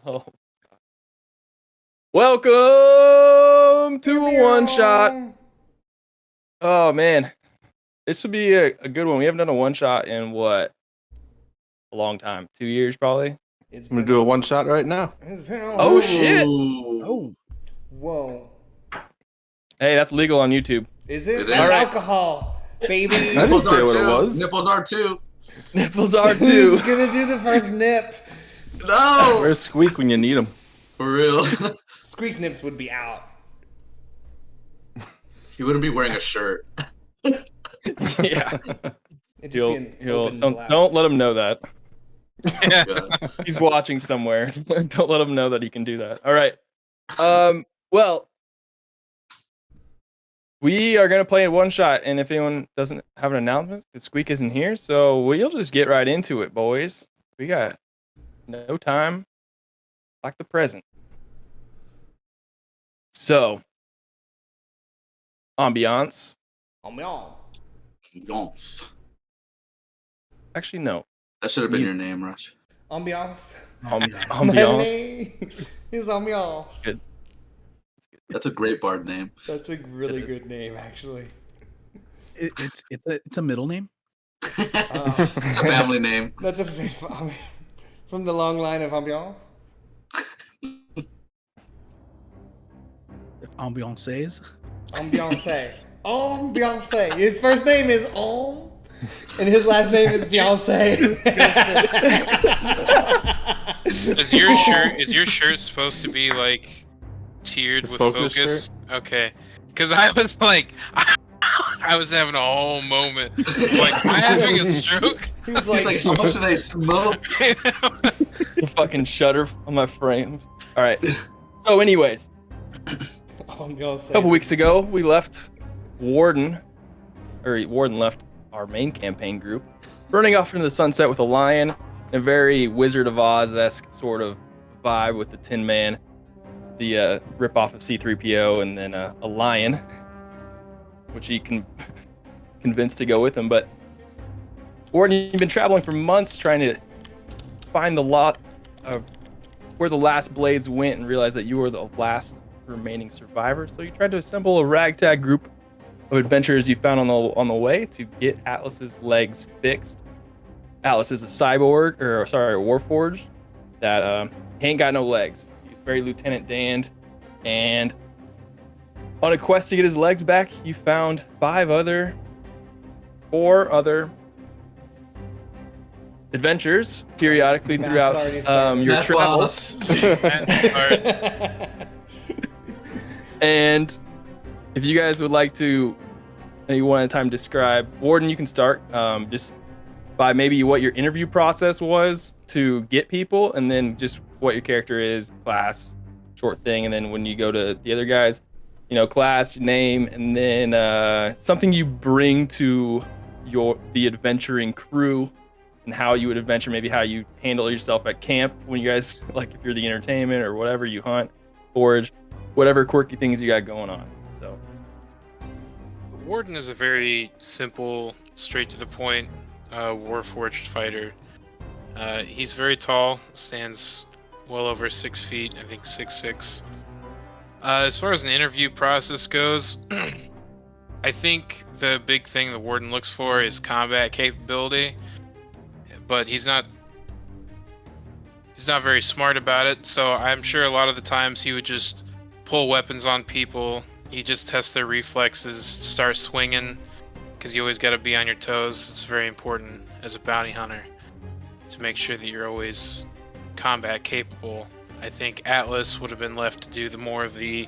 Oh. Welcome to a one shot. Oh man, this should be a good one. We haven't done a one shot in what? A long time. 2 years probably. I'm gonna do a one shot right now. Oh shit! Oh, whoa! Hey, that's legal on YouTube. Is it? It That's is. alcohol, baby. I didn't Nipples say are what it too. was. Nipples are too. Nipples are Who's too. gonna do the first nip? No, Where's Squeak when you need him? for real. Squeak's nips would be out. He wouldn't be wearing a shirt. Yeah. It'd just be an open blouse. Don't let him know that. Yeah. He's watching somewhere. Don't let him know that he can do that. All right. Well, we are gonna play a one shot, and if anyone doesn't have an announcement, because Squeak isn't here, so we'll just get right into it, boys. We got no time like the present. So, ambiance. Ambiance. Actually, no. That should have been your Music. name, Rush. Ambiance. My Ambiance. name is Ambiance. Good. That's a great bard name. That's a really good name, actually. It's a middle name. It's a family name. That's from the long line of Ambiance. Ambiances. Ambiance. Ambiance. His first name is Om, and his last name is Beyonce. Is your shirt supposed to be like tiered His with focus focus? Okay, because I was like, I was having a whole moment. Like, am I having a stroke? He was He's like, how much do they smoke? The fucking shutter on my frame. All right. So, anyways, Ambiance. a couple weeks ago, we left Warden left our main campaign group, running off into the sunset with a lion, a very Wizard of Oz-esque sort of vibe with the Tin Man, the rip-off of C-3PO, and then a lion, which he convinced to go with him. But Warden, you've been traveling for months trying to find the lot of where the last blades went and realized that you were the last remaining survivor. So you tried to assemble a ragtag group of adventurers you found on the way to get Atlas's legs fixed. Atlas is a cyborg, or sorry, a warforged that ain't got no legs. He's very Lieutenant Dan, and on a quest to get his legs back, you found four other adventures periodically Matt's throughout already started. your Math travels. loss. And if you guys would like to, maybe one at a time, describe, Warden, you can start just by maybe what your interview process was to get people, and then just what your character is, class, short thing, and then when you go to the other guys, class, name, and then something you bring to the adventuring crew, and how you would adventure, maybe how you handle yourself at camp when you guys, like if you're the entertainment or whatever, you hunt, forage, whatever quirky things you got going on. So Warden is a very simple, straight to the point, warforged fighter. He's very tall, stands well over 6 feet, I think 6'6". As far as an interview process goes, I think the big thing the Warden looks for is combat capability, but he's not very smart about it, so I'm sure a lot of the times he would just pull weapons on people. You just test their reflexes, start swinging, because you always got to be on your toes. It's very important as a bounty hunter to make sure that you're always combat capable. I think Atlas would have been left to do more of the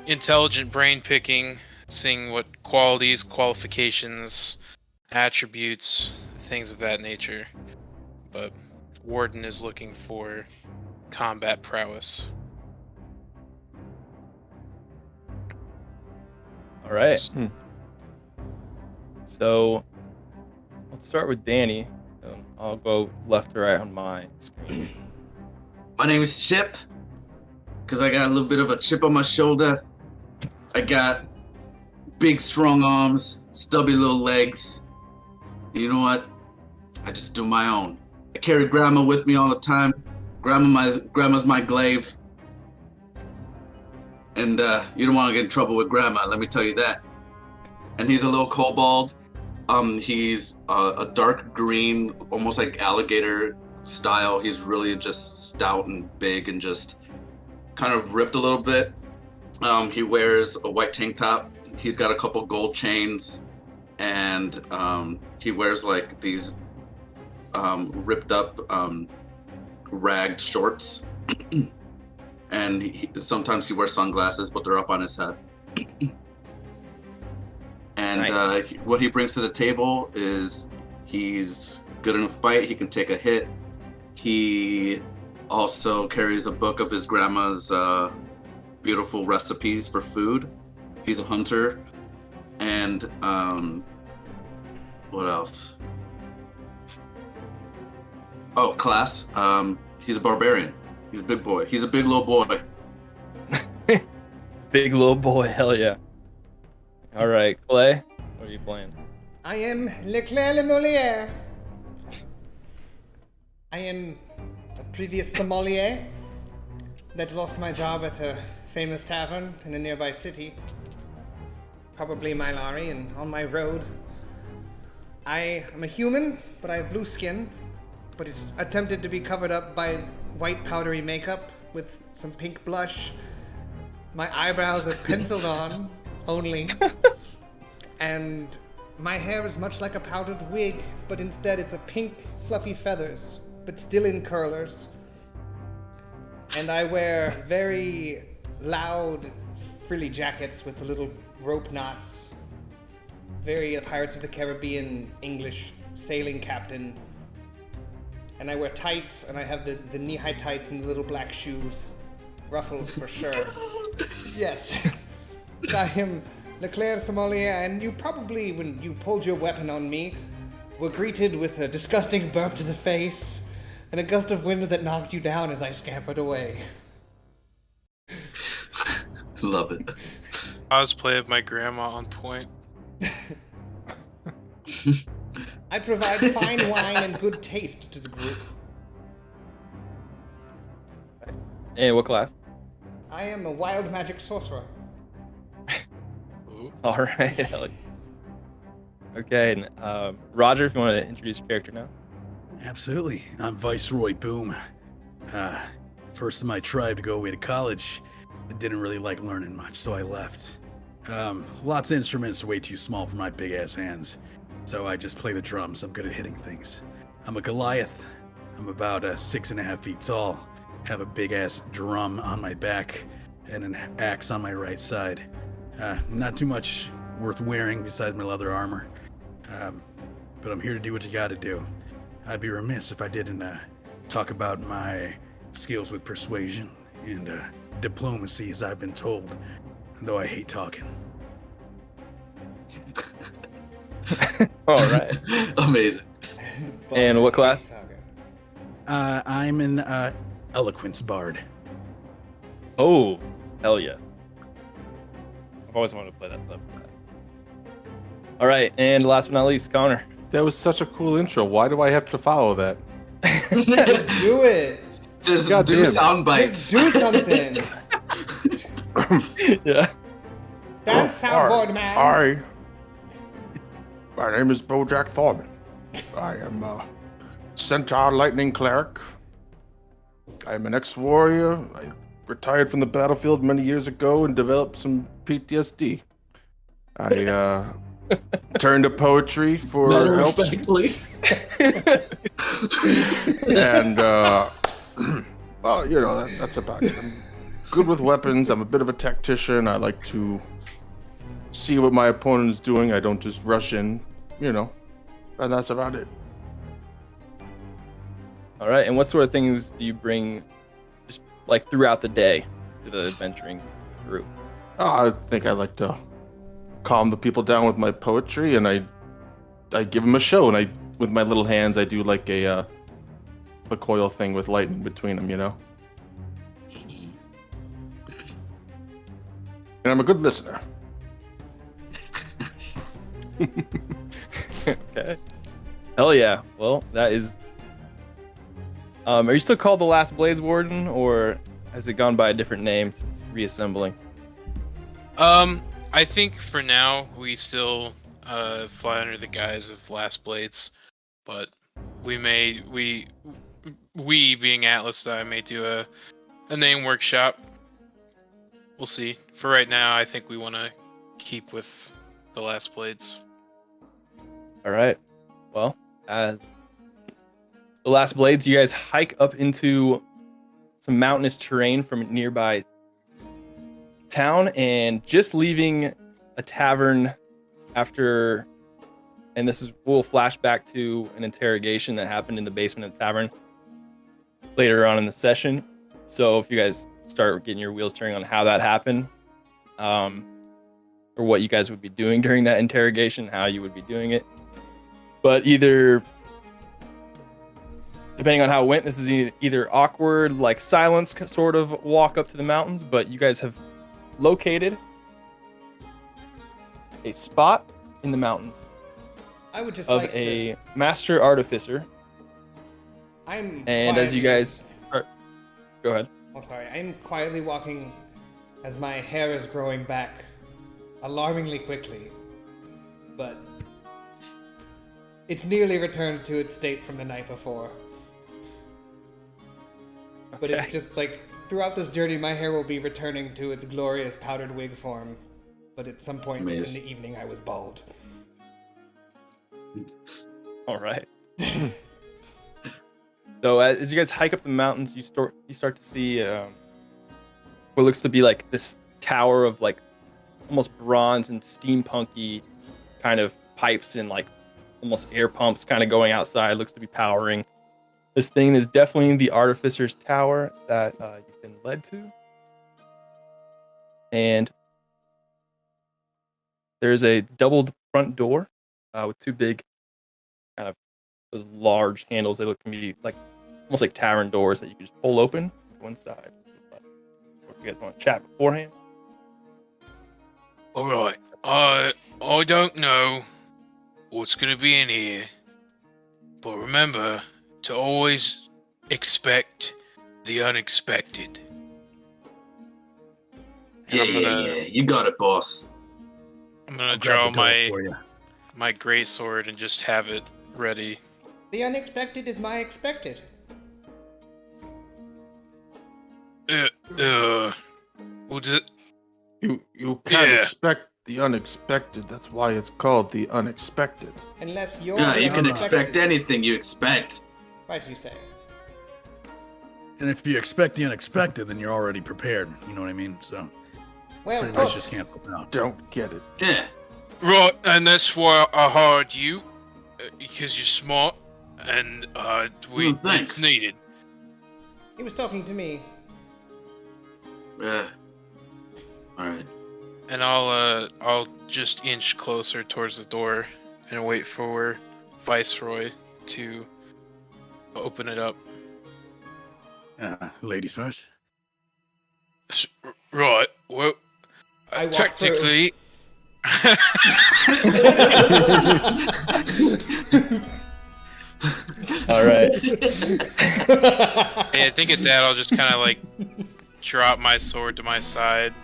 intelligent brain picking, seeing what qualities, qualifications, attributes, things of that nature. But Warden is looking for combat prowess. all right. So let's start with Danny. I'll go left to right on my screen. My name is Chip, because I got a little bit of a chip on my shoulder. I got big, strong arms, stubby little legs. And you know what? I just do my own. I carry grandma with me all the time. Grandma's my glaive. And you don't want to get in trouble with Grandma, let me tell you that. And he's a little kobold. He's a dark green, almost like alligator style. He's really just stout and big and just kind of ripped a little bit. He wears a white tank top. He's got a couple gold chains, and he wears like these ripped up ragged shorts. And sometimes he wears sunglasses, but they're up on his head. And Nice. What he brings to the table is he's good in a fight. He can take a hit. He also carries a book of his grandma's beautiful recipes for food. He's a hunter. And what else? Oh, class. He's a barbarian. He's a big boy. He's a big little boy. Big little boy, hell yeah. All right, Clay, what are you playing? I am Leclerc Le Molière. I am a previous sommelier that lost my job at a famous tavern in a nearby city. Probably Mylari, and on my road. I am a human, but I have blue skin, but it's attempted to be covered up by white powdery makeup with some pink blush. My eyebrows are penciled on only. And my hair is much like a powdered wig, but instead it's a pink fluffy feathers, but still in curlers. And I wear very loud frilly jackets with the little rope knots. Very Pirates of the Caribbean English sailing captain. And I wear tights, and I have the knee-high tights and the little black shoes. Ruffles for sure. Yes. I am Leclerc Sommelier, and you probably, when you pulled your weapon on me, were greeted with a disgusting burp to the face and a gust of wind that knocked you down as I scampered away. Love it. Cosplay of my grandma on point. I provide fine wine and good taste to the group. And what class? I am a wild magic sorcerer. Ooh. All right, hell yeah. Okay, and Roger, if you want to introduce your character now. Absolutely. I'm Viceroy Boom. First in my tribe to go away to college. I didn't really like learning much, so I left. Lots of instruments are way too small for my big ass hands, so I just play the drums. I'm good at hitting things. I'm a Goliath. I'm about 6.5 feet tall. Have a big ass drum on my back and an axe on my right side. Not too much worth wearing besides my leather armor, but I'm here to do what you gotta do. I'd be remiss if I didn't talk about my skills with persuasion and diplomacy, as I've been told, though I hate talking. All right. Amazing. And what class? I'm an eloquence bard. Oh, hell yes. I've always wanted to play that stuff. All right, and last but not least, Connor. That was such a cool intro. Why do I have to follow that? Just do it. Just Goddamn. do sound bites. Just do something. Yeah. Dance soundboard, man. Hi. My name is Bojack Thorman. I am a Centaur Lightning Cleric. I am an ex-warrior. I retired from the battlefield many years ago and developed some PTSD. I turned to poetry for Matter help. of factly. And, well, you know, that's about it. I'm good with weapons. I'm a bit of a tactician. I like to see what my opponent is doing. I don't just rush in, you know, and that's about it. All right, and what sort of things do you bring just like throughout the day to the adventuring group? I think I like to calm the people down with my poetry, and I give them a show, and with my little hands I do like a coil thing with lightning between them, you know. And I'm a good listener. Okay. Hell yeah. Well, that is Are you still called the Last Blaze Warden, or has it gone by a different name since reassembling? I think for now we still fly under the guise of Last Blades, but we being Atlas, I may do a name workshop. We'll see. For right now, I think we want to keep with the Last Blades. All right. Well, as the Last Blades, you guys hike up into some mountainous terrain from a nearby town, and just leaving a tavern after, and we'll flash back to an interrogation that happened in the basement of the tavern later on in the session. So if you guys start getting your wheels turning on how that happened, or what you guys would be doing during that interrogation, how you would be doing it. But either, depending on how it went, this is either awkward, like silence sort of walk up to the mountains, but you guys have located a spot in the mountains I would just of like a to. master artificer. I'm. And as you guys are, go ahead. Oh, sorry. I'm quietly walking as my hair is growing back alarmingly quickly. But it's nearly returned to its state from the night before. But it's Okay. just like throughout this journey, my hair will be returning to its glorious powdered wig form. But at some point Amazing. in the evening, I was bald. All right. So as you guys hike up the mountains, you start to see what looks to be like this tower of like almost bronze and steampunky kind of pipes and like almost air pumps kind of going outside. Looks to be powering. This thing is definitely the Artificer's Tower that you've been led to. And there's a doubled front door with two big kind of those large handles. They look to be like almost like tavern doors that you can just pull open to one side. Or if you guys want to chat beforehand. All right. I don't know what's gonna be in here, but remember to always expect the unexpected. And Yeah, you got it, boss. I'm gonna I'll draw grab the door for you. my great sword and just have it ready. The unexpected is my expected. What's it? You can't Yeah. expect the unexpected. That's why it's called the unexpected. Unless you're Yeah, the you can unexpected. expect anything you expect. Right, you say. And if you expect the unexpected, then you're already prepared. You know what I mean? So Well, pretty much put. just canceled out. Don't get it. Yeah. Right, and that's why I hired you, because you're smart, and Thanks. it's needed. He was talking to me. Yeah. All right. And I'll just inch closer towards the door and wait for Viceroy to open it up. Ladies first. Right. Well, I walk technically, All right. I think at that I'll just kind of like drop my sword to my side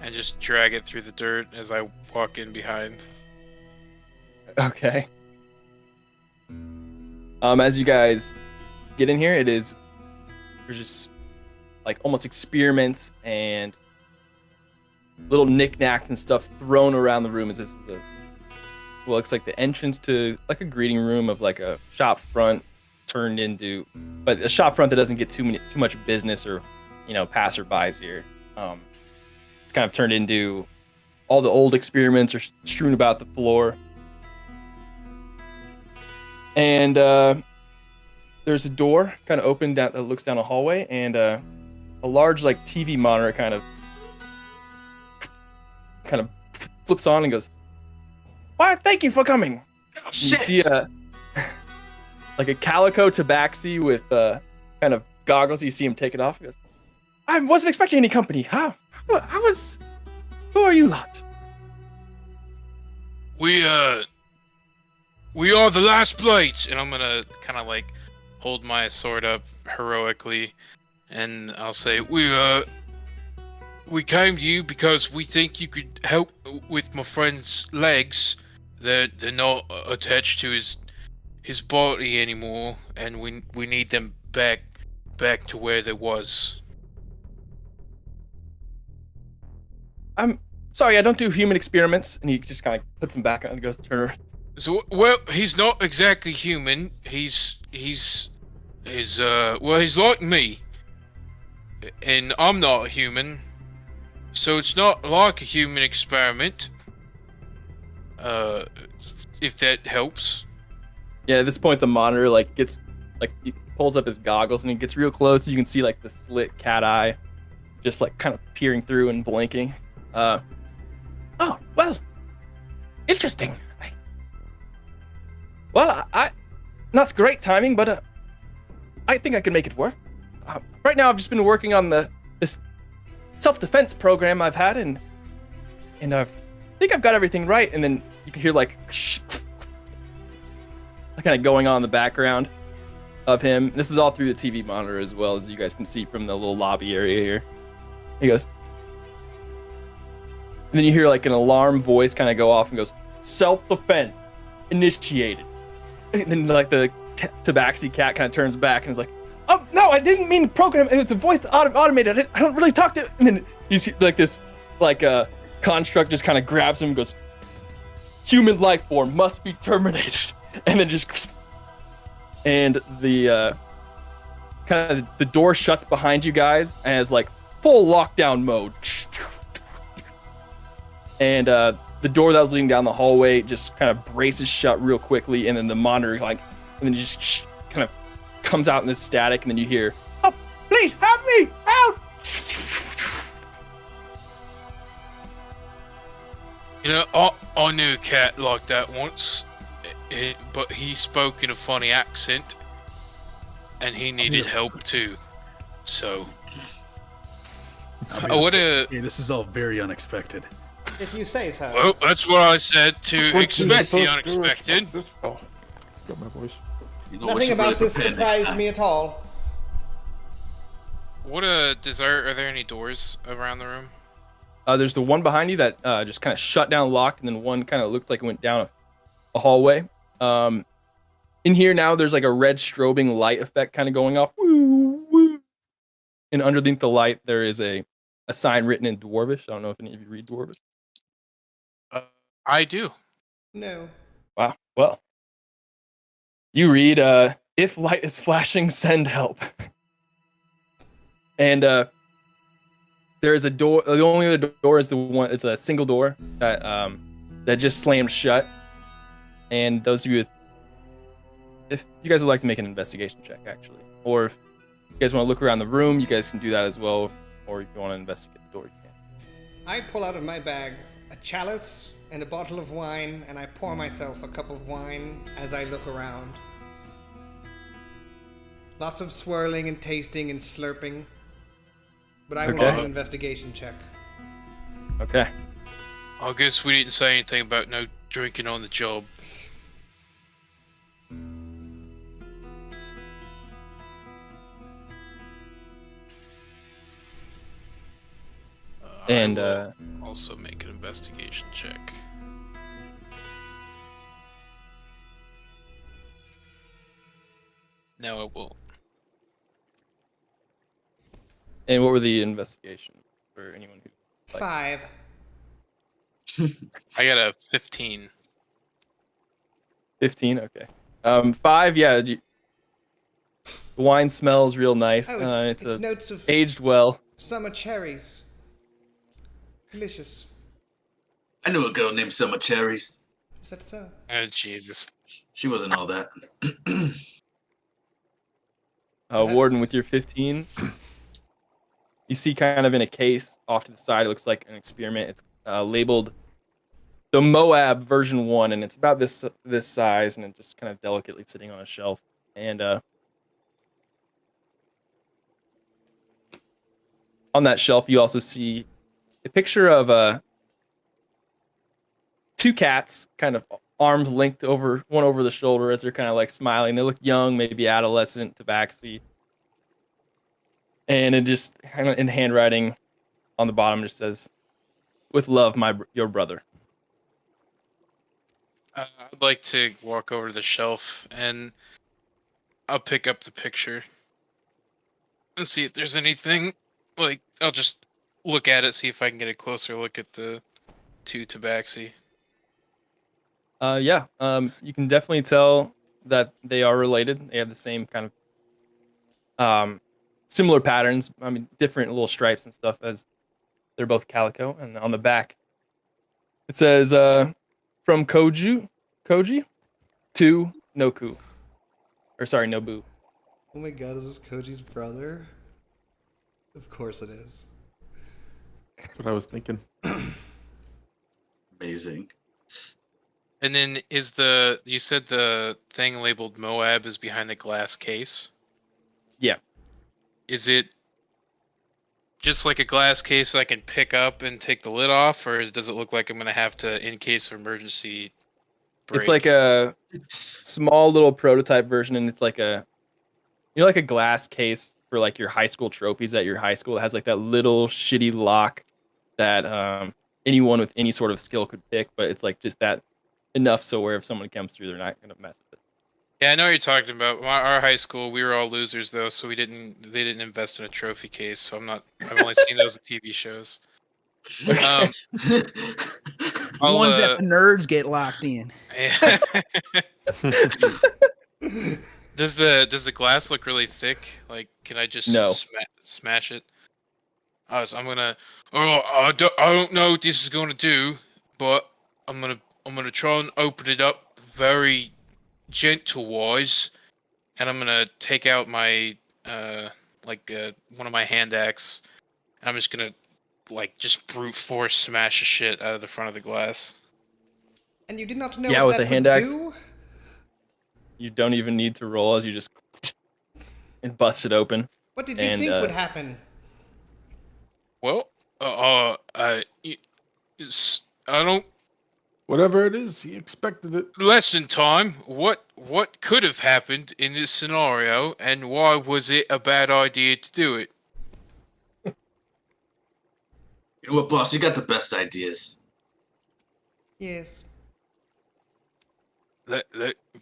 and just drag it through the dirt as I walk in behind. Okay. As you guys get in here, there's just like almost experiments and little knickknacks and stuff thrown around the room. As this is looks like the entrance to like a greeting room of like a shop front turned into, but a shop front that doesn't get too much business or passerbys here. It's kind of turned into all the old experiments are strewn about the floor. And there's a door kind of open down that looks down a hallway, and a large like TV monitor kind of flips on and goes, "Why? Thank you for coming." Oh, You see like a calico tabaxi with kind of goggles. You see him take it off. He goes, "I wasn't expecting any company. How was? Who are you lot?" We are the Last Blades, and I'm gonna kind of like hold my sword up heroically, and I'll say, we came to you because we think you could help with my friend's legs. They're not attached to his body anymore, and we need them back to where they was. I'm sorry, I don't do human experiments. And he just kind of puts him back on and goes to Turner. So, well, he's not exactly human. He's like me, and I'm not human, so it's not like a human experiment. If that helps. Yeah, at this point, the monitor gets he pulls up his goggles and he gets real close. So you can see the slit cat eye, just kind of peering through and blinking. Oh well, interesting. Not great timing, but I think I can make it work. Right now, I've just been working on this self-defense program I've had, and I think I've got everything right. And then you can hear kind of going on in the background of him. This is all through the TV monitor as well, as you guys can see from the little lobby area here. He goes, and then you hear an alarm voice kind of go off and goes, self-defense initiated. And then the tabaxi cat kind of turns back and is like, oh no, I didn't mean to program. It's a voice automated. I don't really talk to. And then you see this construct just kind of grabs him and goes, human life form must be terminated. And then and the kind of the door shuts behind you guys as full lockdown mode. And the door that was leading down the hallway just kind of braces shut real quickly, and then the monitor and then just kind of comes out in this static, and then you hear, oh, please help me, help! You know, I knew a cat like that once, but he spoke in a funny accent, and he needed help too. So, this is all very unexpected. If you say so. Well, that's what I said, to expect the unexpected. Oh, got my voice. You know, Nothing about this surprised me at all. What are there any doors around the room? There's the one behind you that just kind of shut down, locked, and then one kind of looked like it went down a hallway. In here now, there's a red strobing light effect kind of going off. Woo, woo. And underneath the light, there is a sign written in Dwarvish. I don't know if any of you read Dwarvish. I do. No. Wow. Well, you read, if light is flashing, send help. And there is a door. The only other door is the one. It's a single door that just slammed shut. And those of you, if you guys would like to make an investigation check, actually, or if you guys want to look around the room, you guys can do that as well. Or if you want to investigate the door, you can. I pull out of my bag a chalice and a bottle of wine, and I pour myself a cup of wine as I look around. Lots of swirling and tasting and slurping. But I will make an investigation check. Okay. I guess we didn't say anything about no drinking on the job. And also make an investigation check. No, it won't. And what were the investigations for anyone who? 5. I got a 15. 15, okay. 5, yeah. The wine smells real nice. Oh, it's notes of aged well. summer cherries. Delicious. I knew a girl named Summer Cherries. Is that so? Oh, Jesus. She wasn't all that. Warden, with your 15, you see kind of in a case off to the side, it looks like an experiment. It's labeled the M.O.A.B.B version 1, and it's about this size, and it's just kind of delicately sitting on a shelf. And on that shelf, you also see a picture of 2 cats kind of arms linked over the shoulder as they're kind of like smiling. They look young, maybe adolescent, tabaxi. And it just kind of in handwriting on the bottom just says, "With love, your brother." I'd like to walk over to the shelf and I'll pick up the picture and see if there's anything. Like, I'll just look at it, see if I can get a closer look at the two tabaxi. Yeah. You can definitely tell that they are related. They have the same kind of similar patterns. I mean, different little stripes and stuff, as they're both calico. And on the back, it says from Koji to Noku. Or sorry, Nobu. Oh my god, is this Koji's brother? Of course it is. That's what I was thinking. Amazing. And then you said the thing labeled M.O.A.B.B is behind the glass case? Yeah. Is it just like a glass case I can pick up and take the lid off, or does it look like I'm going to have to, in case of emergency, break? It's like a small little prototype version, and it's like like a glass case for like your high school trophies at your high school. It has like that little shitty lock that anyone with any sort of skill could pick, but it's like just that enough so where if someone comes through, they're not gonna mess with it. Yeah, I know what you're talking about. Our high school, we were all losers though, so they didn't invest in a trophy case. So I've only seen those in TV shows. The ones that the nerds get locked in. Does the glass look really thick? Like, can I just smash it? So I'm gonna. Oh, I don't know what this is gonna do, but I'm gonna try and open it up very gentle wise, and I'm gonna take out my one of my hand axe, and I'm just gonna just brute force smash the shit out of the front of the glass. And you did not know with what the that hand would axe, do? you don't even need to roll, as you just and bust it open. What did you think would happen? Well, I don't. Whatever it is, he expected it. Lesson time. What could have happened in this scenario, and why was it a bad idea to do it? You know what, boss? You got the best ideas. Yes.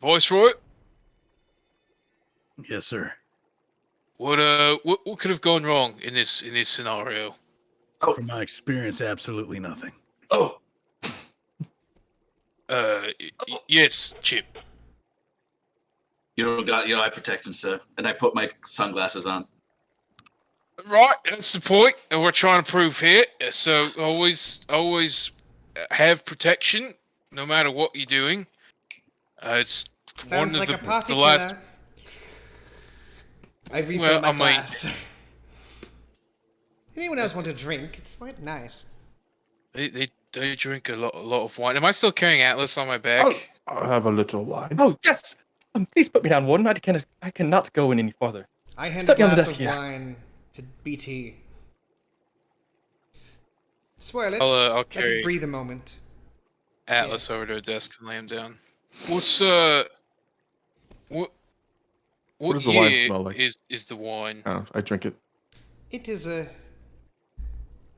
Viceroy? Yes, sir. What could have gone wrong in this scenario? From my experience, absolutely nothing. Oh. Yes, Chip. You don't got your eye protection, sir. And I put my sunglasses on. Right, that's the point, and we're trying to prove here. So always have protection, no matter what you're doing. It's Sounds one like of a party the last. killer. I refilled my I mean- glass. Anyone else want a drink? It's quite nice. They drink a lot of wine. Am I still carrying Atlas on my back? I'll have a little wine. Oh yes, please put me down, Warden. I cannot go in any further. I hand Step a down the glass desk of here. wine to BT. Swirl it. I'll Let carry it breathe a moment. Atlas over to a desk and lay him down. What's what does the wine year smell like? is the wine? I drink it. It is a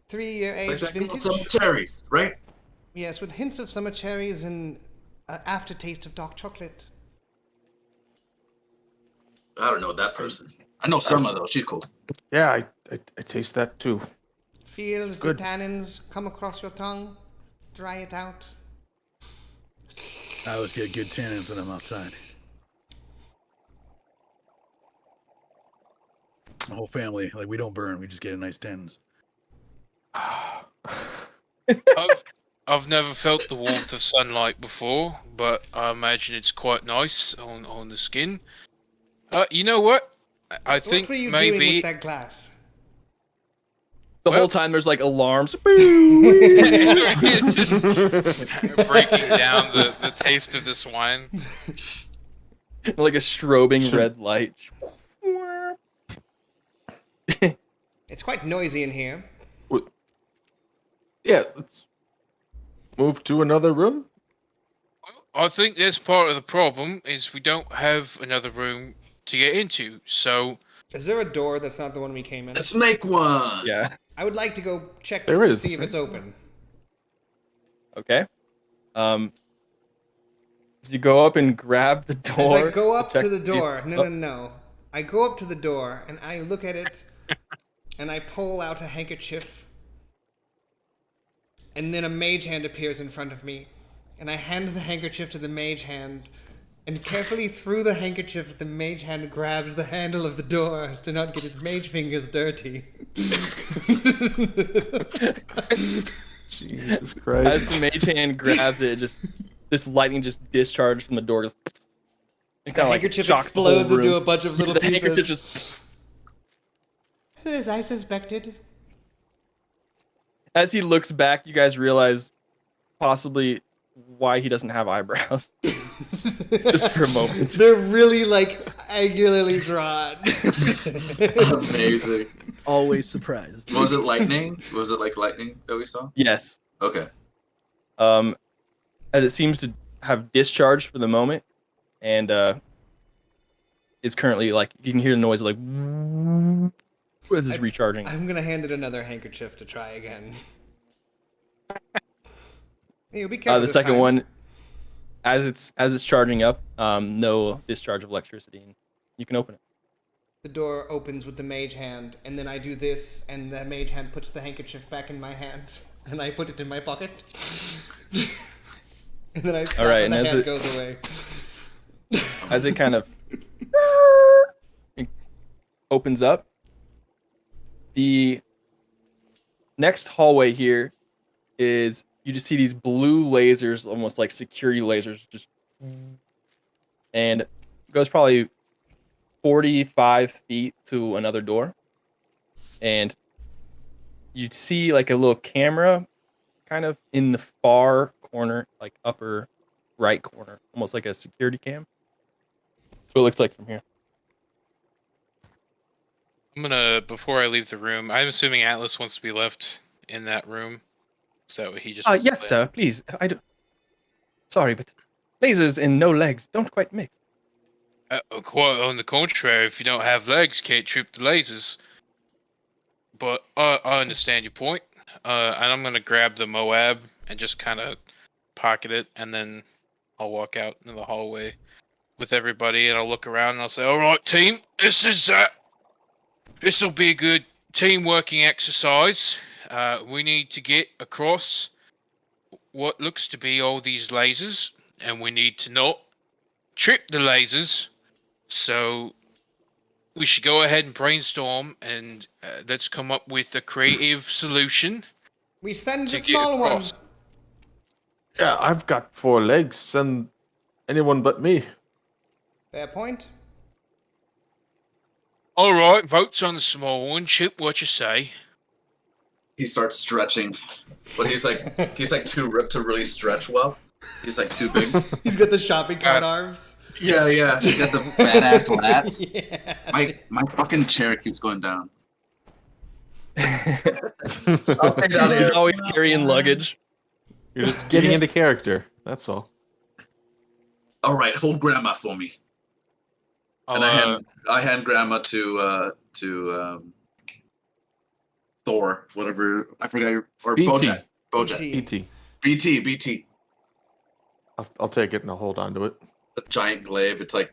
3-year aged Like vintage. some cherries, right? Yes, with hints of summer cherries and aftertaste of dark chocolate. I don't know that person. I know Summer though. She's cool. Yeah, I taste that too. Feel as Good. the tannins come across your tongue. Dry it out. I always get good tannins when I'm outside. The whole family, we don't burn. We just get a nice tannins. I've never felt the warmth of sunlight before, but I imagine it's quite nice on the skin. You know what? I think What were you maybe doing with that glass? The whole time there's like alarms. it's just breaking down the taste of this wine. Like a strobing red light. It's quite noisy in here. Yeah, let's move to another room. I think that's part of the problem is we don't have another room to get into. So Is there a door that's not the one we came in? Let's make one. Yeah. I would like to go check There to is, see if right? it's open. Okay. So you go up and grab the door. As I go up check to the see- door, oh, no. I go up to the door and I look at it and I pull out a handkerchief. And then a mage hand appears in front of me. And I hand the handkerchief to the mage hand. And carefully through the handkerchief, the mage hand grabs the handle of the door as to not get its mage fingers dirty. Jesus As Christ. the mage hand grabs it, just this lightning just discharged from the door. Just it The kind of like handkerchief shocks the whole explodes into room. a bunch of little The pieces. handkerchief just As I suspected. as he looks back, you guys realize possibly why he doesn't have eyebrows. Just for a moment. They're really like angularly drawn. Amazing. Always surprised. Was it lightning? Was it like lightning that we saw? Yes. Okay. As it seems to have discharged for the moment, and is currently like you can hear the noise like as it's recharging. I'm gonna hand it another handkerchief to try again. Hey, be careful The this second time. one, as it's charging up, no discharge of electricity, and you can open it. The door opens with the mage hand, and then I do this, and the mage hand puts the handkerchief back in my hand, and I put it in my pocket. And then I stop, All right, and the and as hand it- goes away. As it kind of opens up, the next hallway here is you just see these blue lasers, almost like security lasers, just and it goes probably 45 feet to another door, and you see like a little camera kind of in the far corner, like upper right corner, almost like a security cam. That's what it looks like from here. I'm gonna, before I leave the room, I'm assuming Atlas wants to be left in that room. Is that what he just? wants to Yes, play? sir. Please, I do. Sorry, but lasers and no legs don't quite mix. Quite on the contrary, if you don't have legs, you can't trip the lasers. But I understand your point. And I'm gonna grab the M.O.A.B. and just kind of pocket it, and then I'll walk out into the hallway with everybody, and I'll look around and I'll say, "All right, team, this will be a good team working exercise. We need to get across what looks to be all these lasers, and we need to not trip the lasers. So we should go ahead and brainstorm, and let's come up with a creative solution." We send the To get small one. across. Yeah, I've got 4 legs. Send anyone but me. Fair point. All right, votes on the small one. Chip, what you say? He starts stretching, but he's like too ripped to really stretch well. He's like too big. He's got the shopping cart arms. Yeah. He got the fat ass lats. Yeah. My fucking chair keeps going down. I'll stay down He's here. always carrying luggage. You're just getting into character. That's all. All right, hold grandma for me. And I hand grandma to Thor, whatever, I forgot your, or BT. Bojack. BT. BT. I'll take it and I'll hold on to it. The giant glaive. It's like,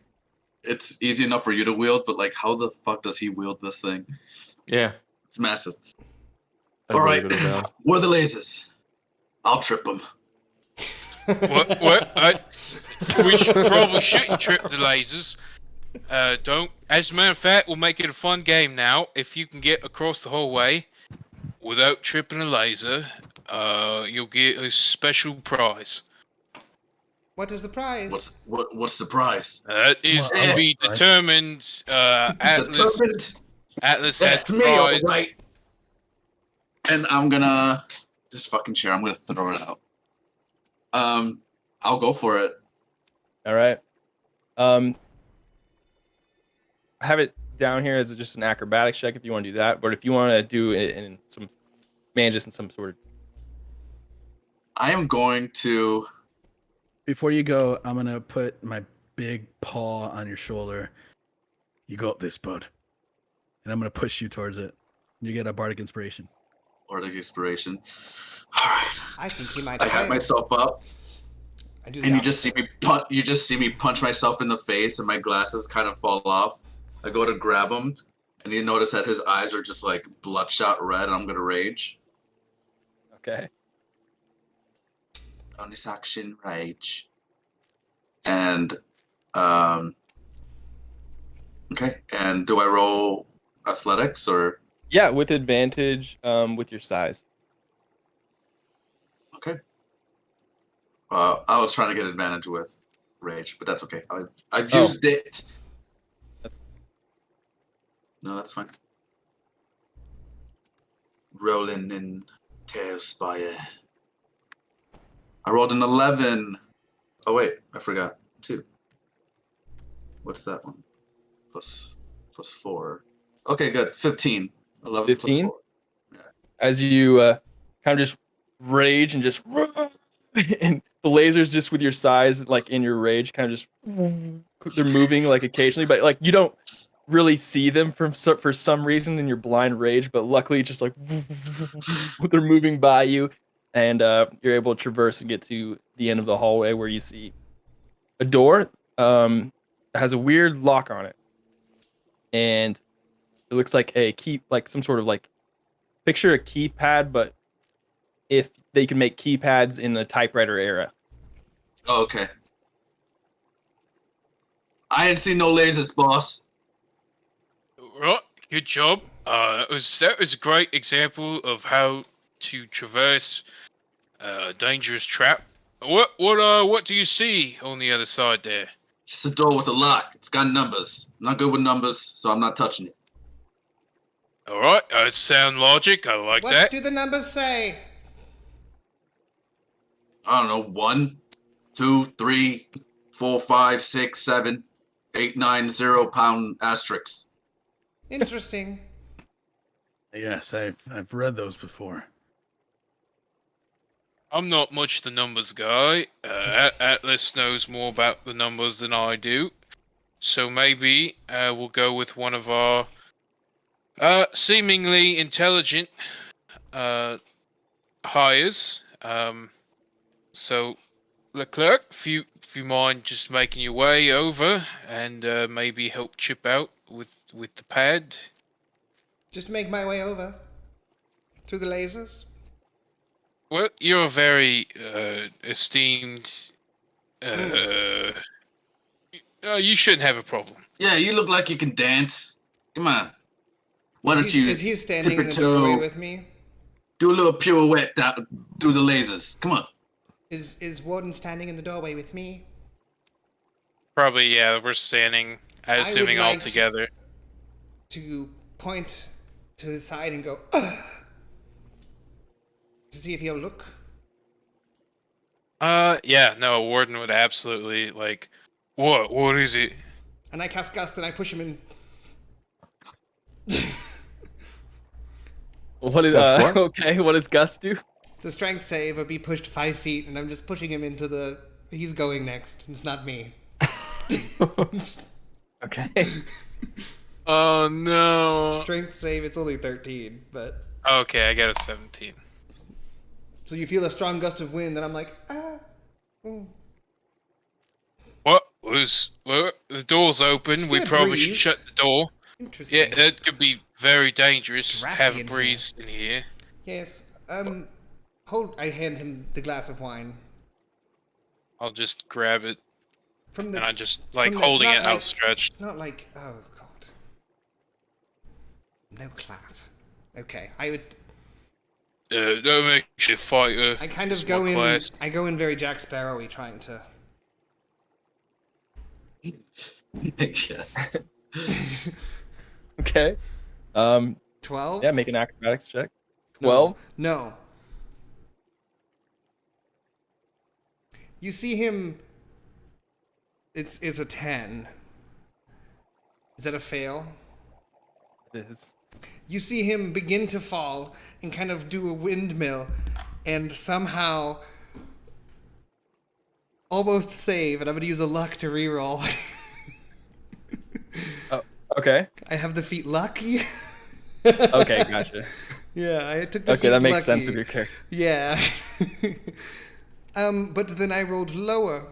it's easy enough for you to wield, but like, how the fuck does he wield this thing? Yeah. It's massive. I'd All really right, go down. what are the lasers? I'll trip them. We should probably shouldn't trip the lasers. Don't. As a matter of fact, we'll make it a fun game now. If you can get across the hallway without tripping a laser, you'll get a special prize. What is the prize? What's the prize? That is to be determined. Atlas has That's me, all prize. right. And I'm gonna this fucking chair. I'm gonna throw it out. I'll go for it. All right. I have it down here as just an acrobatics check if you want to do that, but if you want to do it in some manage this in some sort of I am going to Before you go, I'm gonna put my big paw on your shoulder. You got this, bud. And I'm gonna push you towards it. You get a bardic inspiration. Bardic inspiration. All right. I think he might I hype fail. myself up, I do the and you just opposite. see me punch. You just see me punch myself in the face, and my glasses kind of fall off. I go to grab him, and you notice that his eyes are just like bloodshot red, and I'm gonna rage. Okay. Bonus action rage. And okay. And do I roll athletics or Yeah, with advantage, with your size. okay? I was trying to get advantage with rage, but that's okay. I've Oh. used it. That's- No, that's fine. Rolling in TaleSpire. I rolled an 11. Oh wait, I forgot 2. What's that one? Plus 4. Okay, good. 15. 11 15? plus 4. As you kind of just rage and just and the lasers just with your size like in your rage kind of just they're moving like occasionally, but like you don't really see them for some reason in your blind rage, but luckily just like they're moving by you, and you're able to traverse and get to the end of the hallway where you see a door that has a weird lock on it, and it looks like a key, like some sort of like picture a keypad, but if they can make keypads in the typewriter era. Oh, okay. I ain't seen no lasers, boss. Right, good job. That was a great example of how to traverse a dangerous trap. What do you see on the other side there? Just a door with a lock. It's got numbers. I'm not good with numbers, so I'm not touching it. All right, sound logic. I like What that. do the numbers say? I don't know. 1, 2, 3, 4, 5, 6, 7, 8, 9, 0 pound asterisks. Interesting. Yes, I've read those before. I'm not much the numbers guy. Atlas knows more about the numbers than I do, so maybe we'll go with one of our seemingly intelligent hires. So, Leclerc, if you mind just making your way over and maybe help Chip out with the pad. Just make my way over. Through the lasers. Well, you're a very esteemed. You shouldn't have a problem. Yeah, you look like you can dance. Come on. Why don't you Is he standing in the tiptoe, doorway with me? do a little pirouette down through the lasers? Come on. Is Warden standing in the doorway with me? Probably, yeah. We're standing, would assuming all like- together. To point to his side and go, "Ugh," to see if he'll look. Yeah. No, Warden would absolutely like. What is it? And I cast Gust and I push him in. What is okay? What does Gus do? It's a strength save or be pushed 5 feet, and I'm just pushing him into the. He's going next, and it's not me. Okay. Oh no. Strength save, it's only 13, but. Okay, I got a 17. So you feel a strong gust of wind, and I'm like, ah. Mm. What was? Well, the door's open. We Fair probably should breeze. shut the door. Interesting. Yeah, that could be very dangerous. Drafty Have a in breeze in here. Yes. Hold. I hand him the glass of wine. I'll just grab it From the. and I just like from the- holding not it like- outstretched. Not like. Oh, God. No class. Okay. I would. That makes you a fighter. I kind of It's go more in. class. I go in very Jack Sparrow-y, trying to. Yes. Okay. 12? Yeah, make an acrobatics check. 12. No. You see him. It's a 10. Is that a fail? It is. You see him begin to fall and kind of do a windmill and somehow almost save, and I'm gonna use a luck to reroll. Oh, okay. I have the feat lucky. Okay, gotcha. Yeah, I took the Okay, feat that makes lucky. sense with your character. Yeah. But then I rolled lower.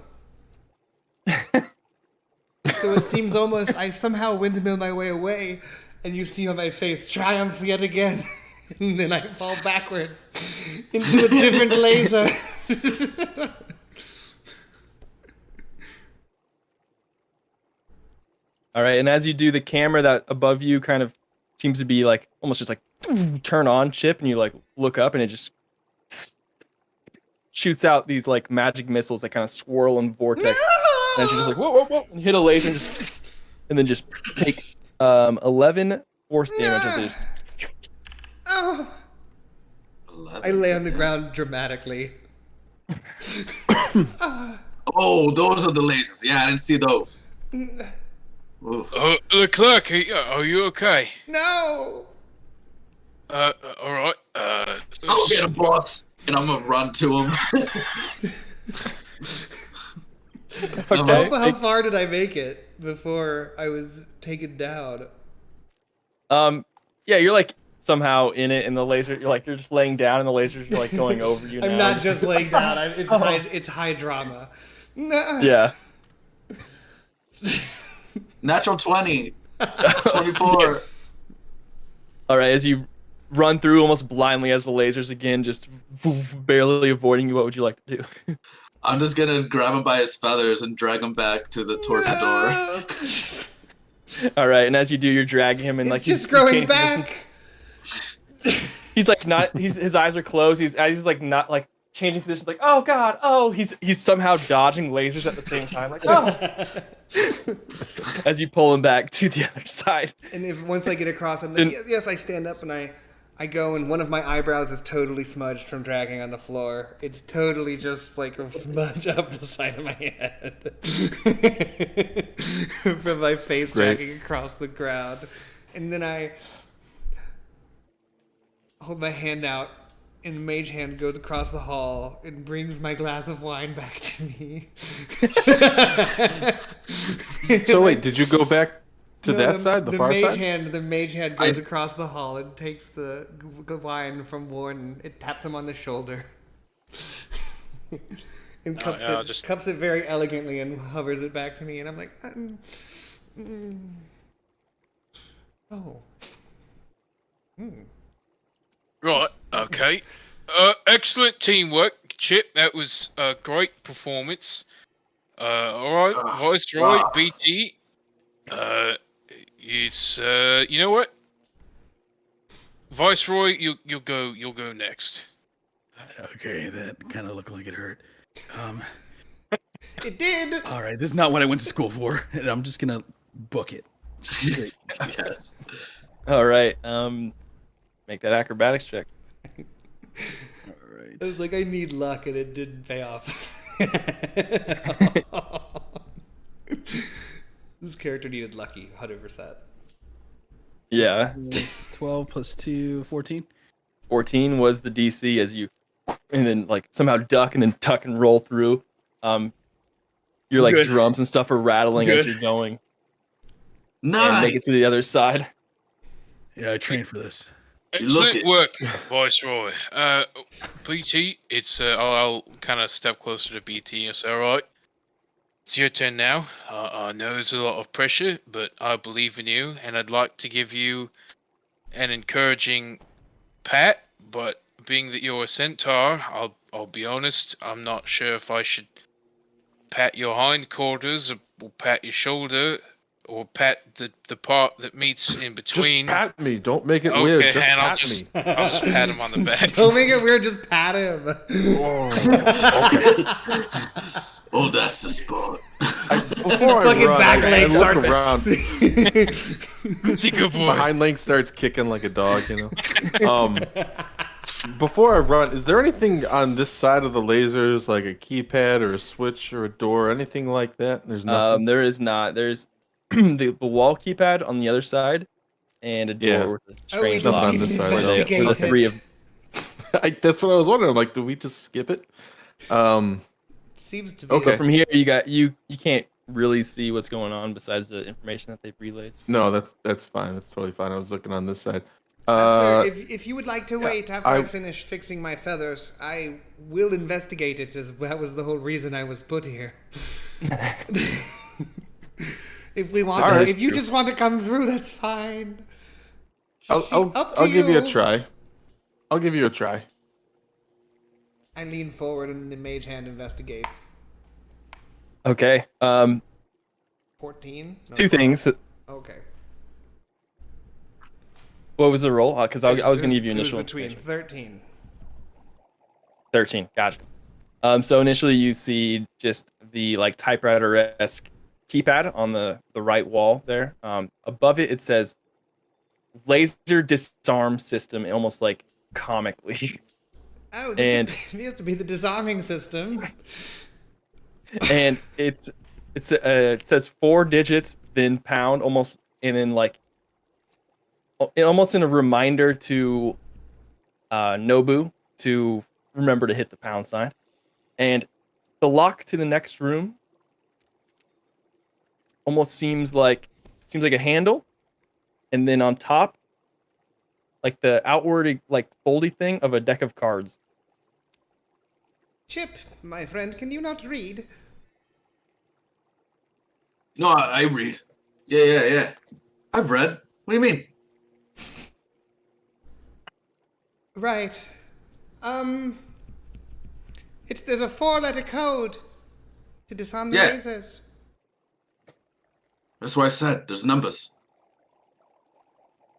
So it seems almost I somehow windmill my way away, and you see on my face triumph yet again. And then I fall backwards into a different laser. All right, and as you do, the camera that above you kind of seems to be like almost just like turn on chip, and you like look up, and it just shoots out these like magic missiles that kind of swirl in vortex. And she's just like whoa, whoa, whoa, and hit a laser, and then just take 11 force damage as it just. Oh. 11. I lay on the ground dramatically. Oh, those are the lasers. Yeah, I didn't see those. Oof. Oh, Leclerc, are you okay? No. All right. I'll get him, boss. And I'm gonna run to him. Okay. How far did I make it before I was taken down? Yeah, you're like somehow in it, and the laser. You're just laying down, and the lasers are like going over you. I'm now. not just laying down. It's high drama. No. Yeah. Natural 20. 24. All right, as you run through almost blindly as the lasers again, just barely avoiding you. What would you like to do? I'm just gonna grab him by his feathers and drag him back to the towards the door. All right, and as you do, you're dragging him, and It's like just he's growing changing back. positions. He's like not. His eyes are closed. He's like not like changing positions. Like oh god, oh he's somehow dodging lasers at the same time. Like oh. As you pull him back to the other side. And once I get across, I'm like, yes, I stand up and I go, and one of my eyebrows is totally smudged from dragging on the floor. It's totally just like a smudge up the side of my head from my face dragging across the ground. And then I hold my hand out, and the mage hand goes across the hall and brings my glass of wine back to me. So wait, did you go back to that side, the far side? The mage hand goes across the hall and takes the wine from Warden. It taps him on the shoulder. And cups it very elegantly and hovers it back to me. And I'm like, oh. Right. Okay. Excellent teamwork, Chip. That was a great performance. All right, Viceroy, BT. It's you know what, Viceroy, you'll go next. Okay, that kind of looked like it hurt. It did. All right, this is not what I went to school for, and I'm just gonna book it. Yes. All right. Make that acrobatics check. All right. I was like, I need luck, and it didn't pay off. This character needed lucky, 100%. Yeah. 12 plus 2, 14. 14 was the DC as you, and then like somehow duck and then tuck and roll through. Your like Good. drums and stuff are rattling as Good. you're going. Nice. And make it to the other side. Yeah, I trained for this. Excellent work, Viceroy. BT, it's I'll kind of step closer to BT and say, all right, it's your turn now. I know there's a lot of pressure, but I believe in you, and I'd like to give you an encouraging pat. But being that you're a centaur, I'll be honest, I'm not sure if I should pat your hindquarters or pat your shoulder. Or pat the part that meets in between. Just pat me. Don't make it Okay, weird. Just and pat me. I'll just pat him on the back. Don't make it weird, just pat him. Oh, that's the spot. Before I Fucking run, back I leg look starts. around. See, good boy. My hind leg starts kicking like a dog, you know. Before I run, is there anything on this side of the lasers, like a keypad or a switch or a door, or anything like that? There's nothing. There is not. There's the wall keypad on the other side, and a door with a strange it's lock. on this side. investigate The three it. of That's what I was wondering. I'm like, do we just skip it? Seems to be. Okay. But from here, you can't really see what's going on besides the information that they've relayed. No, that's fine. That's totally fine. I was looking on this side. After, if you would like to wait after I I- finish fixing my feathers, I will investigate it, as that was the whole reason I was put here. If we want, Alright. if you just want to come through, that's fine. Up to I'll give you a you. try. I'll give you a try. I lean forward and the mage hand investigates. Okay. 14? No, 2 things. Okay. What was the roll? Because I was going to give you It was initial between information. 13. 13. Gotcha. So initially you see just the like typewriter-esque keypad on the right wall there. Above it, it says laser disarm system, almost like comically. Oh, And- it appears to be the disarming system. And it says 4 digits, then pound, almost, and then like almost in a reminder to Nobu to remember to hit the pound sign. And the lock to the next room almost seems like a handle, and then on top, like the outward like foldy thing of a deck of cards. Chip, my friend, can you not read? No, I read. Yeah. I've read. What do you mean? Right. There's a 4-letter code to disarm the Yeah. lasers. That's what I said. There's numbers.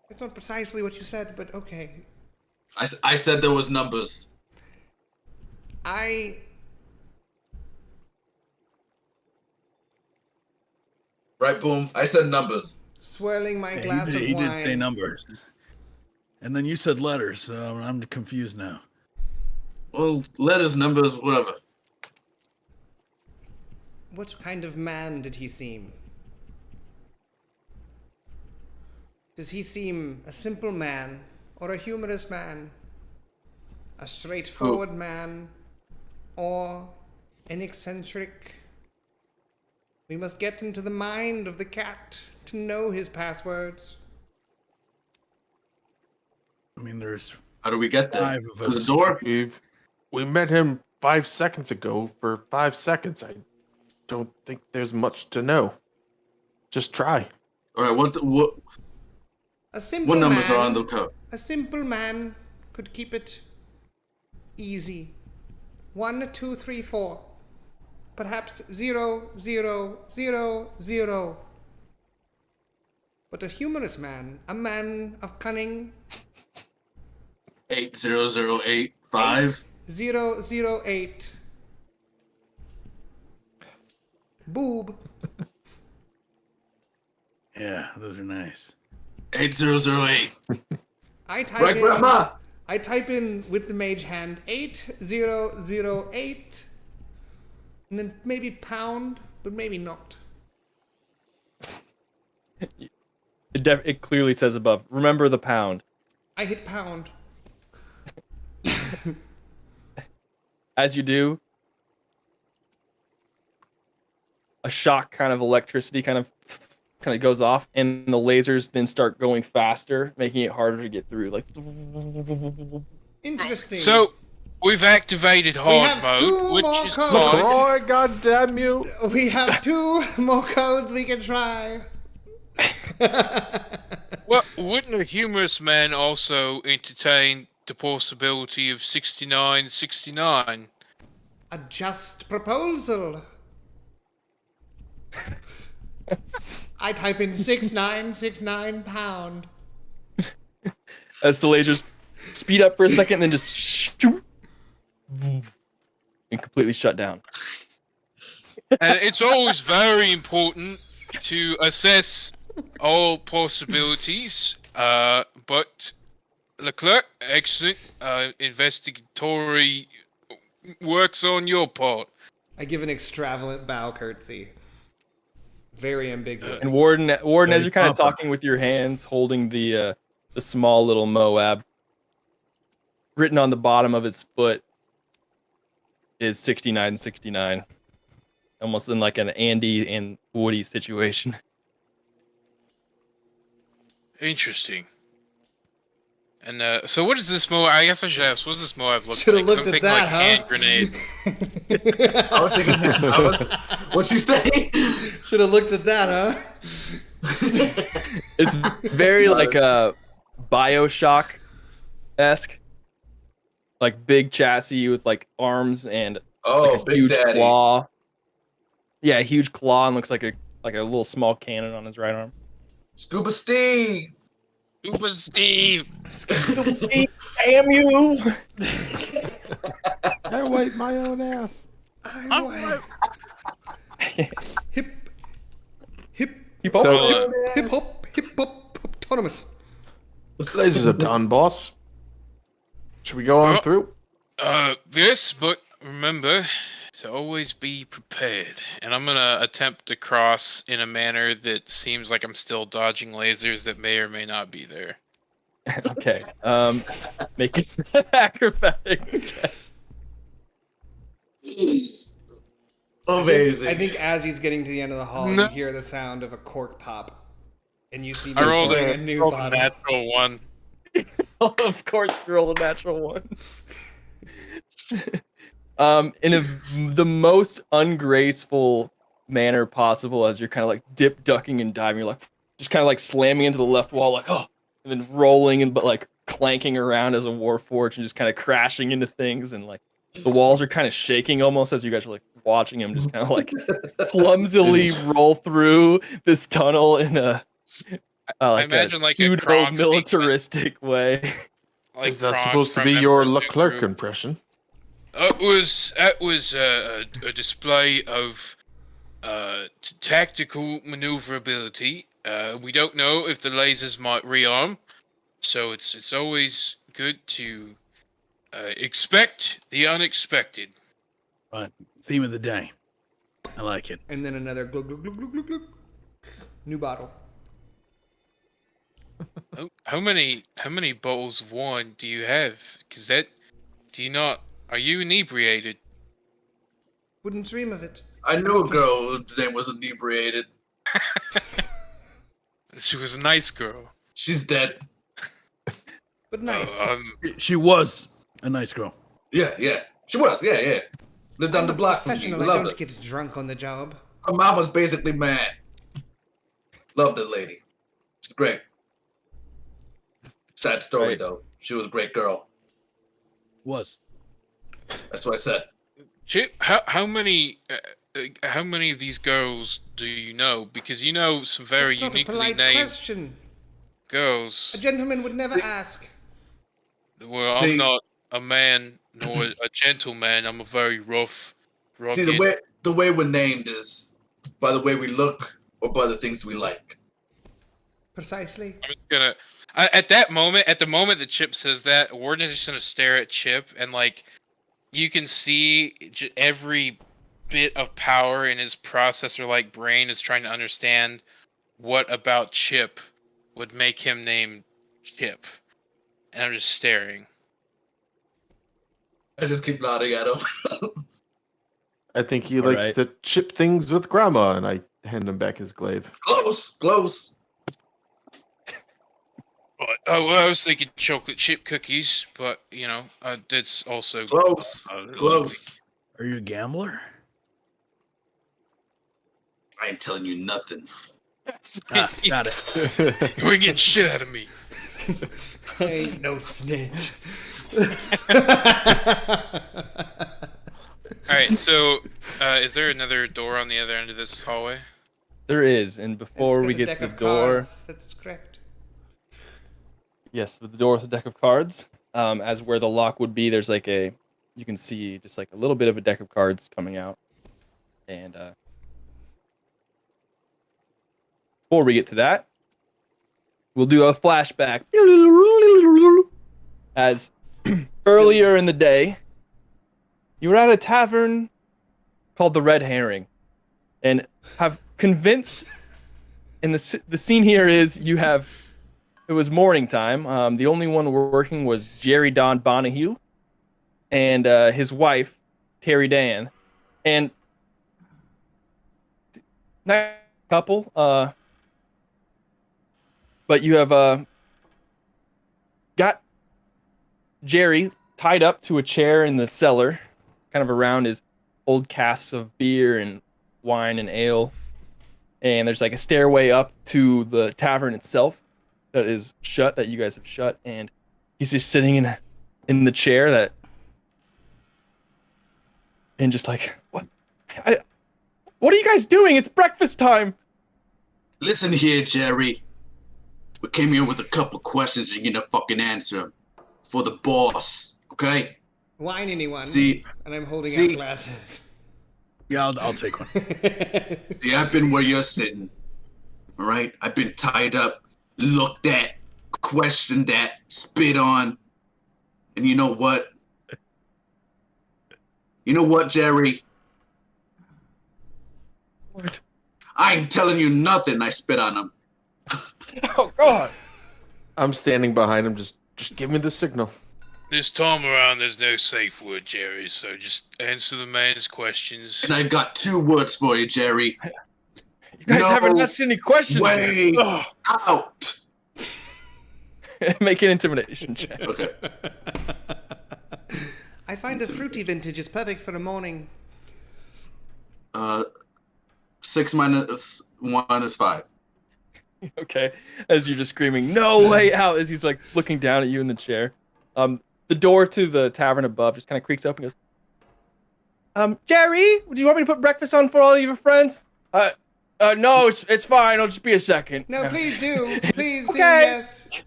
That's not precisely what you said, but okay. I said there was numbers. Right, boom. I said numbers. Swirling my Yeah, glass he of did wine. say numbers. And then you said letters, so I'm confused now. Well, letters, numbers, whatever. What kind of man did he seem? Does he seem a simple man or a humorous man? A straightforward man or an eccentric? We must get into the mind of the cat to know his passwords. I mean, there's How do we get there? 5 of Through us. the door? We met him 5 seconds ago for 5 seconds. I don't think there's much to know. Just try. All right. What A simple numbers man, are on the code? A simple man could keep it easy. 1, 2, 3, 4. Perhaps 0, 0, 0, 0. But a humorous man, a man of cunning, 80085. 008. Boob. Yeah, those are nice. 8008. I type Right, in. Grandma? I type in with the mage hand 8008, and then maybe pound, but maybe not. It clearly says above. Remember the pound. I hit pound. As you do, a shock kind of electricity kind of goes off, and the lasers then start going faster, making it harder to get through. Like, Interesting. So we've activated We have hard 2 mode, which more is codes. fine. Roy, goddamn you! We have 2 more codes we can try. Well, wouldn't a humorous man also entertain the possibility of 6969? A just proposal. I type in 6969 pound. as the lasers speed up for a second, and then just shoot, and completely shut down. And it's always very important to assess all possibilities. But Leclerc, excellent investigatory works on your part. I give an extravagant bow curtsy. Very ambiguous. And Warden, as Very you're kind of proper. talking with your hands, holding the small little M.O.A.B.B. written on the bottom of its foot, is 69-69. Almost in like an Andy and Woody situation. Interesting. And so what is this Mo? I guess I should ask. What's this Moab look Should have like? 'Cause looked I'm at thinking that, like hand huh? grenade. I was thinking this. What'd you say? Should have looked at that, huh? It's very like a BioShock-esque. Like big chassis with like arms and Oh, like a Big huge Daddy. claw. Yeah, a huge claw and looks like a little small cannon on his right arm. Scuba Steve. Uber Steve. Damn you! I wipe my own ass. Hip, hip, Keep up. So, hip hop, autonomous. Lasers are done, boss. Should we go on through? Yes, but remember to always be prepared. And I'm gonna attempt to cross in a manner that seems like I'm still dodging lasers that may or may not be there. Okay. Make it acrobatics check. Amazing. I think as he's getting to the end of the hall, No. you hear the sound of a cork pop, and you see me I rolled pouring a a new rolled a bottle. natural one. Of course, you roll a natural one. The most ungraceful manner possible, as you're kind of like ducking and diving, you're like just kind of like slamming into the left wall, like and then rolling and but like clanking around as a warforged and just kind of crashing into things, and like the walls are kind of shaking almost as you guys are like watching him just kind of like clumsily roll through this tunnel in a like a imagine like a Kronk pseudo-militaristic way. Like Is that Kronk supposed to from be your Emperor's New Leclerc Groove. impression? That was a display of tactical maneuverability. We don't know if the lasers might rearm, so it's always good to expect the unexpected. Right. Theme of the day. I like it. And then another glug glug glug glug glug glug. New bottle. How many bottles of wine do you have? Cause are you inebriated? Wouldn't dream of it. I knew a girl whose name was inebriated. She was a nice girl. She's dead. But nice. She was a nice girl. Yeah. She was. Yeah. Lived down I'm the a block from me. professional. I Loved don't her. get drunk on the job. Her mom was basically mad. Loved the lady. She's great. Sad story Right. though. She was a great girl. Was. That's what I said. Chip, how many of these girls do you know? Because you know some very It's not a uniquely polite named question. girls. A gentleman would never ask. Well, See- I'm not a man nor a gentleman. I'm a very rough, rugged. See, the way we're named is by the way we look or by the things we like. Precisely. I'm just gonna. At the moment that Chip says that, Warden is just gonna stare at Chip, and like, you can see every bit of power in his processor-like brain is trying to understand what about Chip would make him named Chip, and I'm just staring. I just keep nodding at him. I think he All likes right. to chip things with grandma, and I hand him back his glaive. Close. Oh, well, I was thinking chocolate chip cookies, but you know, that's also Close. Are you a gambler? I ain't telling you nothing. Got it. You ain't getting shit out of me. I ain't no snitch. All right, so is there another door on the other end of this hallway? There is, and before It's we got a get deck to the of door, cards. That's correct. yes, with the door with a deck of cards, as where the lock would be, there's like you can see just like a little bit of a deck of cards coming out, and before we get to that, we'll do a flashback. As earlier in the day, you were at a tavern called the Red Herring, and have convinced. And the scene here is it was morning time. The only one working was Jerry Don Bonahue, and his wife Terry Dan, and nice couple. But you have got Jerry tied up to a chair in the cellar, kind of around his old casks of beer and wine and ale. And there's like a stairway up to the tavern itself that is shut, that you guys have shut. And he's just sitting in the chair and just like, what are you guys doing? It's breakfast time. Listen here, Jerry. We came here with a couple questions. You're gonna fucking answer them for the boss, okay? Wine, anyone? See, and I'm holding see- out glasses. Yeah, I'll take one. See, I've been where you're sitting. All right, I've been tied up, looked at, questioned at, spit on, and you know what? You know what, Jerry? What? I ain't telling you nothing. I spit on him. Oh, God. I'm standing behind him. Just give me the signal. This time around, there's no safe word, Jerry, so just answer the man's questions. And I've got 2 words for you, Jerry. You guys No haven't asked any questions way yet. out. Make an intimidation check. Okay. I find a fruity vintage is perfect for a morning. 6 minus 1 is 5. Okay, as you're just screaming, "No way out!" as he's like looking down at you in the chair. The door to the tavern above just kind of creaks open and goes, Jerry, do you want me to put breakfast on for all of your friends? No, it's fine. It'll just be a second. No, please do. Please do, Okay. yes.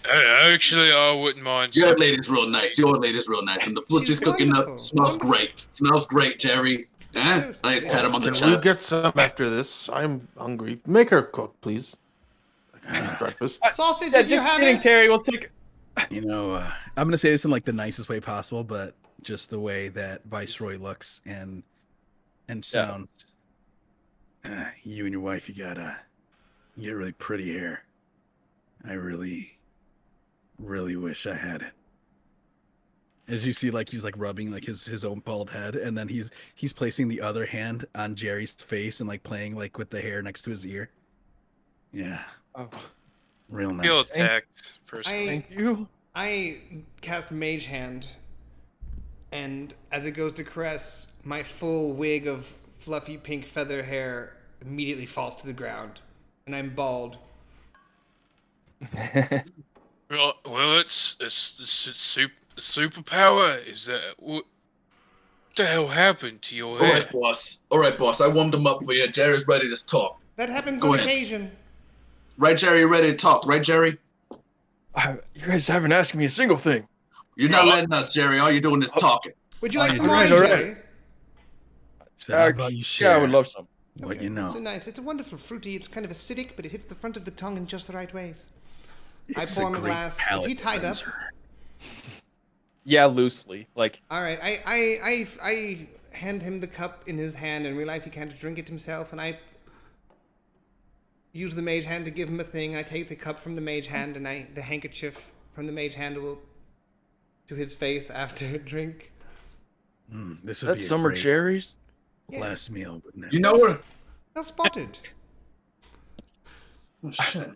Actually, I wouldn't mind. Your lady's real nice. Your lady's real nice. And the food She's is cooking wonderful. up. Smells Wonderful. great. Smells great, Jerry. Eh? I pat him on the Can we chest. get some after this? I'm hungry. Make her cook, please. Breakfast. Sausage, Yeah, if you just have kidding, it. Terry. We'll take. You know, I'm gonna say this in like the nicest way possible, but just the way that Viceroy looks and sounds. You and your wife, you got really pretty hair. I really, really wish I had it. As you see, like he's like rubbing like his own bald head, and then he's placing the other hand on Jerry's face and like playing like with the hair next to his ear. Yeah, Oh, real nice. Feel attacked, personally. thank you. I cast Mage Hand, and as it goes to caress, my full wig of fluffy pink feather hair immediately falls to the ground, and I'm bald. Well, it's superpower. Is that what the hell happened to your All hair? right, boss. All right, boss. I warmed him up for you. Jerry's ready to talk. That happens Go on ahead. occasion. Right, Jerry? You ready to talk? Right, Jerry? You guys haven't asked me a single thing. You're not letting us, Jerry. All you're doing is talking. Would you like you some do. wine, All right. Jerry? So how about you Yeah, share I would love some. what you know? So nice. It's a wonderful fruity. It's kind of acidic, but it hits the front of the tongue in just the right ways. It's I pour him a great glass. Is palate he tied up? cleanser. Yeah, loosely. Like, All right. I hand him the cup in his hand and realize he can't drink it himself, and I use the mage hand to give him a thing. I take the cup from the mage hand, and the handkerchief from the mage hand will to his face after a drink. This would that's be a summer great cherries. last meal, wouldn't it? You know her? Well spotted. Oh, shit.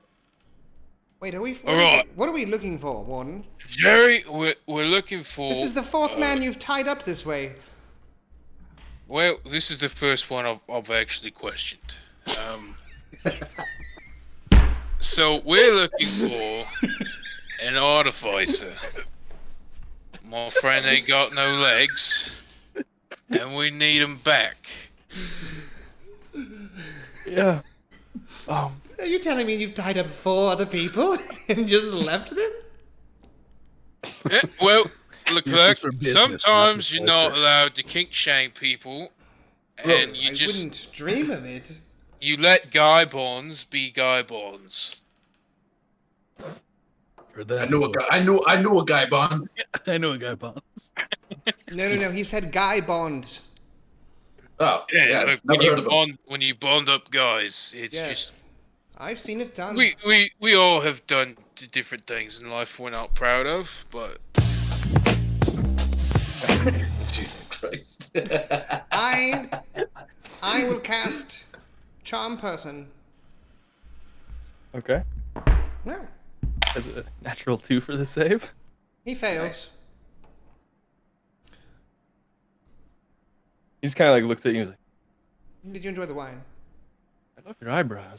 Wait, are we? All right. What are we looking for, Warden? Jerry, we're looking for. This is the fourth man you've tied up this way. Well, this is the first one I've actually questioned. So we're looking for an artificer. My friend ain't got no legs, and we need him back. Yeah. Are you telling me you've tied up 4 other people and just left them? Yeah, well, look, This is for business, not sometimes for you're not pleasure. allowed to kink shame people, and you I just wouldn't dream of it. you let guy bonds be guy bonds. For that I knew a before. guy. I knew a guy, Bond. I know a guy bonds. No. He said Guy Bond. Oh, Yeah, yeah. look, Never heard of him. when you bond up guys, it's Yes. just I've seen it done. we all have done different things in life we're not proud of, but Jesus. Christ. I will cast Charm Person. Okay. No, Is it a natural 2 for the save? he fails. Nice. He just kind of like looks at you and he's like, Did you enjoy the wine? I love your eyebrows.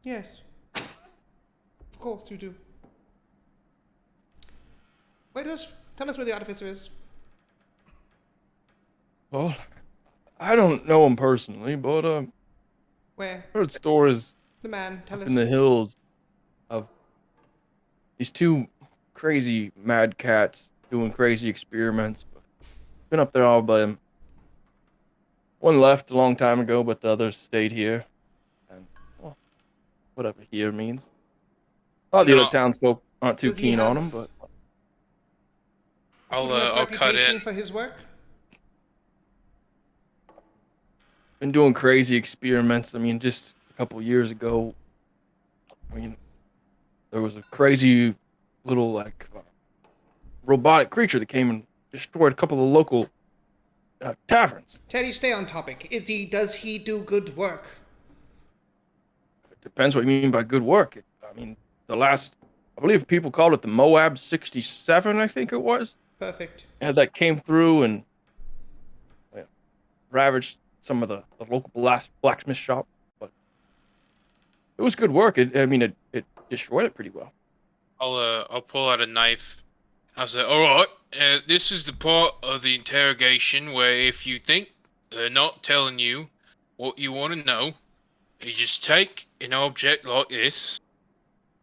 Yes. Of course you do. Tell us where the artificer is. Well, I don't know him personally, but Where? I heard stories The man. Tell us. in the hills of these 2 crazy mad cats doing crazy experiments. Been up there all by him. One left a long time ago, but the others stayed here. And, well, whatever here means. A lot of the other townsfolk aren't too Does he keen on have- him, but I'll Good enough I'll cut reputation in. for his work. been doing crazy experiments. I mean, just a couple years ago, I mean, there was a crazy little like robotic creature that came and destroyed a couple of local taverns. Teddy, stay on topic. Does he do good work? It depends what you mean by good work. I mean, I believe people called it the M.O.A.B.B 67, I think it was. Perfect. Yeah, that came through and ravaged some of the local blacksmith shop. But it was good work. It destroyed it pretty well. I'll pull out a knife. I'll say, all right, this is the part of the interrogation where if you think they're not telling you what you want to know, you just take an object like this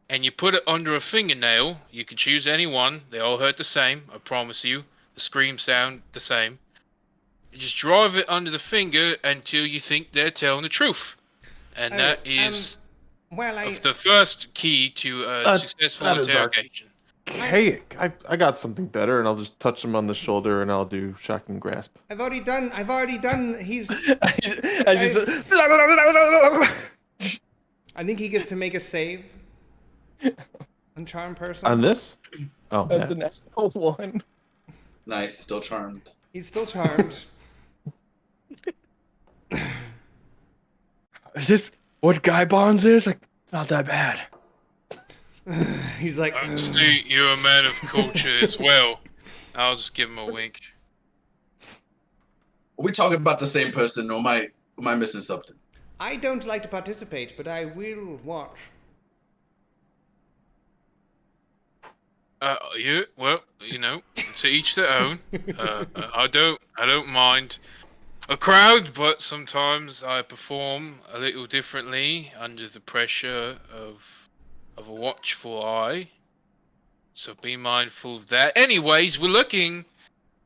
and you put it under a fingernail. You can choose any one. They all hurt the same, I promise you. The screams sound the same. You just drive it under the finger until you think they're telling the truth. And that is the first key to a successful that is interrogation. Archaic. I got something better, and I'll just touch him on the shoulder, and I'll do shocking grasp. I've already done. He's. I think he gets to make a save. On Charm Person. On this? Oh, That's yeah. a natural 1. Nice, still charmed. He's still charmed. Is this what Guy Bonds is? Like, it's not that bad. He's like. I see you're a man of culture as well. I'll just give him a wink. Are we talking about the same person, or am I missing something? I don't like to participate, but I will watch. Yeah, well, to each their own. I don't mind a crowd, but sometimes I perform a little differently under the pressure of a watchful eye. So be mindful of that. Anyways, we're looking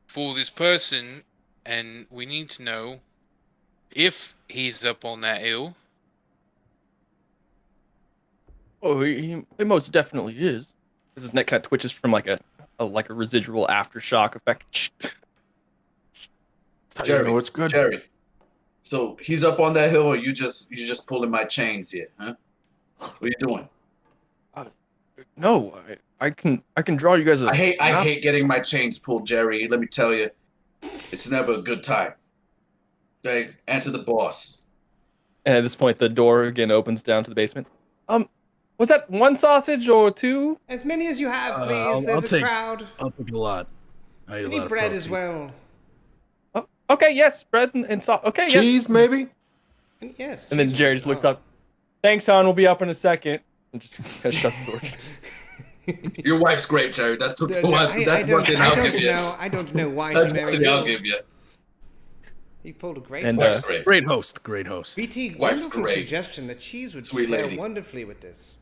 for this person, and we need to know if he's up on that hill. Oh, he most definitely is. His neck kind of twitches from like a residual aftershock effect. Jerry, it's good. Jerry. So he's up on that hill, or you just pulling my chains here, huh? What are you doing? No, I can draw you guys. I hate getting my chains pulled, Jerry. Let me tell you, it's never a good time. Okay, answer the boss. And at this point, the door again opens down to the basement. Was that 1 sausage or 2? As many as you have, please. I'll There's a take- crowd. I'll take a lot. I eat We a lot need of bread as protein. well. Oh, okay, yes, bread and sauce. Okay, yes. Cheese, maybe? And yes. And then cheese Jerry would just be looks well. up. Thanks, hon. We'll be up in a second. And just kind of shuts the door. Your wife's great, Jerry. That's I one thing I'll give you. I don't know why That's she one married thing I'll you. give you. He pulled a great And, one. Wife's great. Great host. Great host. BT, Wife's wonderful great. suggestion. The cheese would Sweet pair lady. wonderfully with this.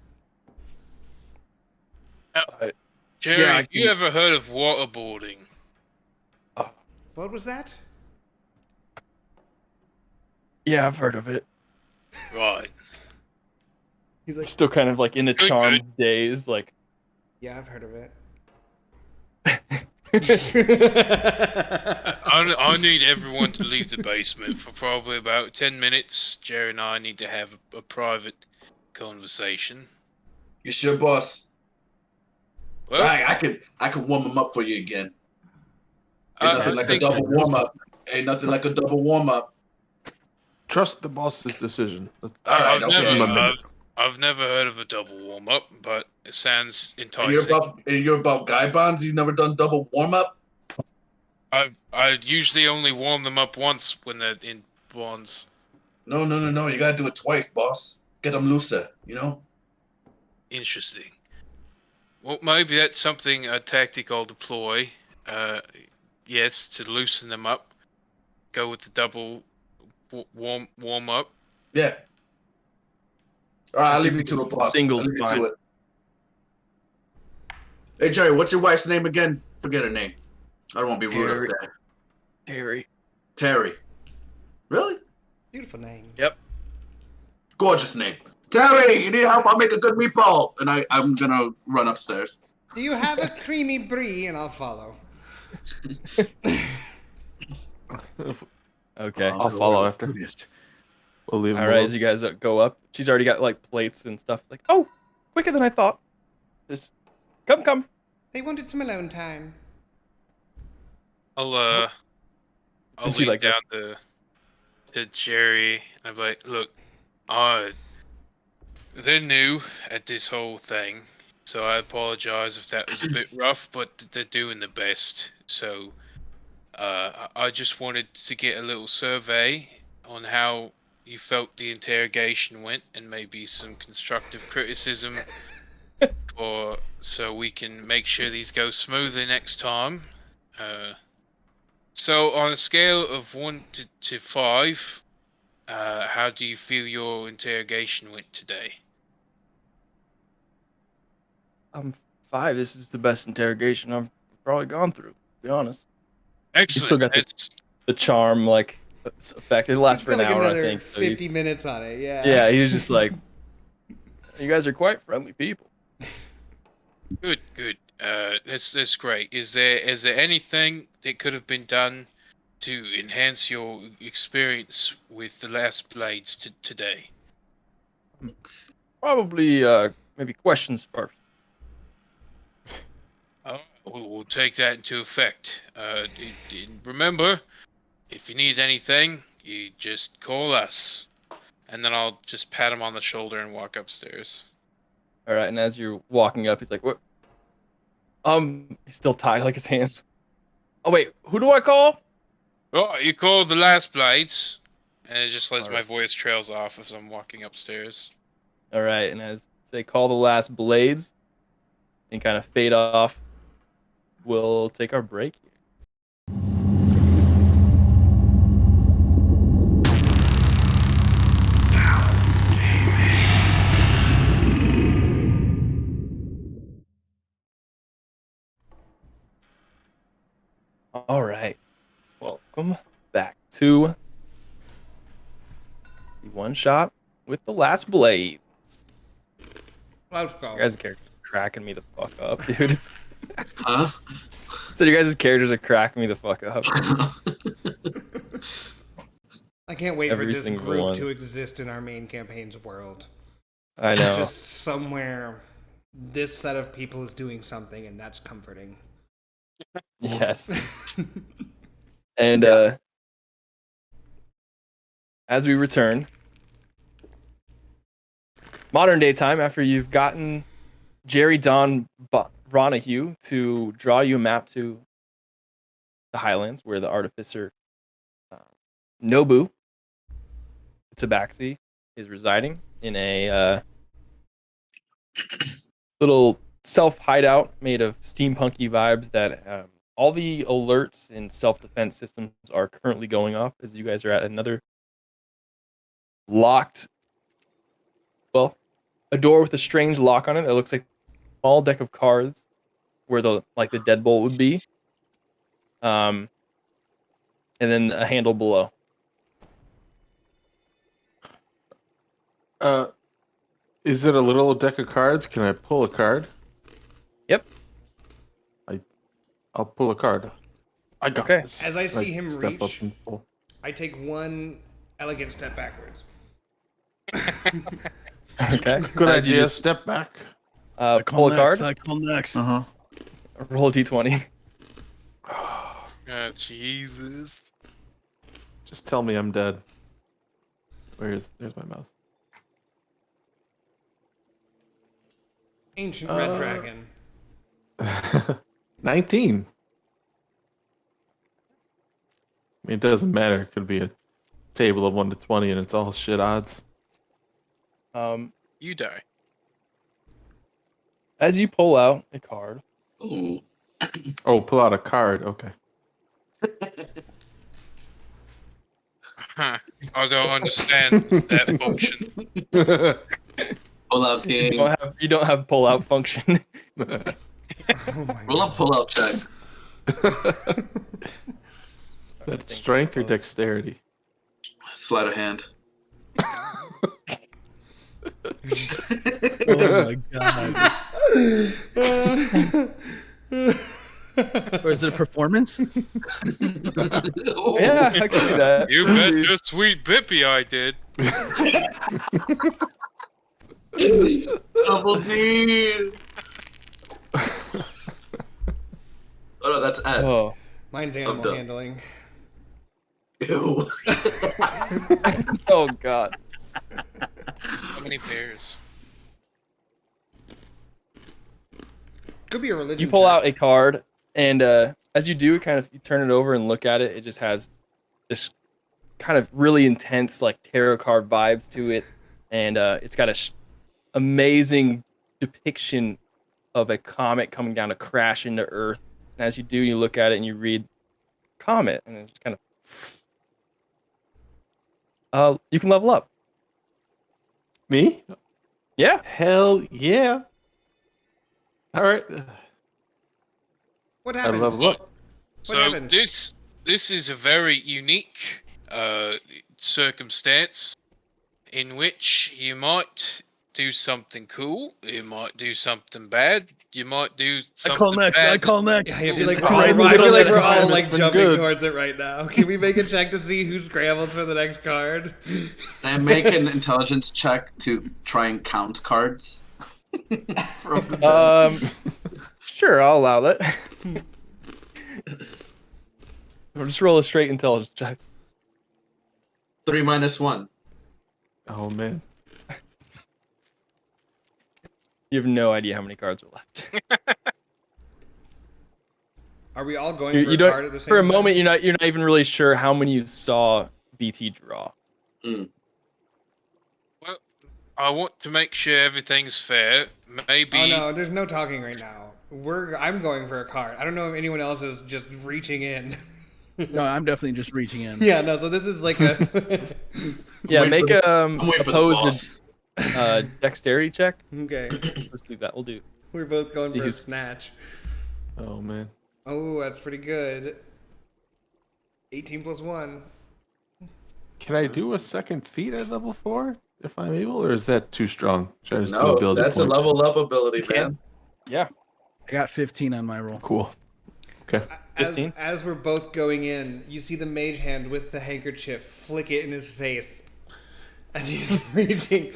Jerry, Yeah, I have you can- ever heard of waterboarding? What was that? Yeah, I've heard of it. Right. He's like, Still kind of like in a Good, charmed daze, like. yeah, I've heard of it. I need everyone to leave the basement for probably about 10 minutes. Jerry and I need to have a private conversation. You sure, boss? Well, I could warm him up for you again. Ain't nothing like a double warm up. Ain't nothing like a double warm up. Trust the boss's decision. I've okay. I've never heard of a double warm up, but it sounds And enticing. you're about guy bonds. You've never done double warm up. I usually only warm them up once when they're in bonds. No. You gotta do it twice, boss. Get them looser. You know. Interesting. Well, maybe that's something a tactic I'll deploy. Yes, to loosen them up. Go with the double warm up. Yeah. All right, I'll leave you to it, boss. Singles I'll leave you fine. to it. Hey, Jerry, what's your wife's name again? Forget her name. I don't want to be rude Terry. up there. Terry. Really? Beautiful name. Yep. Gorgeous name. Terry, you need help? I'll make a good meatball. And I'm going to run upstairs. Do you have a creamy brie? And I'll follow. Okay. I'll follow after. Buddhist. We'll leave him All right, alone. as you guys go up, she's already got like plates and stuff. Like, oh, quicker than I thought. Just come. They wanted some alone time. I'll Did you lean like down to Jerry and I'm like, look, they're new at this whole thing, so I apologize if that was a bit rough, but they're doing the best. So I just wanted to get a little survey on how you felt the interrogation went and maybe some constructive criticism or so we can make sure these go smoothly next time. So on a scale of 1 to 5, how do you feel your interrogation went today? 5. This is the best interrogation I've probably gone through, to be honest. Excellent. still got the charm, like, effect. It lasts for an Like hour, I another think. So 50 minutes on it, yeah. yeah, he was just like, you guys are quite friendly people. Good. That's great. Is there anything that could have been done to enhance your experience with the last blades today? Probably, maybe questions first. We'll take that into effect. Remember, if you need anything, you just call us. And then I'll just pat him on the shoulder and walk upstairs. All right, and as you're walking up, he's like, what? He's still tied, like his hands. Oh, wait, who do I call? Oh, you call the last blades. And it just lets All my right. voice trails off as I'm walking upstairs. All right, and as they call the last blades and kind of fade off, we'll take our break. All right, welcome back to the one shot with the last blade. Let's go. You guys' characters are cracking me the fuck up, dude. Huh? So you guys' characters are cracking me the fuck up. I can't wait Every for this single group one. to exist in our main campaign's world. I know. Just somewhere, this set of people is doing something, and that's comforting. Yes. And as we return, modern day time, after you've gotten Jerry Don Ronahue to draw you a map to the Highlands, where the artificer Nobu Tabaxi is residing in a little self hideout made of steampunky vibes that all the alerts and self-defense systems are currently going off as you guys are at another locked, well, a door with a strange lock on it that looks like a small deck of cards where the deadbolt would be, and then a handle below. Is it a little deck of cards? Can I pull a card? Yep. I'll pull a card. I got Okay. this. As I see him step up reach, and pull. I take one elegant step backwards. Okay. Good As you idea. just Step back. pull a card. I call next. Uh huh. Roll a d20. Oh, Jesus. Just tell me I'm dead. There's my mouse. Ancient red dragon. 19. I mean, it doesn't matter. It could be a table of 1 to 20, and it's all shit odds. You die. As you pull out a card, Ooh. Oh, pull out a card. Okay. Huh. I don't understand that function. Pull out king. you don't have pull out function. Oh my Roll a pull out check. That's strength or dexterity? Sleight of hand. Oh my god. Or is it a performance? Yeah, I can see that. You bet your sweet bippy I did. Double D. Oh no, that's Ed. Oh, Mine's I'm animal done. handling. Ew. oh God. How many bears? Could be a religion. You pull check. out a card, and as you do, you turn it over and look at it. It just has this kind of really intense, like tarot card vibes to it, and it's got a amazing depiction of a comet coming down to crash into Earth. And as you do, you look at it and you read comet, and it just kind of. You can level up. Me? Yeah. Hell yeah. All right. What I happened? level up. So happened? this is a very unique circumstance in which you might do something cool, you might do something bad, you might do I something call next. bad. I call next. Yeah, I feel like, Oh, I we're, I feel like we're all It's like been jumping good. towards it right now. Can we make a check to see who scrambles for the next card? Can I make an intelligence check to try and count cards? Sure, I'll allow that. We'll just roll a straight intelligence check. 3 minus 1. Oh man. You have no idea how many cards are left. Are we all going for You a card at the don't. same For a time? moment, you're not even really sure how many you saw BT draw. Well, I want to make sure everything's fair. Maybe Oh no, there's no talking right now. I'm going for a card. I don't know if anyone else is just reaching in. No, I'm definitely just reaching in. Yeah, no. So this is like a. Yeah, waiting make for I'm waiting for the opposed boss. dexterity check. Okay, Let's do that. We'll do. we're both going See for a who's- snatch. Oh man. Oh, that's pretty good. 18 plus 1. Can I do a second feat at level 4 if I'm able, or is that too strong? Should I just do No, ability that's point? a level up ability, You can. man. Yeah. I got 15 on my roll. Cool. Okay. As 15? as we're both going in, you see the mage hand with the handkerchief flick it in his face as he's reaching,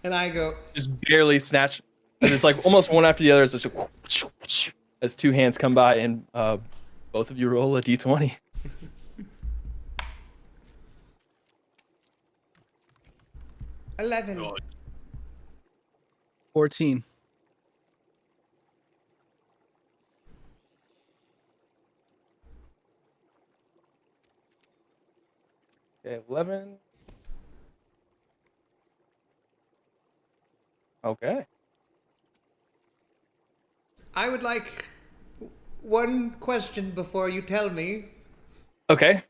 and I go, Just barely snatch. And it's like almost one after the other. It's just as two hands come by, and both of you roll a d20. 11. God. 14. Okay, 11. Okay. I would like one question before you tell me. Okay.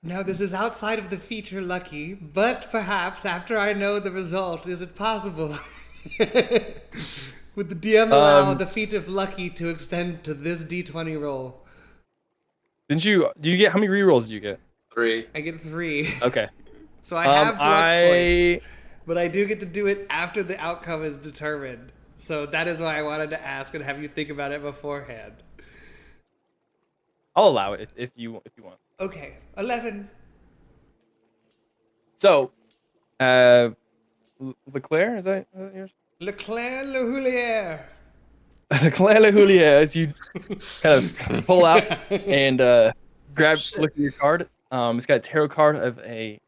Now, this is outside of the feature lucky, but perhaps after I know the result, is it possible? Would the DM allow the feat of lucky to extend to this d20 roll? Didn't you? Do you get how many rerolls do you get? 3. I get 3. Okay. So I have luck I points, but I do get to do it after the outcome is determined. So that is why I wanted to ask and have you think about it beforehand. I'll allow it if you want. Okay, 11. So, Leclerc, is that yours? Leclerc Le Houlier. Clan of Julia, as you kind of pull out and look at your card. It's got a tarot card of a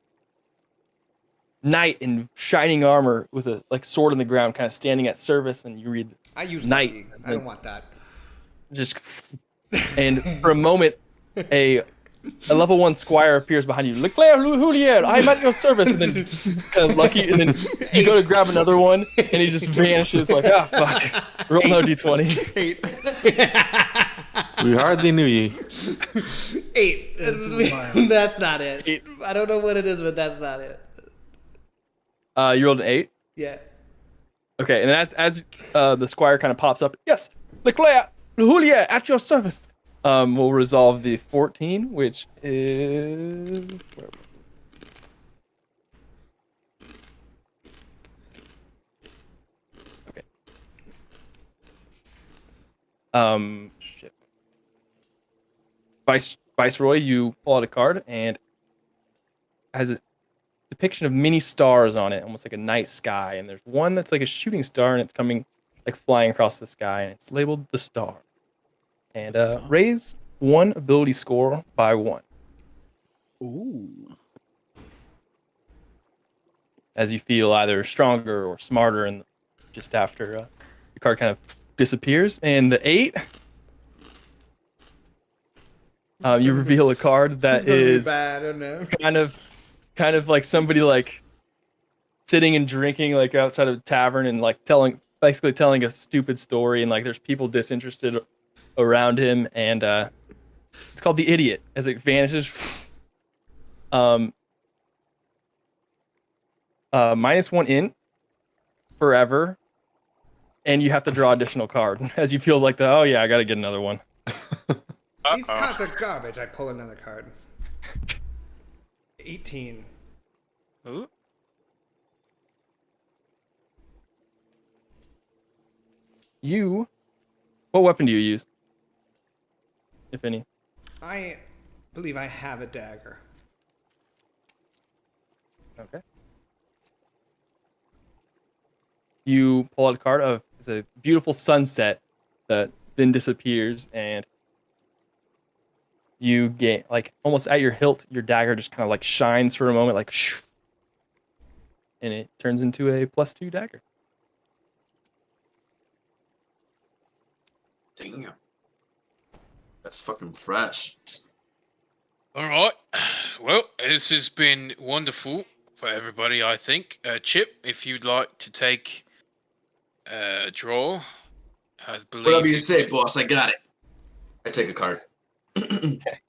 knight in shining armor with a sword in the ground, kind of standing at service, and you read I use knight. lucky. I don't want that. Just and for a moment, a level 1 squire appears behind you. Leclerc Juliet, I'm at your service, and then kind of lucky, and then you go to grab another one, and he just vanishes like, fuck. Roll no d20. 8. We hardly knew ye. 8. That's not it. 8. I don't know what it is, but that's not it. You rolled an 8. Yeah. Okay, and as the squire kind of pops up, yes, Leclerc Juliet at your service. We'll resolve the 14, which is okay. Shit. Viceroy, you pull out a card and has a depiction of many stars on it, almost like a night sky. And there's one that's like a shooting star, and it's coming like flying across the sky, and it's labeled the Star. And raise 1 ability score by 1. Ooh. As you feel either stronger or smarter, and just after the card kind of disappears. And the 8, you reveal a card that is bad, I don't know. kind of like somebody like sitting and drinking like outside of a tavern and like basically telling a stupid story, and like there's people disinterested around him, and it's called the Idiot as it vanishes. -1 int forever, and you have to draw additional card as you feel like I gotta get another one. These cards are garbage. I pull another card. 18. Ooh. What weapon do you use, if any? I believe I have a dagger. Okay. You pull out a card of it's a beautiful sunset that then disappears, and you get like almost at your hilt, your dagger just kind of like shines for a moment, like shoo, and it turns into a +2 dagger. Damn. That's fucking fresh. All right. Well, this has been wonderful for everybody, I think. Chip, if you'd like to take a draw, I believe. Whatever you say, boss. I got it. I take a card. Okay.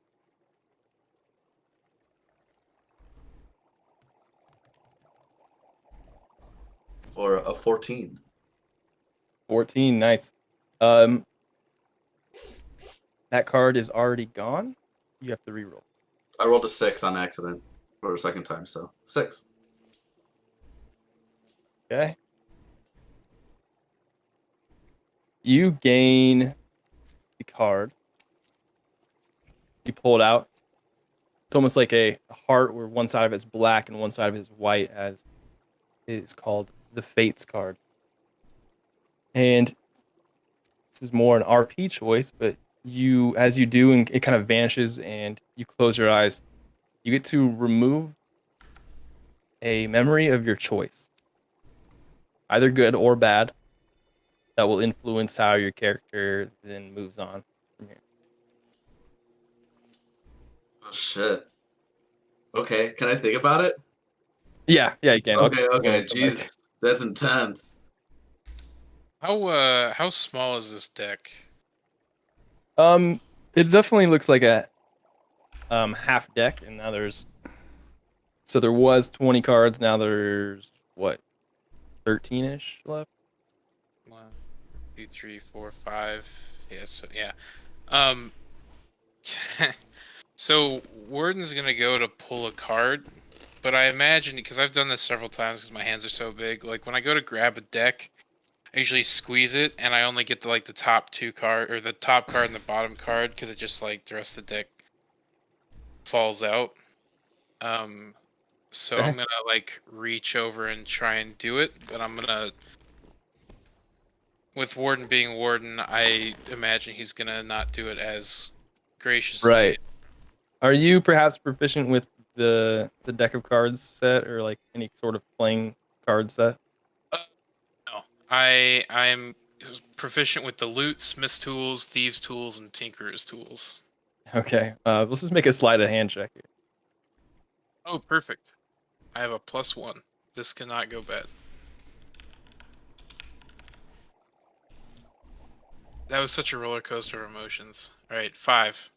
Or a 14. 14, nice. That card is already gone. You have to reroll. I rolled a 6 on accident for a second time, so 6. Okay. You gain the card. You pull it out. It's almost like a heart where one side of it's black and one side of it is white, as it is called the Fates card. And this is more an RP choice, but as you do, and it kind of vanishes and you close your eyes, you get to remove a memory of your choice, either good or bad, that will influence how your character then moves on from here. Oh shit. Okay, can I think about it? Yeah, you can. Okay. Jeez, that's intense. How small is this deck? It definitely looks like a half deck, and now there was 20 cards, now there's 13-ish left. 1, 2, 3, 4, 5. Yeah. So Warden's gonna go to pull a card, but I imagine, because I've done this several times because my hands are so big, like when I go to grab a deck, I usually squeeze it and I only get the top 2 card, or the top card and the bottom card, because it just the rest of the deck falls out. So Okay. I'm gonna reach over and try and do it, but I'm gonna with Warden being Warden, I imagine he's gonna not do it as graciously. Right. Are you perhaps proficient with the deck of cards set, or like any sort of playing card set? No, I'm proficient with the loot, smith's tools, thieves' tools, and tinkerer's tools. Okay. Let's just make a sleight of hand check here. Oh, perfect. I have a +1. This cannot go bad. That was such a roller coaster of emotions. All right, 5.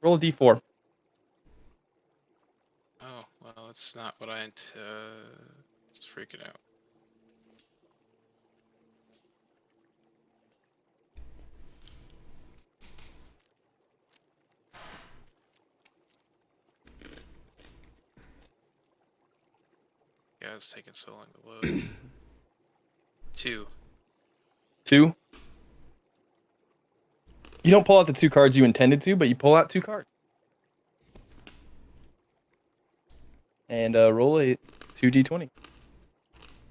Roll a d4. Oh, well, that's not what I Let's freak it out. Yeah, it's taking so long to load. 2. 2. You don't pull out the 2 cards you intended to, but you pull out 2 cards. And roll a 2d20.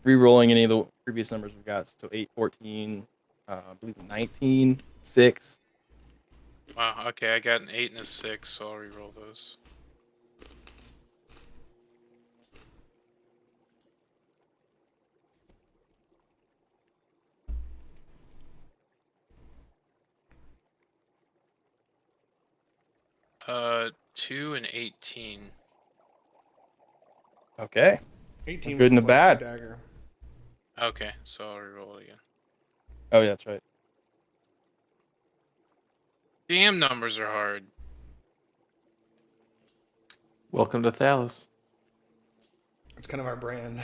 Re-rolling any of the previous numbers we've got. So 8, 14, I believe 19, 6. Wow, okay, I got an 8 and a 6, so I'll re-roll those. Uh, 2 and 18. Okay. 18 Good and a plus bad. 2 dagger. Okay, so I'll re-roll it again. Oh, yeah, that's right. Damn, numbers are hard. Welcome to Thalass. It's kind of our brand.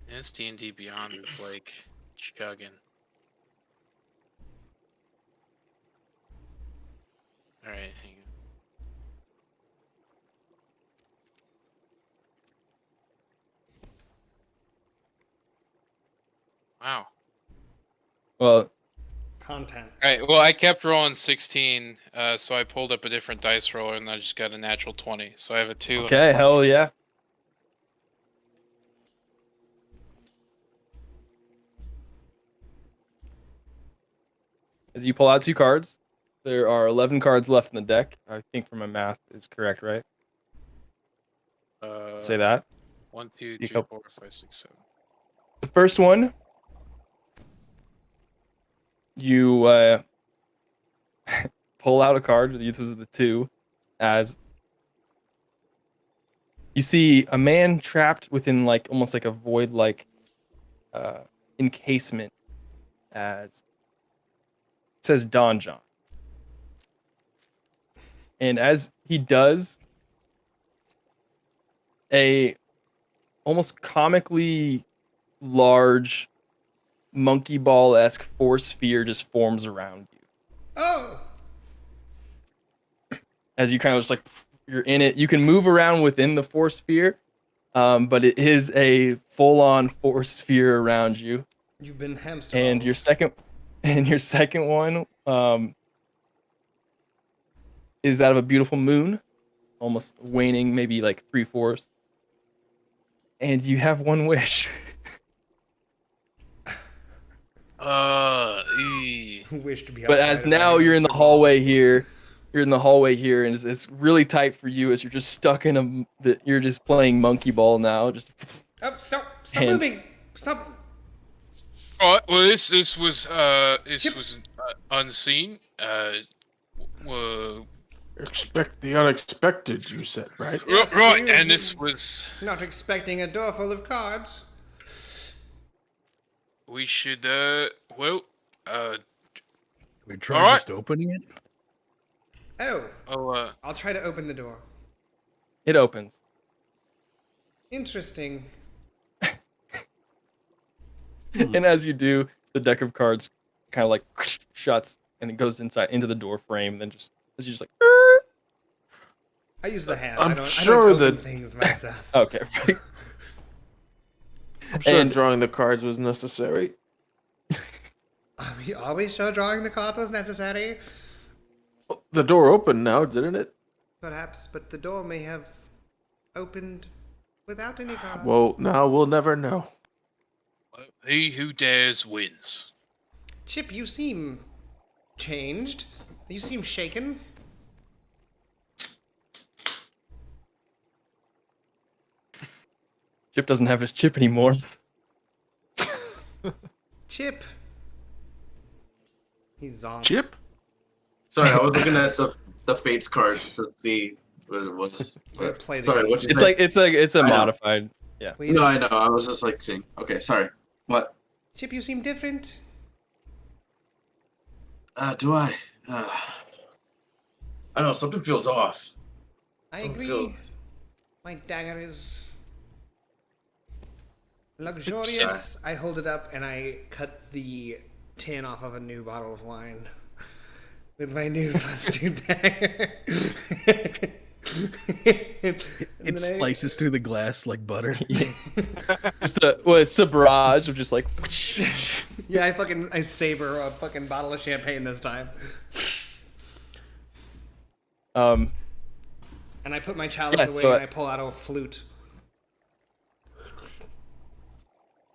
This D&D Beyond is like chugging. All right, hang on. Wow. Well, Content. All right. Well, I kept rolling 16, so I pulled up a different dice roller, and I just got a natural 20. So I have a 2. and a okay, 20. hell yeah. As you pull out 2 cards, there are 11 cards left in the deck. I think from my math is correct, right? Say that. 1, 2, You 3, go. 4, 5, 6, 7. The first one, you pull out a card. This was the 2, as you see a man trapped within like almost like a void like encasement, as it says Don John. And as he does, a almost comically large monkey ball-esque force sphere just forms around you. Oh! As you kind of just like, you're in it. You can move around within the force sphere, but it is a full-on force sphere around you. You've been hamster. And your second one is that of a beautiful moon, almost waning, maybe like 3/4. And you have one wish. Wish to be. But as now you're in the hallway here, and it's really tight for you as you're just stuck in you're just playing monkey ball now. Just Oh, stop And- moving! Stop! Oh, well, this was Chip. unseen. Expect the unexpected, you said, right? Yes, right, you- and this was. Not expecting a door full of cards. We should We try All right. just opening it. Oh, I'll try to open the door. it opens. Interesting. And as you do, the deck of cards kind of like shuts and it goes inside into the door frame. Then just like I use the hand. I'm I don't sure open that- things myself. okay. I'm sure And- drawing the cards was necessary. Are we always sure drawing the cards was necessary? The door opened now, didn't it? perhaps, but the door may have opened without any cards. Well, now we'll never know. He who dares wins. Chip, you seem changed. You seem shaken. Chip doesn't have his chip anymore. Chip. He's zonked. Chip? Sorry, I was looking at the Fates card just to see what it was. We'll play the Sorry, game. what's your It's a I know. modified. Yeah. Wait, No, I know. I was just like saying. Okay, sorry. What? Chip, you seem different. Do I? I know something feels off. I Something agree. feels- My dagger is luxurious. I hold it up and I cut the tin off of a new bottle of wine with my new +2 dagger. It slices through the glass like butter. It's a barrage of just like. Yeah, I saber a fucking bottle of champagne this time. And I put my chalice Yeah, away so and I pull out a flute.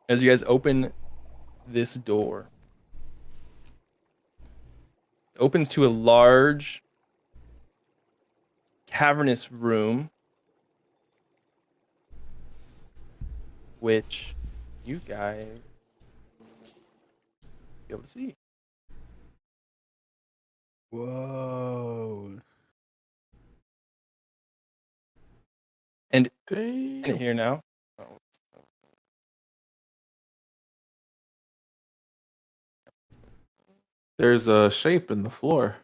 As you guys open this door, it opens to a large cavernous room, which you guys be able to see. Whoa. And Damn. in here now. There's a shape in the floor.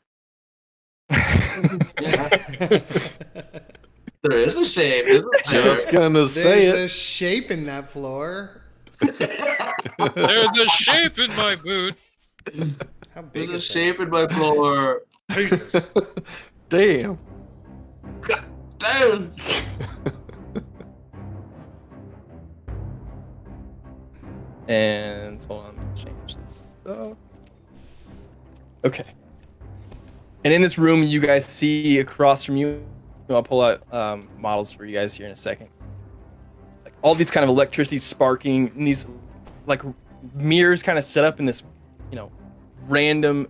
There is a shape, isn't there? Just gonna say There's it. a shape in that floor. There's a shape in my boot. How big There's a is shape in my floor. that? Jesus. Damn. Damn. And hold on, let me change this stuff. Okay. And in this room, you guys see across from you. I'll pull out models for you guys here in a second. Like all these kind of electricity sparking, and these like mirrors kind of set up in this, random,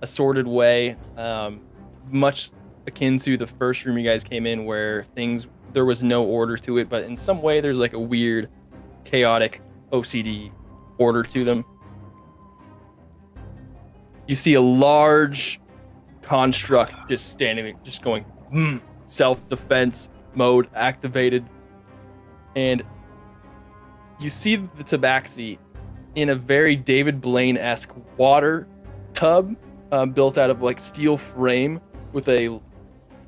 assorted way, much akin to the first room you guys came in, where there was no order to it, but in some way there's like a weird, chaotic OCD order to them. You see a large construct just standing, just going, self-defense mode activated. And you see the tabaxi in a very David Blaine-esque water tub built out of like steel frame with a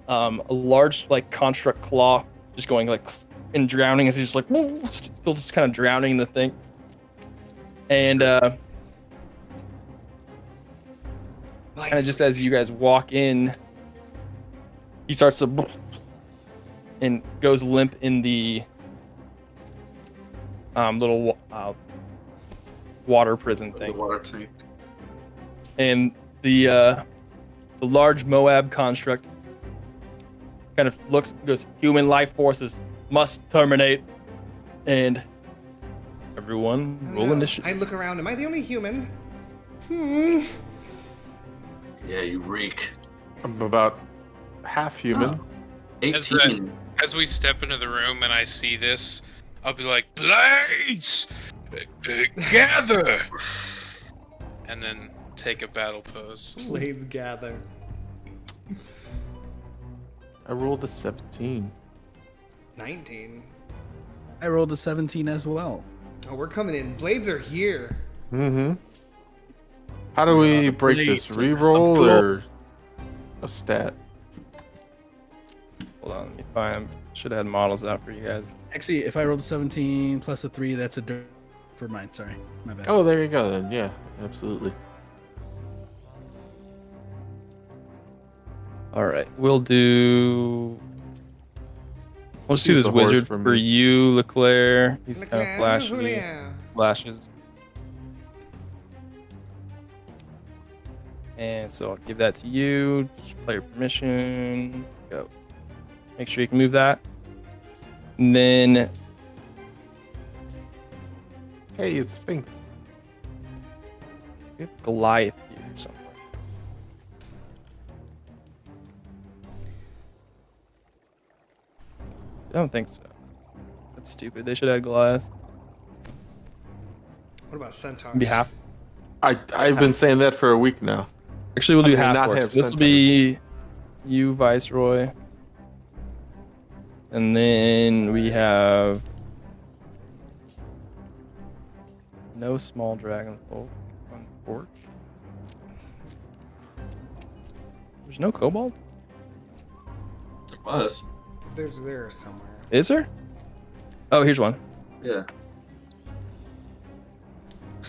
large like construct claw just going like and drowning as he's like still just kind of drowning in the thing. And kind of just as you guys walk in, he starts to and goes limp in the little water prison The thing. water tank. And the large M.O.A.B.B construct kind of goes, human life forces must terminate. And everyone roll initiative. I look around. Am I the only human? Yeah, you reek. I'm about half human. 18. As we step into the room and I see this, I'll be like, Blades! Gather! And then take a battle pose. Blades gather. I rolled a 17. 19. I rolled a 17 as well. Oh, we're coming in. Blades are here. Mm-hmm. How do we the break this? blades Reroll of gold. or a stat? Hold on, let me find. Should have had models out for you guys. Actually, if I rolled a 17 plus a 3, that's a dirt for mine. Sorry, my bad. Oh, there you go then. Yeah, absolutely. All right, we'll just do Use this the horse wizard for for me. you, Leclerc. He's kind of Leclerc, flashy. Julia. Flashes. And so I'll give that to you. Just player permission. Go. Make sure you can move that. And then Hey, it's Fink. we have Goliath here somewhere. I don't think so. That's stupid. They should add Goliath. What about centaurs? Be half. I've been saying that for a week now. Actually, we'll do How can I half not orcs. have This will be you, Viceroy. And then we have no small dragon folk on orc. There's no kobold? There was. There's there somewhere. Is there? Oh, here's one. Yeah.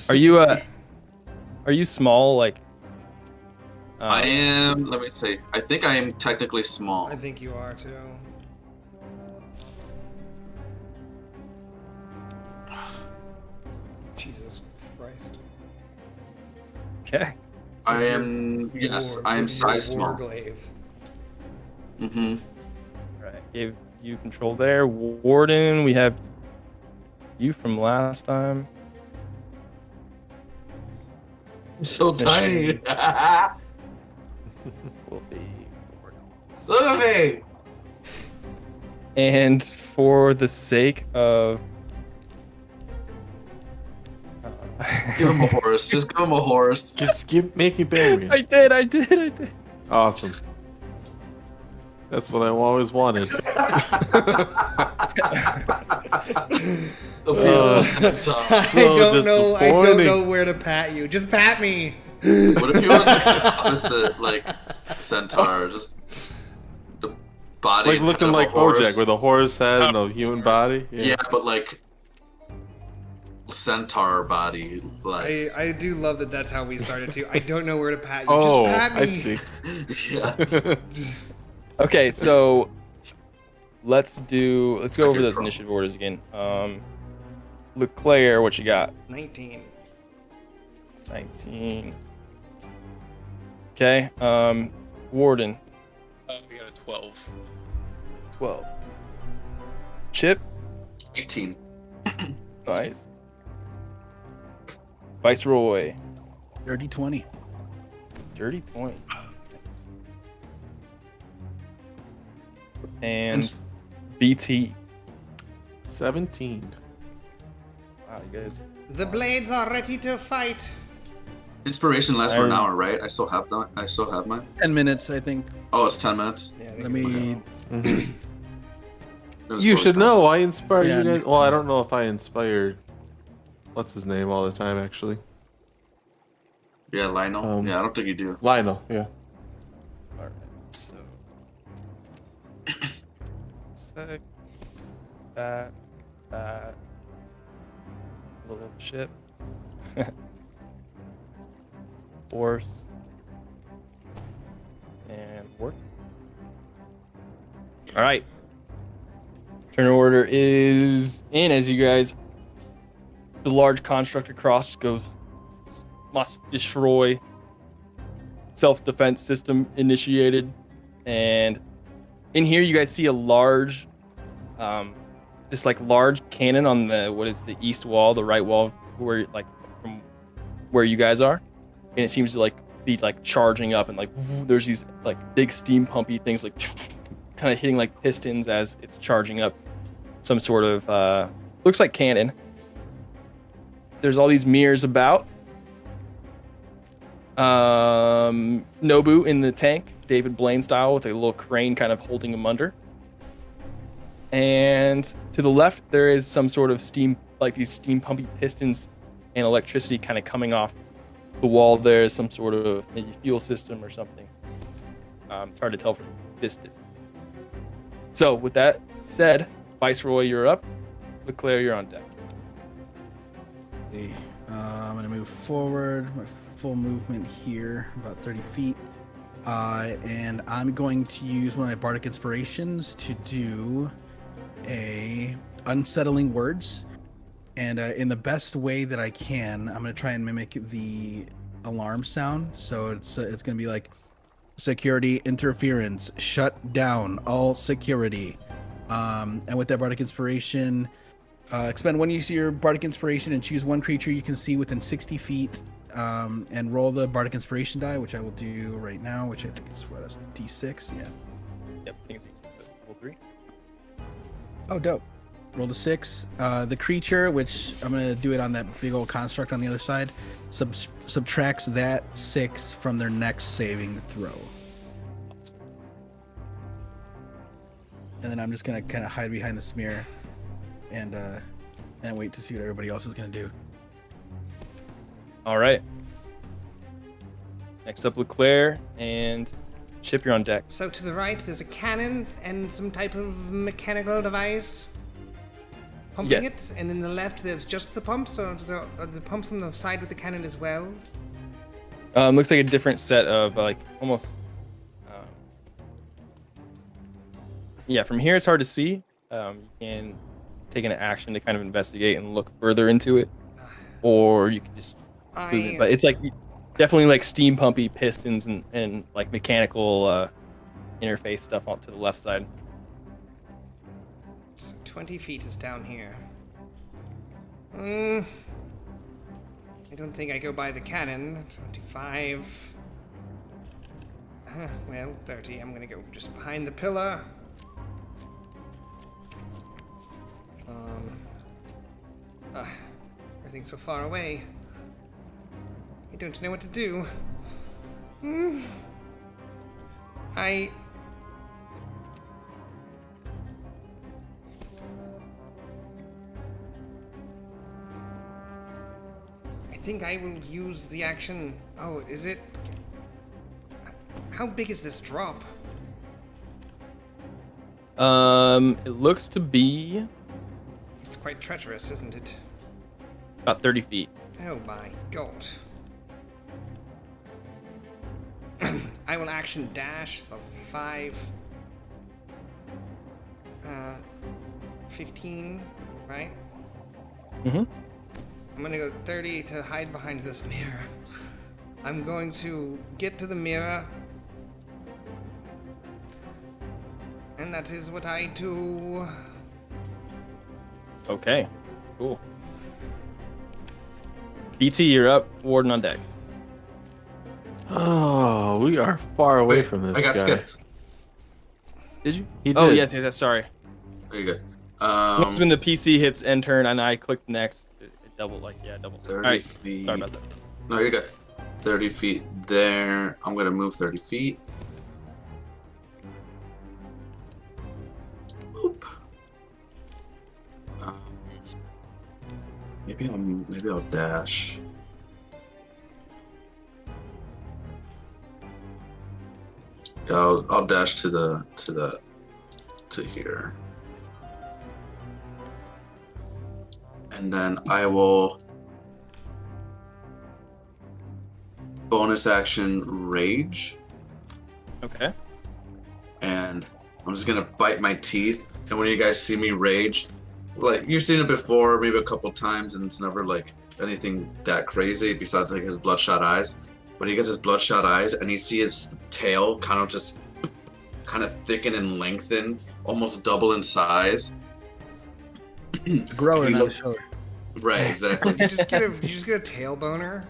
Are you small like I am. Let me see. I think I am technically small. I think you are too. Jesus Christ. Okay. I am. Yes, I am size small. Warglaive. Mm-hmm. Alright. Gave you control there. Warden, we have you from last time. So tiny. Mission. Look Will be at me. And for the sake of Give him a horse. Just give him a horse. Just make me bang I me. did. Awesome. That's what I've always wanted. The beautiful centaur. I don't disappointing. know where to pat you. Just pat me. What if you was like the opposite, like centaur, just the body, Like and looking head of like a horse. Bojack with a horse head and a human body. Yeah, but like centaur body, like I do love that that's how we started too. I don't know where to pat you. Oh, Just pat me. I see. yeah. Okay, so let's go over those Pro. initiative orders again. Leclerc, what you got? 19. 19. Okay. Warden, We got a 12. 12. Chip, 18. nice. Viceroy, Dirty 20. dirty 20. And BT. 17. Wow, you guys. The blades are ready to fight. Inspiration lasts for an hour, right? I still have that. I still have mine. 10 minutes, I think. Oh, it's 10 minutes. Yeah, I think Let me. It was You really should fast. know. I inspire Yeah, you guys. next Well, I time. don't know if I inspired. What's his name all the time, actually? Yeah, Lionel. Yeah, I don't think you do. Lionel. Yeah. Alright, so. Sec. That. Little chip. Horse. And work. Alright. Turn order is in as you guys. The large construct across goes. Must destroy. Self-defense system initiated. And in here you guys see a large this like large cannon on the east wall, the right wall where like from where you guys are. And it seems to like be like charging up and like there's these like big steam pumpy things like kind of hitting like pistons as it's charging up some sort of looks like cannon. There's all these mirrors about. Nobu in the tank, David Blaine style, with a little crane kind of holding him under. And to the left, there is some sort of steam, like these steam pumpy pistons and electricity kind of coming off the wall. There's some sort of maybe fuel system or something. It's hard to tell from this distance. So with that said, Viceroy, you're up. Leclerc, you're on deck. Okay. I'm going to move forward. My full movement here, about 30 feet. And I'm going to use one of my bardic inspirations to do a unsettling words. And in the best way that I can, I'm going to try and mimic the alarm sound. So it's going to be like security interference. Shut down all security. And with that bardic inspiration, expend 1 use of your bardic inspiration and choose 1 creature you can see within 60 feet. And roll the bardic inspiration die, which I will do right now, which I think is what, a D6? Yeah. Yep, I think it's level 3. Oh, dope. Roll the 6. The creature, which I'm going to do it on that big old construct on the other side, subtracts that 6 from their next saving throw. And then I'm just going to kind of hide behind the smear and wait to see what everybody else is going to do. All right. Next up, Leclerc and Chip, you're on deck. So to the right, there's a cannon and some type of mechanical device pumping Yes. it, and then the left, there's just the pumps, or are the pumps on the side with the cannon as well? Looks like a different set of almost. Yeah, from here it's hard to see. You can take an action to kind of investigate and look further into it, or you can just move it. But it's definitely like steam pumpy pistons and like mechanical interface stuff off to the left side. So 20 feet is down here. I don't think I go by the cannon. 25. Well, 30. I'm gonna go just behind the pillar. Everything's so far away. I don't know what to do. I think I will use the action. Oh, is it? How big is this drop? It looks to be It's quite treacherous, isn't it? about 30 feet. Oh my god. I will action dash, so 5. 15, right? Mm-hmm. I'm gonna go 30 to hide behind this mirror. I'm going to get to the mirror. And that is what I do. Okay, cool. BT, you're up. Warden on deck. Oh, we are far away Wait, from this I got guy. skipped. Did you? He Oh, did. yes, sorry. There you go. Sometimes when the PC hits end turn and I click next, it double. 30 Alright, feet. sorry about that. No, you're good. 30 feet there. I'm gonna move 30 feet. Oop. Maybe I'll dash. Yeah, I'll dash to here. And then I will bonus action rage, Okay. and I'm just gonna bite my teeth. And when you guys see me rage, like you've seen it before, maybe a couple times, and it's never like anything that crazy besides like his bloodshot eyes. But he gets his bloodshot eyes, and you see his tail kind of thicken and lengthen, almost double in size. Grower, He not a look- shower. Right, exactly. You just get a tail boner?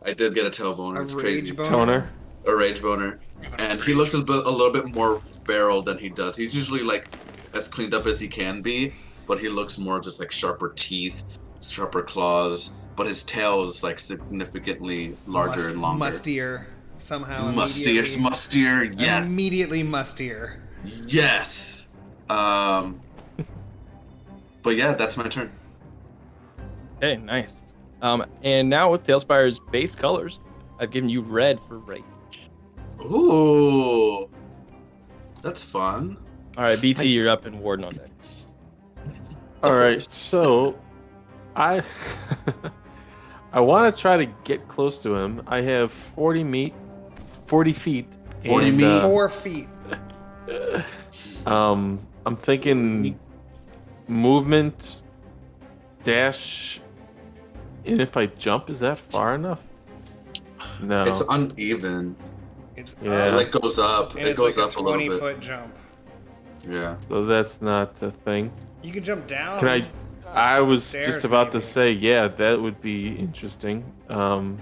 I did get a tail boner. A It's rage crazy. boner? Toner. A rage boner, and he looks a little bit more feral than he does. He's usually like as cleaned up as he can be, but he looks more just like sharper teeth, sharper claws. But his tail is like significantly larger and longer. Mustier somehow. Mustier. Yes. Immediately mustier. Yes. But yeah, that's my turn. Okay, nice. And now with TaleSpire's base colors, I've given you red for rage. Ooh, that's fun. All right, BT, you're up and Warden on deck. All right, so I want to try to get close to him. I have 40 feet. 40 and, feet? 4 feet. I'm thinking movement, dash, and if I jump, is that far enough? No. It's uneven. It's Yeah. up, Like goes up. and It it's goes like up a a little 20-foot bit. jump. Yeah. So that's not a thing. You can jump down. Can I the was stairs, just about to maybe. say, yeah, that would be interesting. Because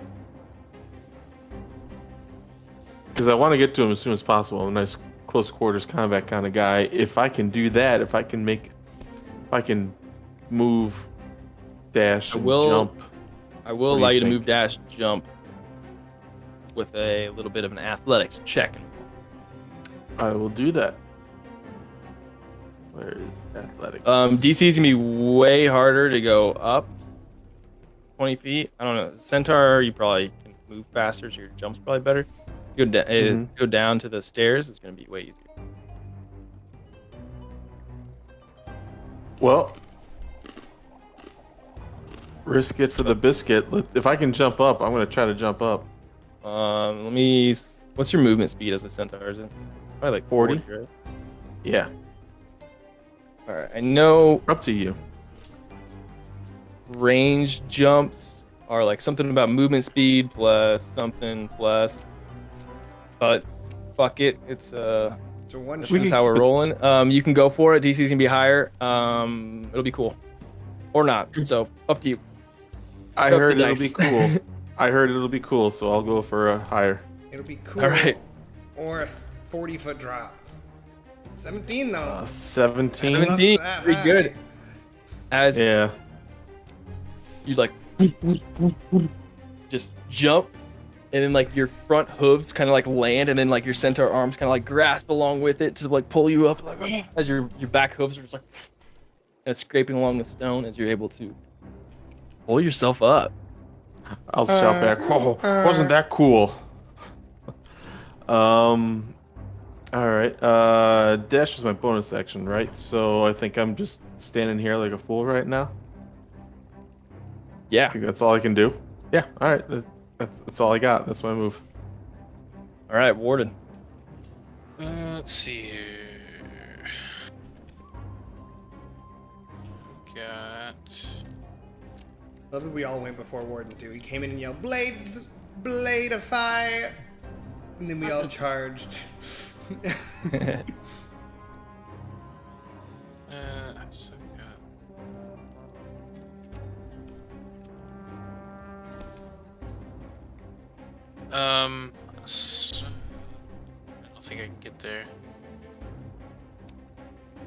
I want to get to him as soon as possible. I'm a nice close quarters combat kind of guy. If I can do that, if I can move, dash, and jump. I will What do allow you you to think? move, dash, jump with a little bit of an athletics check. I will do that. Where is athletics? DC is gonna be way harder to go up 20 feet. I don't know. Centaur, you probably can move faster, so your jump's probably better. Go down to the stairs. It's gonna be way easier. Well, risk it for the biscuit. If I can jump up, I'm gonna try to jump up. What's your movement speed as a centaur? Is it probably like 40? right? Yeah, All right. I know up to you. range jumps are like something about movement speed plus something plus. But fuck it. It's So one this We is can how we're keep it- rolling. You can go for it. DC's gonna be higher. It'll be cool, or not. So up to you. I Up heard the it'll be dice. cool. I heard it'll be cool, so I'll go for a higher. It'll be cool. All right. Or a 40-foot drop. 17 though. 17. 17, that pretty high. good. As Yeah. you like just jump, and then like your front hooves kind of like land, and then like your centaur arms kind of like grasp along with it to like pull you up, like as your back hooves are just like and it's scraping along the stone as you're able to pull yourself up. I'll shout back. Whoa, wasn't that cool? All right. Dash is my bonus action, right? So I think I'm just standing here like a fool right now. Yeah. I think that's all I can do. Yeah. All right. That's all I got. That's my move. All right, Warden. Let's see here. Got. Love that we all went before Warden too. He came in and yelled, "Blades! Bladeify!" And then we all charged. So I don't think I can get there.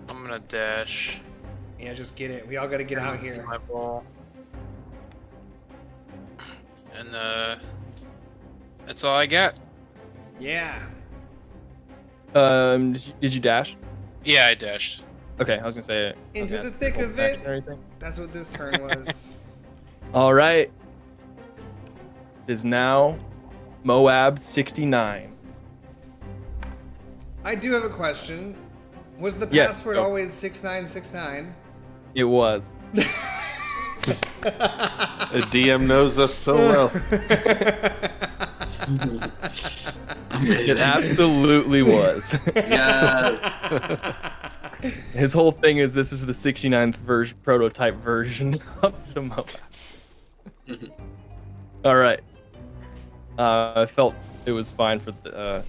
I'm gonna dash. Yeah, just get it. We all gotta get out here. My ball. And that's all I got. Yeah. Did you dash? Yeah, I dashed. Okay, I was gonna say Into okay, the thick full of action it. or anything. That's what this turn was. All right. It is now M.O.A.B.B 69. I do have a question. Was the Yes, password go. always 6969? It was. The DM knows us so well. It absolutely was. Yes. His whole thing is this is the 69th prototype version of the M.O.A.B. All right. I felt it was fine for the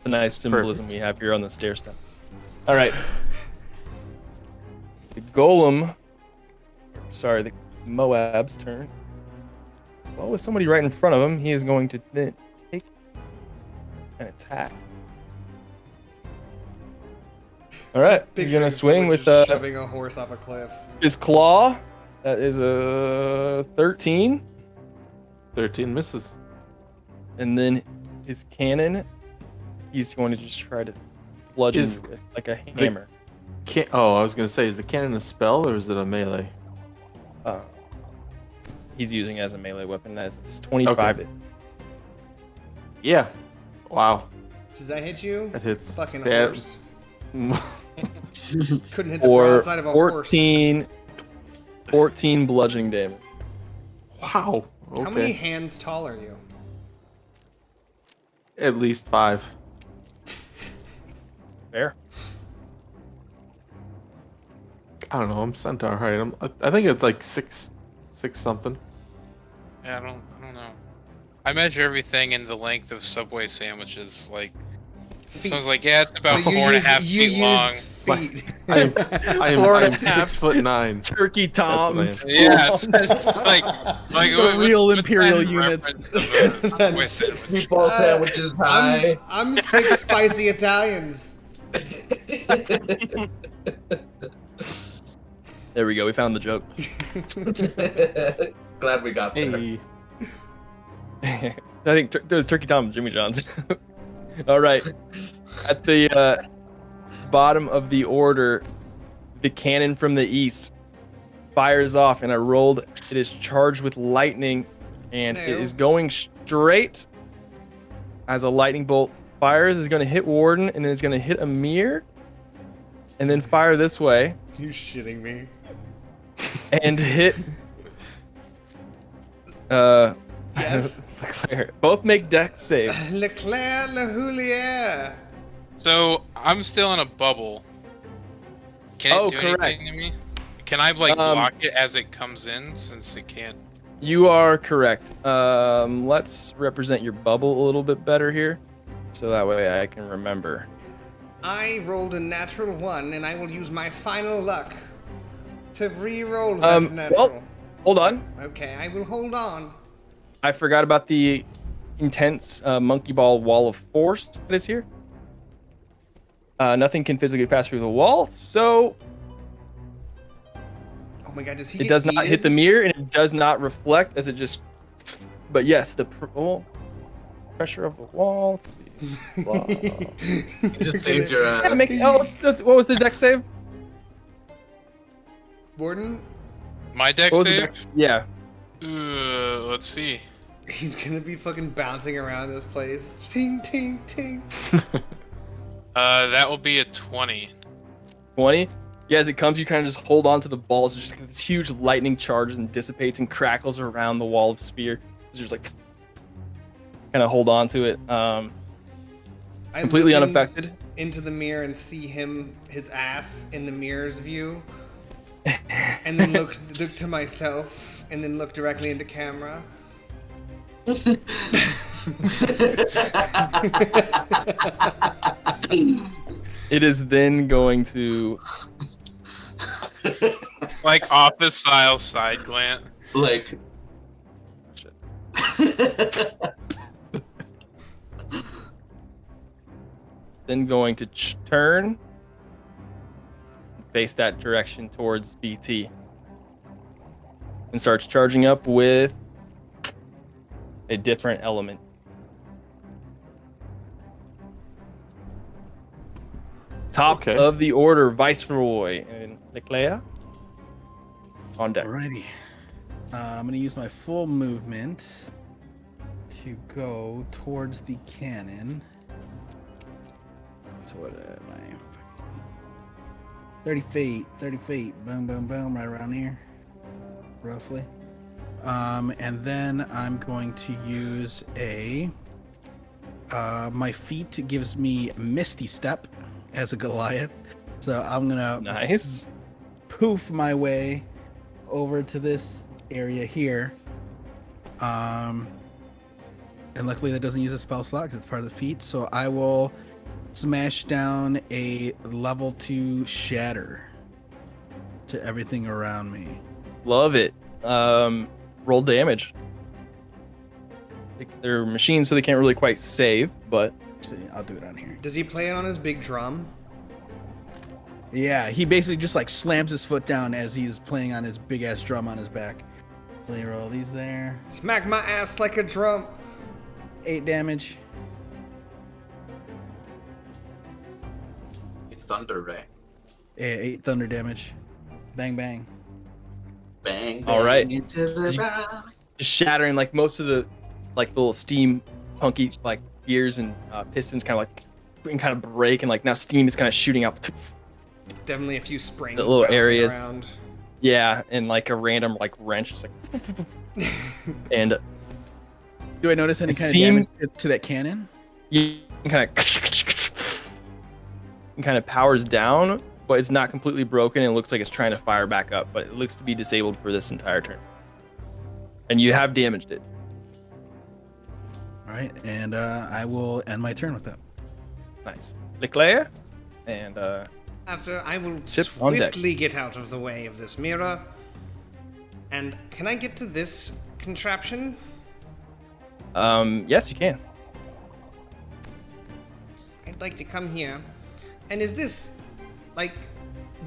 nice symbolism we have here on the stair step. All right. The golem. Sorry, the M.O.A.B.'s turn. Well, with somebody right in front of him, he is going to then take an attack. All right, he's gonna swing with shoving a horse off a cliff. his claw. That is a 13, 13 misses. and then his cannon. He's going to just try to bludgeon Is you with like a hammer. I was gonna say, is the cannon a spell or is it a melee? He's using it as a melee weapon. That's 25. Okay. Yeah. Wow. Does that hit you? That hits. Fucking that- horse. Couldn't hit the Or broadside of a horse. 14 bludgeoning damage. Wow. Okay. How many hands tall are you? At least 5. Fair. I don't know. I'm centaur height. I think it's like 6 something. Yeah, I don't know. I measure everything in the length of Subway sandwiches. Like, Feet. someone's like, yeah, it's about So you 4.5 use feet long. feet. I am 4.5 6'9". Turkey toms. Yeah, it's like The real imperial units. Six meatball sandwiches high. I'm 6 spicy Italians. There we go. We found the joke. Glad we got there. Hey. I think those Turkey Tom Jimmy John's. All right. At the bottom of the order, the cannon from the east fires off, and I rolled. It is charged with lightning, and it is going straight as a lightning bolt fires. Is going to hit Warden, and then it's going to hit Amir, and then fire this way. You shitting me? And hit. Yes. Leclerc. Both make dex save. Leclerc Le Houlier. So I'm still in a bubble. Can it do anything to me? Can I like block it as it comes in, since it can't? You are correct. Let's represent your bubble a little bit better here, so that way I can remember. I rolled a natural 1, and I will use my final luck to re-roll that natural. Well, hold on. Okay, I will hold on. I forgot about the intense monkey ball wall of force that is here. Nothing can physically pass through the wall, so Oh my god, does he it get does not eaten? hit the mirror, and it does not reflect as it just. But yes, the pressure of the wall. Let's see. Blah. You just saved your ass. What was the dex save? Borden, My dex What was the save? dex? Yeah. Let's see. he's gonna be fucking bouncing around this place. Ting, ting, ting. That will be a 20. 20. Yeah, as it comes, you kind of just hold on to the balls. It's just this huge lightning charges and dissipates and crackles around the wall of sphere. You're just like kind of hold on to it. I Completely look unaffected. into the mirror and see his ass in the mirror's view, and then look to myself, and then look directly into camera. It is then going to. Like office style side glance. Like. Then going to turn. Face that direction towards BT. And starts charging up with a different element. Top Okay. of the order, Viceroy and Leclerc on deck. Alrighty. I'm gonna use my full movement to go towards the cannon. So what am I? 30 feet. 30 feet. Boom, boom, boom. Right around here, roughly. And then I'm going to use my feet gives me Misty Step as a Goliath. So I'm gonna Nice. poof my way over to this area here. And luckily that doesn't use a spell slot because it's part of the feat. So I will smash down a level 2 shatter to everything around me. Love it. Roll damage. They're machines, so they can't really quite save, but So I'll do it on here. Does he play it on his big drum? Yeah, he basically just like slams his foot down as he's playing on his big ass drum on his back. So you roll these there. Smack my ass like a drum. 8 damage. Thunder Ray. 8 thunder damage. Bang bang. Bang. All right. Into the ground. just shattering like most of the like little steam punky like gears and pistons kind of like break, and like now steam is kind of shooting out. Definitely a few springs. The little bouncing areas. around. Yeah, and like a random like wrench, just like and Do I notice any It kind seemed- of damage to that cannon? you kind of powers down, but it's not completely broken. It looks like it's trying to fire back up, but it looks to be disabled for this entire turn. And you have damaged it. All right, and I will end my turn with that. Nice. Leclerc, and After I will Chip on deck. swiftly get out of the way of this mirror. And can I get to this contraption? yes, you can. I'd like to come here. And is this like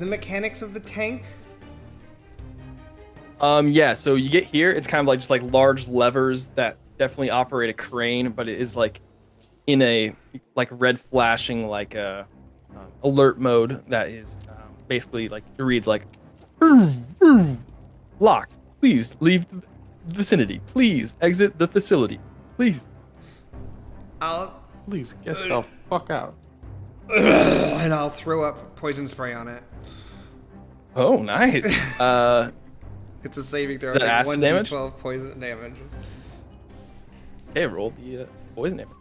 the mechanics of the tank? Yeah, so you get here, it's kind of like just like large levers that definitely operate a crane, but it is like in a like red flashing like alert mode that is basically like it reads like locked. Please leave the vicinity. Please exit the facility. Please. Please get the fuck out. And I'll throw up poison spray on it. Oh, nice. It's a saving throw. Is that acid damage? 1d12 poison damage. Okay, roll the poison damage.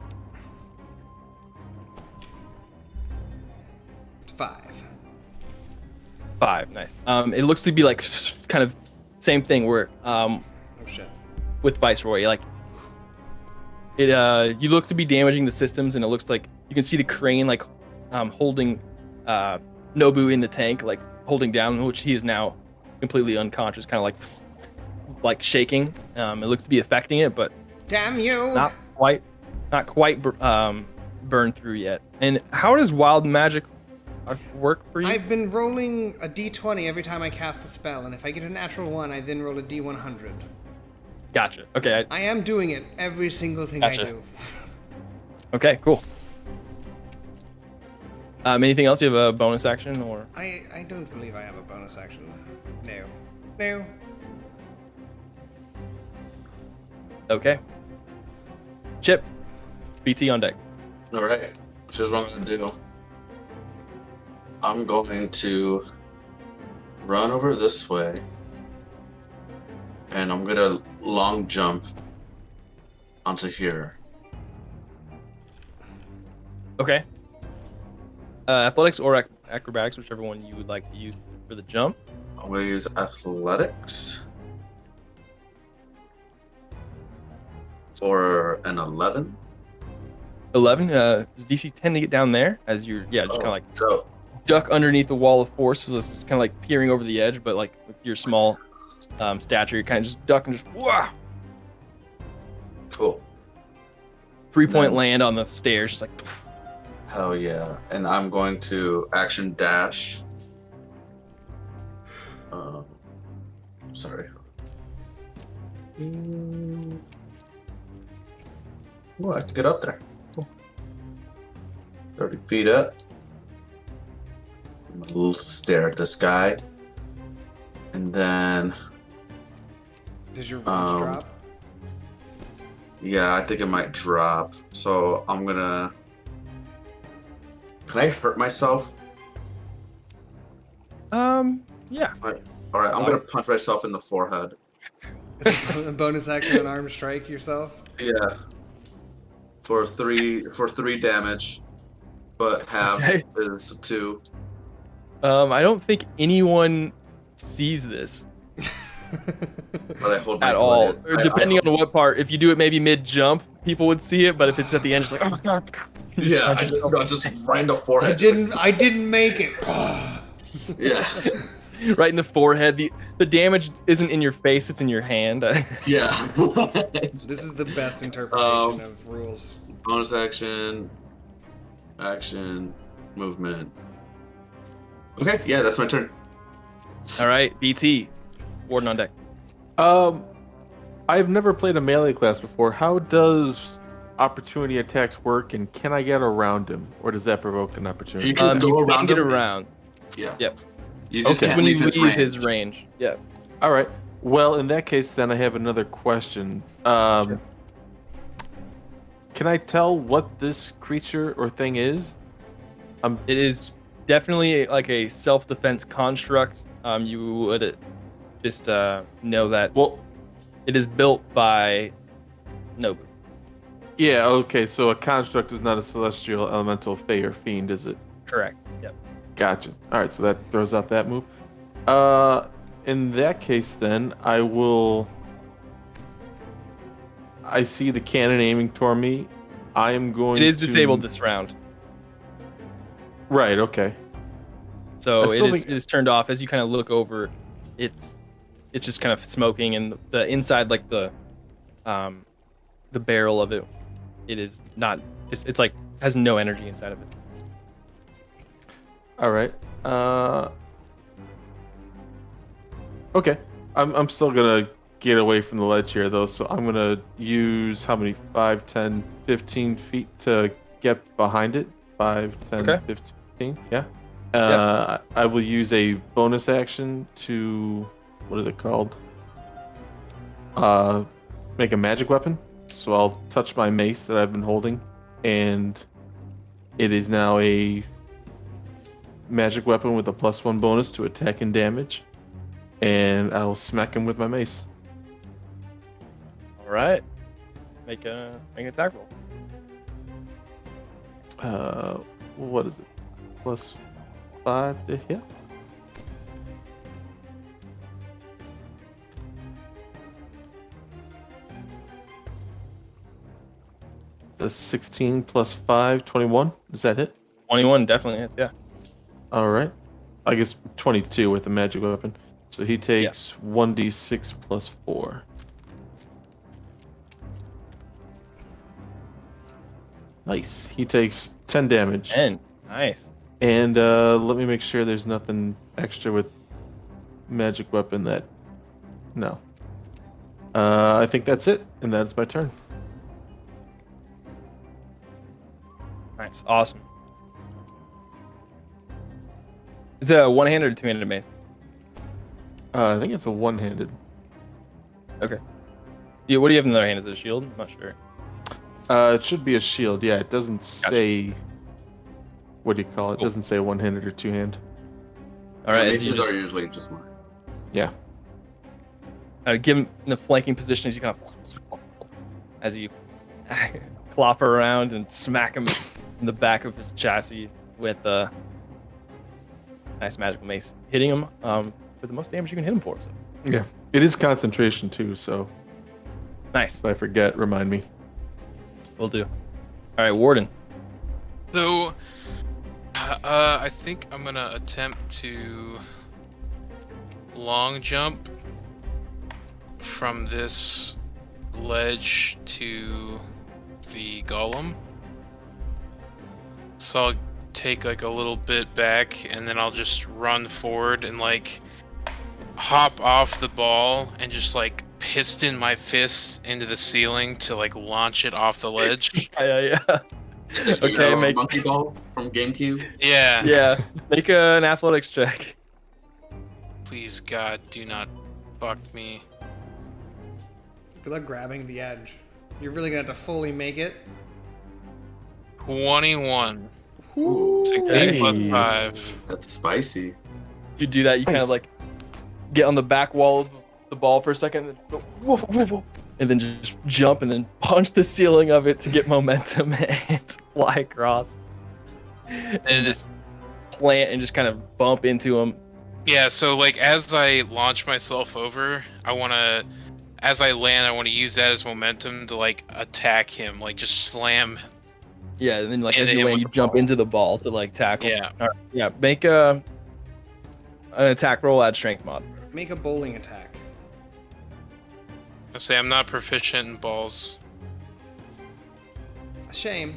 It's 5. 5, nice. It looks to be like kind of same thing where Oh shit. with Viceroy, like it you look to be damaging the systems, and it looks like you can see the crane like holding Nobu in the tank, like holding down, which he is now completely unconscious, kind of like shaking. It looks to be affecting it, but Damn you! not quite burned through yet. And how does wild magic work for you? I've been rolling a d20 every time I cast a spell, and if I get a natural 1, I then roll a d100. Gotcha. Okay. I am doing it every single thing Gotcha. I do. Okay. Cool. Anything else? You have a bonus action or? I don't believe I have a bonus action. No. Okay. Chip. BT on deck. All right. Here's what I'm gonna do. I'm going to run over this way, and I'm gonna long jump onto here. Okay. Athletics or acrobatics, whichever one you would like to use for the jump. I'm gonna use athletics for an 11. 11. Does DC 10 to get down there as you're just kind of like So duck underneath the wall of force. So it's kind of like peering over the edge, but like with your small stature, you're kind of just duck and just wah. cool. 3-point land on the stairs, just like. Poof. Hell yeah. And I'm going to action dash. Sorry. Oh, I have to get up there. Cool. 30 feet up. I'm gonna stare at this guy. And then, Does your range drop? yeah, I think it might drop. So I'm gonna. Can I hurt myself? Yeah. All right, I'm gonna punch myself in the forehead. A bonus action and arm strike yourself? Yeah. For three damage, but half Okay. is 2. I don't think anyone sees this But I hold my at all. blade. Or depending on what part. If you do it maybe mid-jump, people would see it, but if it's at the end, it's like, oh god. Yeah, I just right in the forehead. I didn't make it. Yeah. Right in the forehead. The damage isn't in your face, it's in your hand. Yeah. This is the best interpretation of rules. Bonus action, movement. Okay, yeah, that's my turn. All right, BT. Warden on deck. I've never played a melee class before. How does opportunity attacks work, and can I get around him, or does that provoke an opportunity? You can go You around can get him. around. Yeah. Yep. You just Okay. can't When you leave leave his his range. range. Yeah. All right. Well, in that case, then I have another question. Can I tell what this creature or thing is? It is definitely like a self-defense construct. You would just know that. Well, it is built by M.O.A.B.B. Yeah. Okay. So a construct is not a celestial, elemental, fey, or fiend, is it? Correct. Yep. Gotcha. All right. So that throws out that move. In that case, then I will I see the cannon aiming toward me. I am going. It is to... disabled this round, Right. Okay. so I it still is think- it is turned off. As you kind of look over, it's just kind of smoking, and the inside, like the barrel of it, it is not. It's like has no energy inside of it. All right. Okay. I'm still gonna get away from the ledge here though, so I'm gonna use how many 5, 10, 15 feet to get behind it. 5, 10, Okay. 15. Yeah. I will use a bonus action to what is it called? Make a magic weapon. So I'll touch my mace that I've been holding, and it is now a magic weapon with a +1 bonus to attack and damage, and I'll smack him with my mace. All right, make an attack roll. What is it? +5 to hit. The 16 plus 5, 21. Does that hit? 21 definitely hits. Yeah. All right. I guess 22 with the magic weapon. So he takes 1d6 plus 4. Nice. He takes 10 damage. 10. Nice. And let me make sure there's nothing extra with magic weapon that... No. I think that's it, and that's my turn. Nice. Awesome. Is it a one-handed or two-handed mace? I think it's a one-handed. Okay. Yeah. What do you have in the other hand? Is it a shield? I'm not sure. It should be a shield. Yeah, it doesn't say... What do you call it? It doesn't say one-handed or two-hand. All right. Maces So just, are usually just one. Yeah. give him in the flanking position as you kind of as you clop around and smack him in the back of his chassis with a nice magical mace, hitting him for the most damage you can hit him for. So. Yeah. It is concentration, too, so Nice. if I forget, remind me. Will do. All right, Warden. So, I think I'm gonna attempt to long jump from this ledge to the golem. So I'll take like a little bit back, and then I'll just run forward and like hop off the ball and just like piston my fist into the ceiling to like launch it off the ledge. Yeah. Okay, make Monkey Ball from GameCube. Yeah. yeah. Make an athletics check. Please, God, do not fuck me. Good luck grabbing the edge. You're really gonna have to fully make it. 21. Woo. 16 Hey. plus 5. That's spicy. If you do that, you kind of like get on the back wall of the ball for a second, and, go, whoa, whoa, whoa, and then just jump and then punch the ceiling of it to get momentum and fly across. And just plant and just kind of bump into him. Yeah, so like as I launch myself over, as I land, I want to use that as momentum to like attack him, like just slam. Yeah, and then like And as then you hit land, with you the jump ball. into the ball to like tackle. Yeah. All right, yeah. Make an attack roll, add strength mod. Make a bowling attack. I say I'm not proficient in balls. A shame.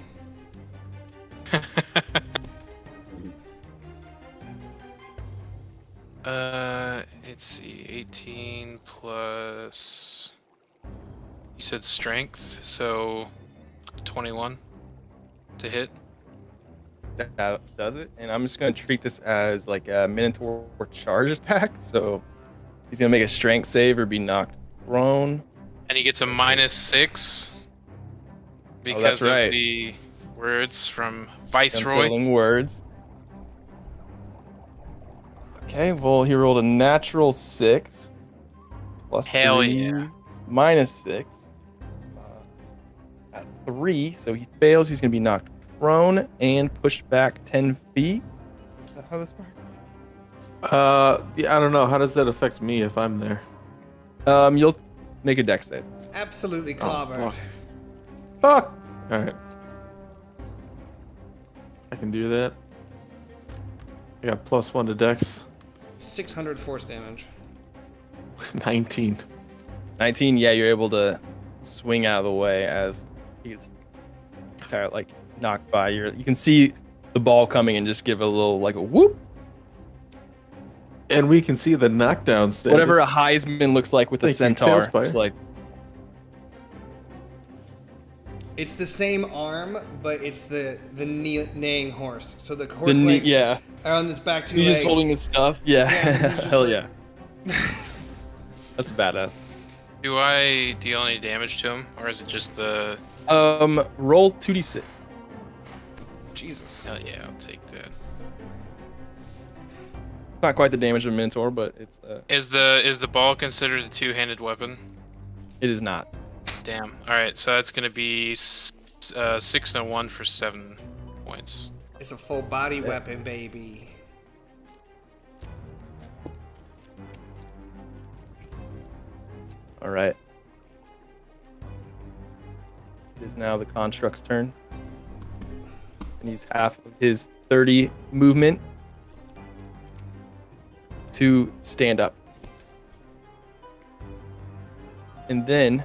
Let's see, 18 plus. You said strength, so 21 to hit. That does it. And I'm just gonna treat this as like a Minotaur charge attack. So he's gonna make a strength save or be knocked prone. And he gets a -6 because that's right. of the words from Viceroy. Unsettling words. Okay, well he rolled a natural 6 plus Hell 3 yeah. -6 at 3, so he fails. He's gonna be knocked prone and pushed back 10 feet. Is that how this works? Yeah, I don't know. How does that affect me if I'm there? You'll make a dex save. absolutely Oh, clobbered. fuck. Alright. I can do that. I got +1 to Dex. 600 force damage. 19. 19. Yeah, you're able to swing out of the way as he gets like knocked by. You can see the ball coming and just give a little like a whoop. And we can see the knockdown status. Whatever a Heisman looks like with a Thank you, centaur. TaleSpire. It's like It's the same arm, but it's the neighing horse. So the horse legs yeah. are on his back 2 He's legs. just holding his stuff. Yeah. Yeah, he's just Hell like- yeah. That's badass. Do I deal any damage to him, or is it just the? Roll 2d6. Jesus. Hell yeah, I'll take that. Not quite the damage of a minotaur, but it's Is the ball considered a two-handed weapon? it is not. Damn. All right, so that's gonna be 6 and a 1 for 7 points. It's a full body weapon, baby. All right. It is now the construct's turn. And he's half of his 30 movement to stand up. And then...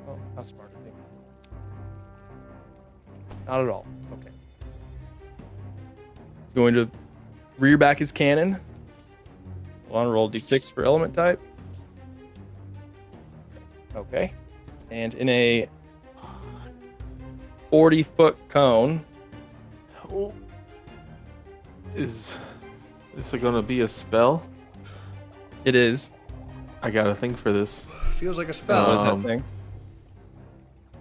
Oh, how smart of me. Not at all. Okay. He's going to rear back his cannon. Hold on, roll d6 for element type. Okay. And in a 40-foot cone. Oh. Is this going to be a spell? It is. I got a thing for this. Feels like a spell. What is that thing?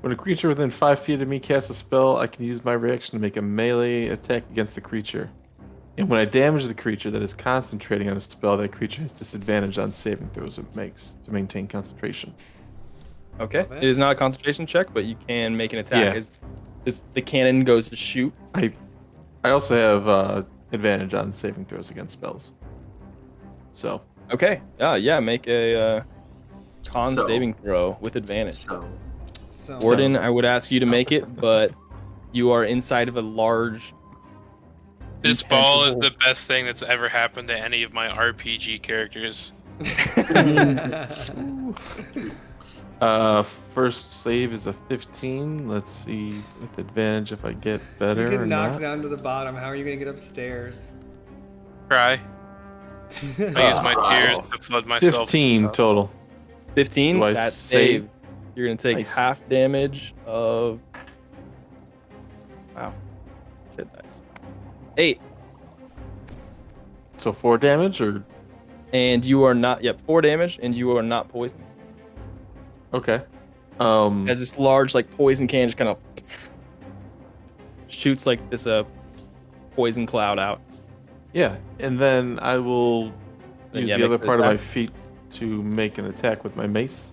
When a creature within 5 feet of me casts a spell, I can use my reaction to make a melee attack against the creature. And when I damage the creature that is concentrating on a spell, that creature has disadvantage on saving throws it makes to maintain concentration. Okay. Love it. It is not a concentration check, but you can make an attack. Yeah. As the cannon goes to shoot. I also have advantage on saving throws against spells. So, Okay. Yeah, make a con So- saving throw with advantage. So, Warden, I would ask you to make it, but you are inside of a large... This ball is the impenetrable- best thing that's ever happened to any of my RPG characters. first save is a 15. Let's see with advantage if I get better You get or knocked not. down to the bottom. How are you gonna get upstairs? Try. I use my tears to flood myself. 15 total. 15, Do I that save? saves. You're going to take Nice. half damage of... Wow. Shit dice. 8. So 4 damage or And you are not... Yep, 4 damage, and you are not poisoned. okay. As this large, like, poison can just kind of... shoots, like, this poison cloud out. Yeah, and then I will Then, use yeah, the make other the part of my attack. feet to make an attack with my mace.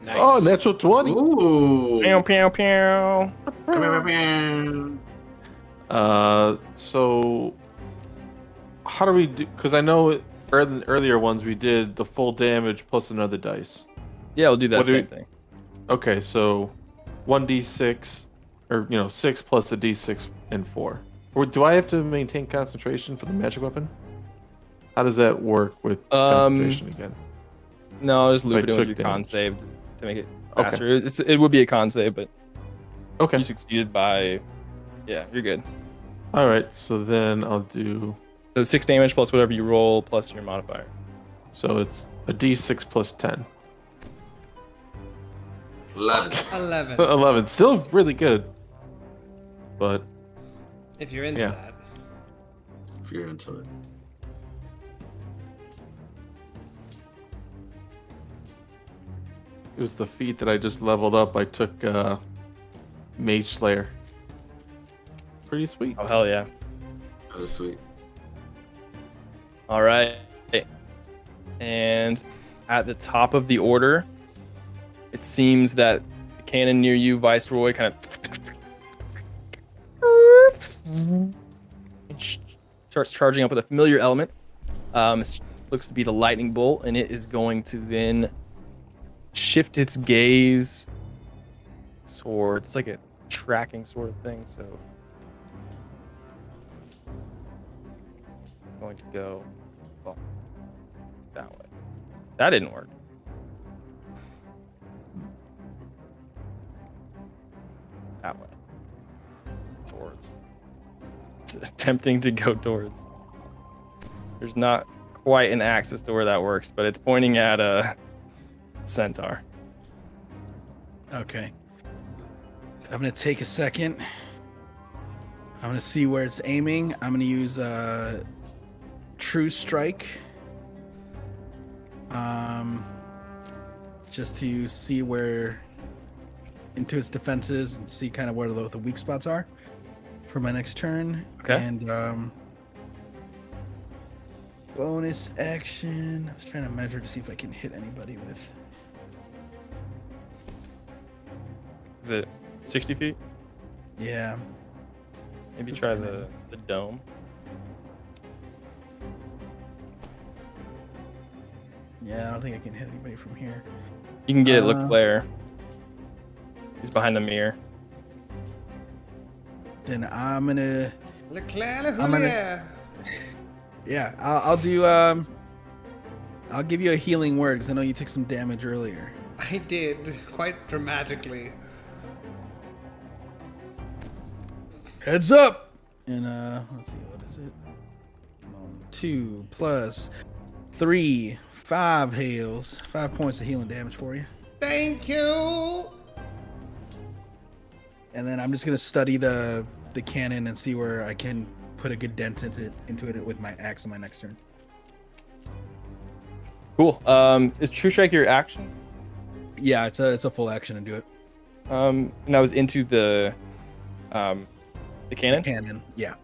Nice. Oh, natural 20. ooh. Pew, pew, pew. So how do we do? Because I know earlier ones we did the full damage plus another dice. Yeah, we'll do that What do same we- thing. Okay, so 1d6, or 6 plus a d6 and 4. Or do I have to maintain concentration for the magic weapon? How does that work with concentration again? No, just loop Like it in with took your con damage. save to make it Okay. faster. It would be a con save, but Okay. you succeeded by... Yeah, you're good. All right. So then I'll do. So 6 damage plus whatever you roll plus your modifier. So it's a d6 plus 10. 11. 11. 11. Still really good. But If you're into Yeah. that. If you're into it. it was the feat that I just leveled up. I took Mage Slayer. Pretty sweet. Oh, hell yeah. That was sweet. All right. And at the top of the order, it seems that the cannon near you, Viceroy, kind of starts charging up with a familiar element. Looks to be the lightning bolt, and it is going to then shift its gaze towards, it's like a tracking sort of thing, so I'm going to go that way. That didn't work. That way. Towards. It's attempting to go towards. There's not quite an axis to where that works, but it's pointing at a centaur. Okay. I'm gonna take a second. I'm gonna see where it's aiming. I'm gonna use True Strike. Just to see where into its defenses and see kind of where the weak spots are for my next turn. Okay. And bonus action. I was trying to measure to see if I can hit anybody with. Is it 60 feet? Yeah. Maybe try the dome. Yeah, I don't think I can hit anybody from here. You can get Leclerc. He's behind the mirror. Then I'm gonna. Leclerc, I'm gonna- Yeah, I'll do. I'll give you a healing word because I know you took some damage earlier. I did, quite dramatically. Heads up! And let's see, what is it? 2 plus 3, 5 hails, 5 points of healing damage for you. Thank you. And then I'm just gonna study the cannon and see where I can put a good dent into it with my axe on my next turn. Cool. Is True Strike your action? Yeah, it's a full action to do it. And that was into the cannon? Cannon, yeah.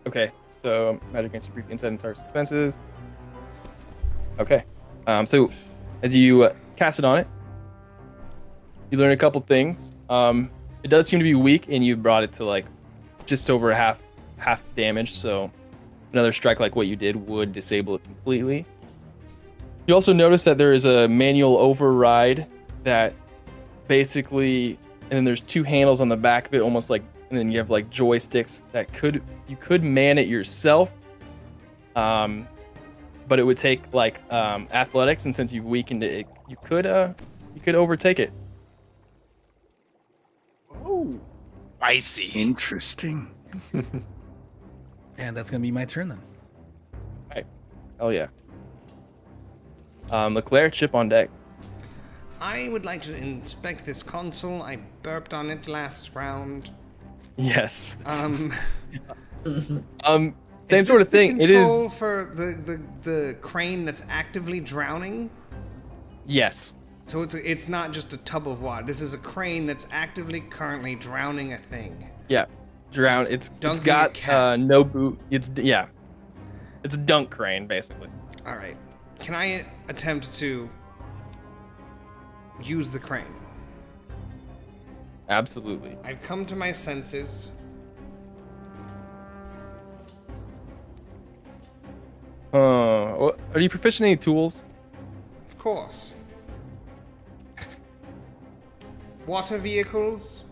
Okay, so magic against brief inside and target's defenses. Okay, so as you cast it on it, you learn a couple things. It does seem to be weak, and you brought it to like just over half damage. So another strike like what you did would disable it completely. You also notice that there is a manual override that basically, and then there's 2 handles on the back of it, almost like. And then you have like joysticks that you could man it yourself, but it would take like athletics, and since you've weakened it, you could overtake it. Oh, Spicy. interesting. And that's gonna be my turn then. Right. Hell yeah. Leclerc, chip on deck. I would like to inspect this console. I burped on it last round. Yes. Is Same this sort of thing. The It control is. for the crane that's actively drowning. Yes. So it's not just a tub of water. This is a crane that's actively currently drowning a thing. Yeah. Drown. It's Dunking a got cat. no boot. It's a dunk crane basically. All right. Can I attempt to use the crane? Absolutely. I've come to my senses. Are you proficient in any tools? Of course. Water vehicles.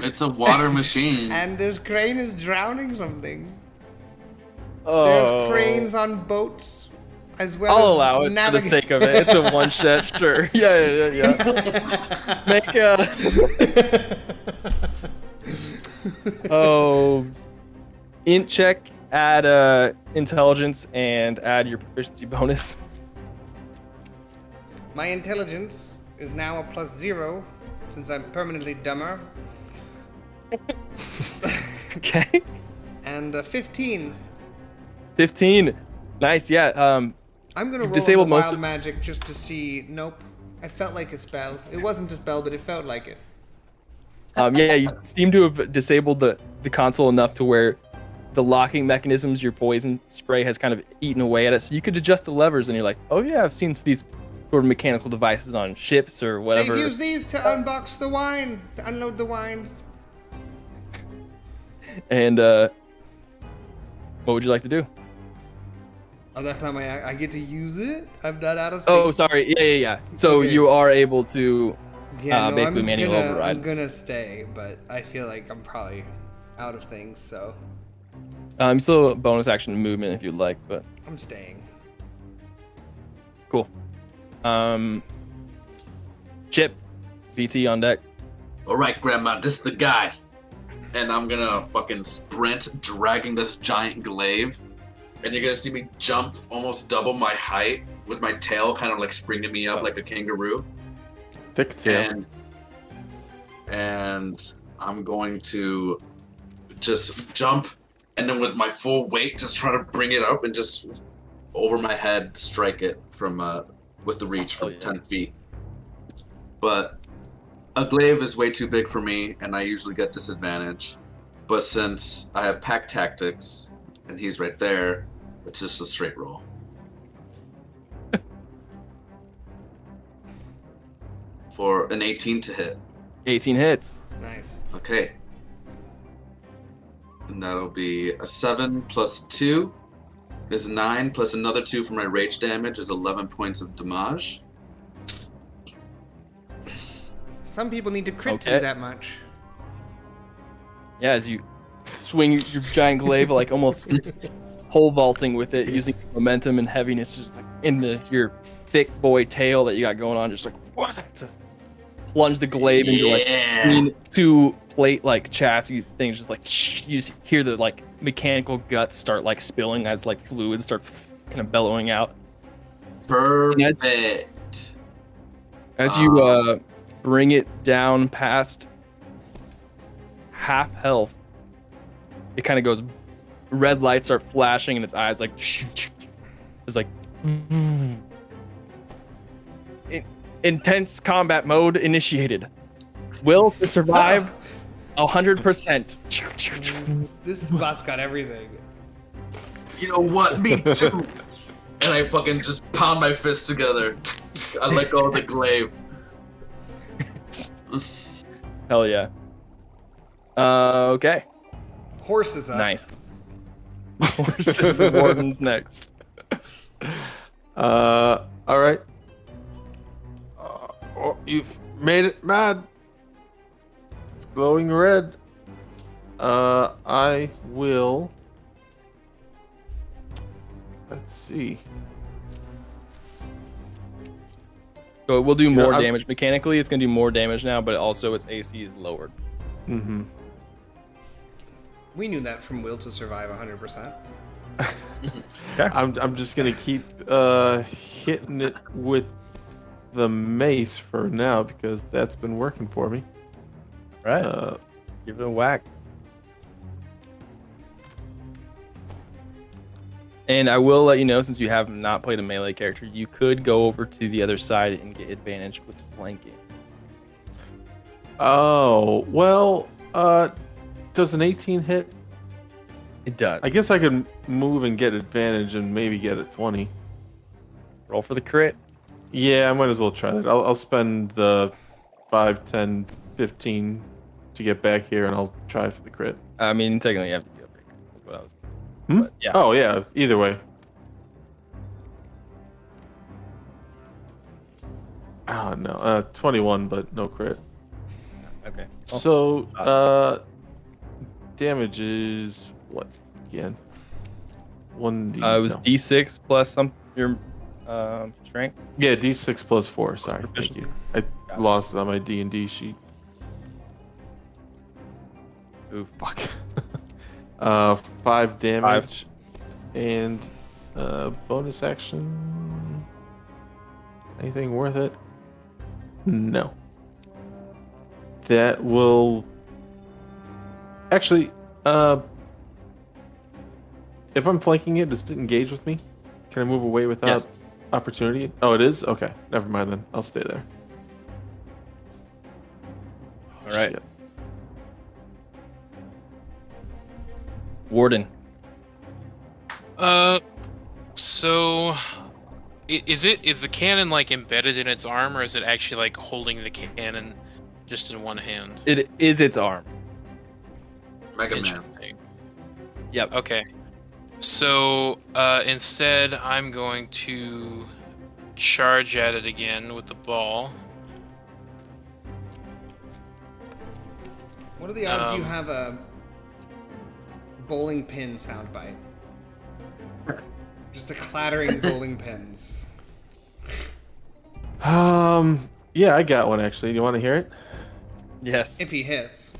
It's a water machine. And this crane is drowning something. Oh. There's cranes on boats, as well I'll as allow it for the sake of it. It's a one shot, sure. Yeah. Make int check, add intelligence, and add your proficiency bonus. My intelligence is now a +0, since I'm permanently dumber. Okay. And 15. 15. Nice. Yeah. I'm gonna roll disabled the most wild of- magic just to see. Nope. I felt like a spell. It wasn't a spell, but it felt like it. Yeah. You seem to have disabled the console enough to where the locking mechanisms, your poison spray, has kind of eaten away at it. So you could adjust the levers, and you're like, oh yeah, I've seen these sort of mechanical devices on ships or whatever. They've used these to unbox the wine, to unload the wines. And what would you like to do? Oh, that's not my. I get to use it. I'm not out of. Oh, sorry. Yeah. So Okay. you are able to basically I'm manual gonna, override. I'm gonna stay, but I feel like I'm probably out of things, so Still a bonus action movement if you'd like, but I'm staying. cool. Chip, VT on deck. All right, Grandma, this is the guy. And I'm gonna fucking sprint, dragging this giant glaive. And you're gonna see me jump almost double my height with my tail kind of like springing me up like a kangaroo. Thick tail. And I'm going to just jump and then with my full weight just try to bring it up and just over my head strike it from with the reach from 10 feet. But a glaive is way too big for me and I usually get disadvantage. But since I have pack tactics and he's right there, it's just a straight roll. For an 18 to hit. 18 hits. Nice. Okay. And that'll be a 7 plus 2 is 9, plus another 2 for my rage damage is 11 points of damage. Some people need to crit Okay. do that much. Yeah, as you swing your giant glaive, like almost pole vaulting with it, using momentum and heaviness, just like in your thick boy tail that you got going on, just like what? Just plunge the glaive into like between two plate like chassis things, just like you just hear the like mechanical guts start like spilling as like fluids start kind of bellowing out. Perfect. As you bring it down past half health, it kind of goes. Red lights start flashing in its eyes, like it's like intense combat mode initiated. Will to survive 100%. This spot's got everything. You know what? Me too. And I fucking just pound my fists together. I let go of the glaive. Hell yeah. Okay. Horses up. Nice. Horses. The warden's next. All right. Oh, you've made it mad. It's glowing red. I will. Let's see. So it will do more I'm- damage. Mechanically, it's gonna do more damage now, but also its AC is lowered. Mm-hmm. We knew that from Will to Survive 100%. I'm just gonna keep hitting it with the mace for now because that's been working for me. All right. Give it a whack. And I will let you know, since you have not played a melee character, you could go over to the other side and get advantage with flanking. Oh well. Does an 18 hit? It does. I guess I could move and get advantage and maybe get a 20. Roll for the crit. Yeah, I might as well try that. I'll spend the 5, 10, 15 to get back here, and I'll try for the crit. I mean, technically, you have to go big. That's what I was. Hmm? But, yeah. Oh, yeah. Either way. Oh, no. 21, but no crit. Okay. So, damage is what again? 1d. It was no. D6 plus your strength. Yeah, d6 plus 4. Sorry, thank proficiency. you. I lost it on my D&D sheet. Oof. Fuck. 5 damage and bonus action. Anything worth it? No. That will actually. If I'm flanking it, does it engage with me? Can I move away without Yes. opportunity? Oh, it is? Okay. Never mind then. I'll stay there. All right. Shit. Warden. So is the cannon like embedded in its arm, or is it actually like holding the cannon just in one hand? It is its arm. Mega Man. Interesting. Yep. Okay. So instead, I'm going to charge at it again with the ball. What are the odds you have a bowling pin soundbite? Just a clattering bowling pins. Yeah, I got one actually. Do you want to hear it? Yes. If he hits.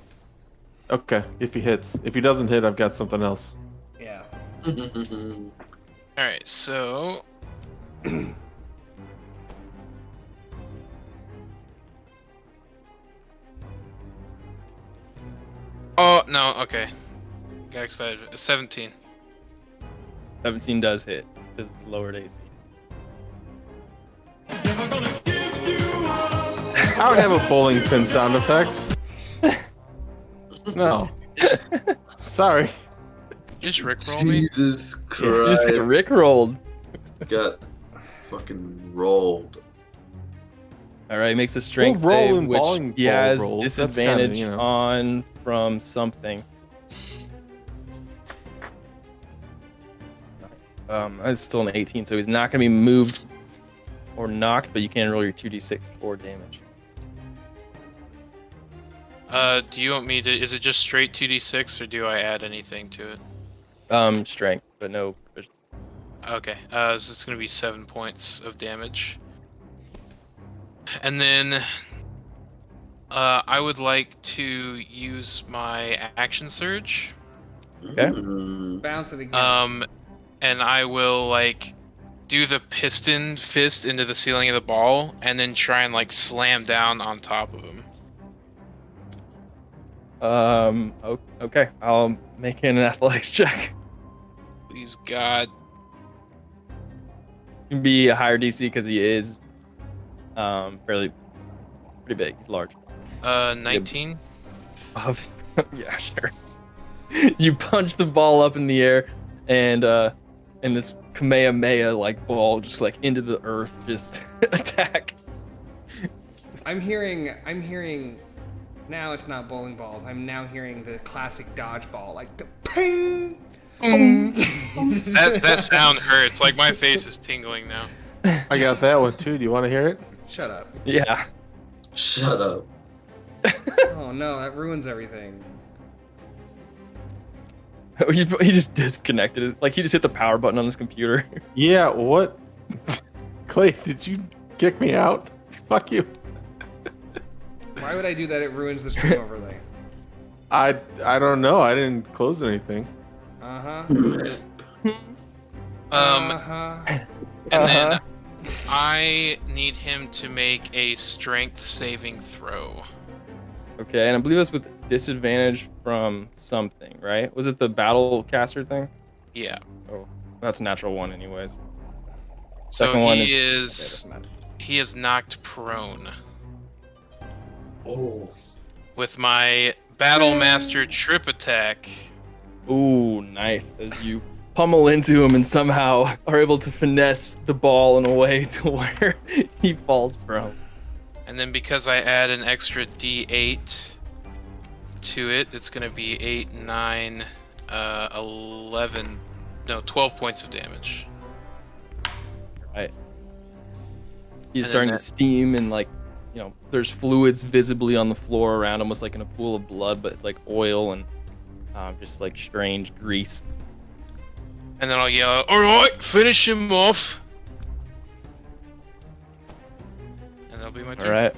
Okay, if he hits. If he doesn't hit, I've got something else. Yeah. All right, so oh no, okay, got excited. 17. 17 does hit. Because it's lowered AC. I don't have a bowling pin sound effect. No. Sorry. Just rickroll me. Jesus You just Christ. get rickrolled. Got fucking rolled. All right, makes a strength We'll roll save, in which bowling he ball has rolls. That's disadvantage kinda, on from something. That's still an 18, so he's not going to be moved or knocked, but you can roll your 2d6 for damage. Do you want me to? Is it just straight 2d6, or do I add anything to it? Strength, but no. Okay, so it's gonna be 7 points of damage. And then I would like to use my action surge. Okay. Bounce it again. And I will like do the piston fist into the ceiling of the ball, and then try and like slam down on top of him. Okay. I'll make an athletics check. Please God. It can be a higher DC because he is pretty big. He's large. 19. Yeah, sure. You punch the ball up in the air, and this Kamehameha like ball just like into the earth, just attack. I'm hearing now it's not bowling balls. I'm now hearing the classic dodgeball, like the ping. That sound hurts. Like my face is tingling now. I got that one too. Do you want to hear it? Shut up. Yeah. Shut up. Oh no, that ruins everything. He just disconnected. Like he just hit the power button on his computer. Yeah, what? Clay, did you kick me out? Fuck you. Why would I do that? It ruins the stream overlay. I don't know. I didn't close anything. Uh-huh. And then I need him to make a strength saving throw. Okay, and I believe that's with disadvantage from something, right? Was it the battle caster thing? Yeah. Oh, that's a natural one, anyways. So Second one he is- he is knocked prone Oh. with my Battle Master trip attack. Ooh, nice. As you pummel into him and somehow are able to finesse the ball in a way to where he falls prone. And then because I add an extra D8 to it, it's going to be 8, 9, 11, no, 12 points of damage. Right. He's And starting then to steam and like, you know, there's fluids visibly on the floor around, almost like in a pool of blood, but it's like oil and just like strange grease. And then I'll yell, "All right, finish him off." And that'll be my turn. All right.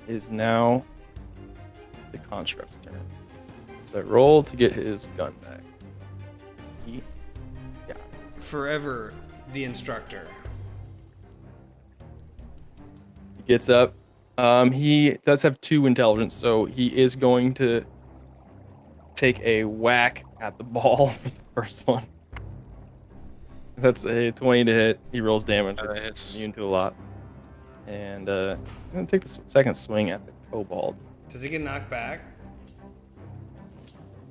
It is now the construct's turn. So roll to get his gun back. He got it. Forever the instructor. He gets up. He does have 2 intelligence, so he is going to take a whack at the ball for the first one. That's a 20 to hit. He rolls damage. That It's hits. immune to a lot. And he's going to take the second swing at the kobold. Does he get knocked back?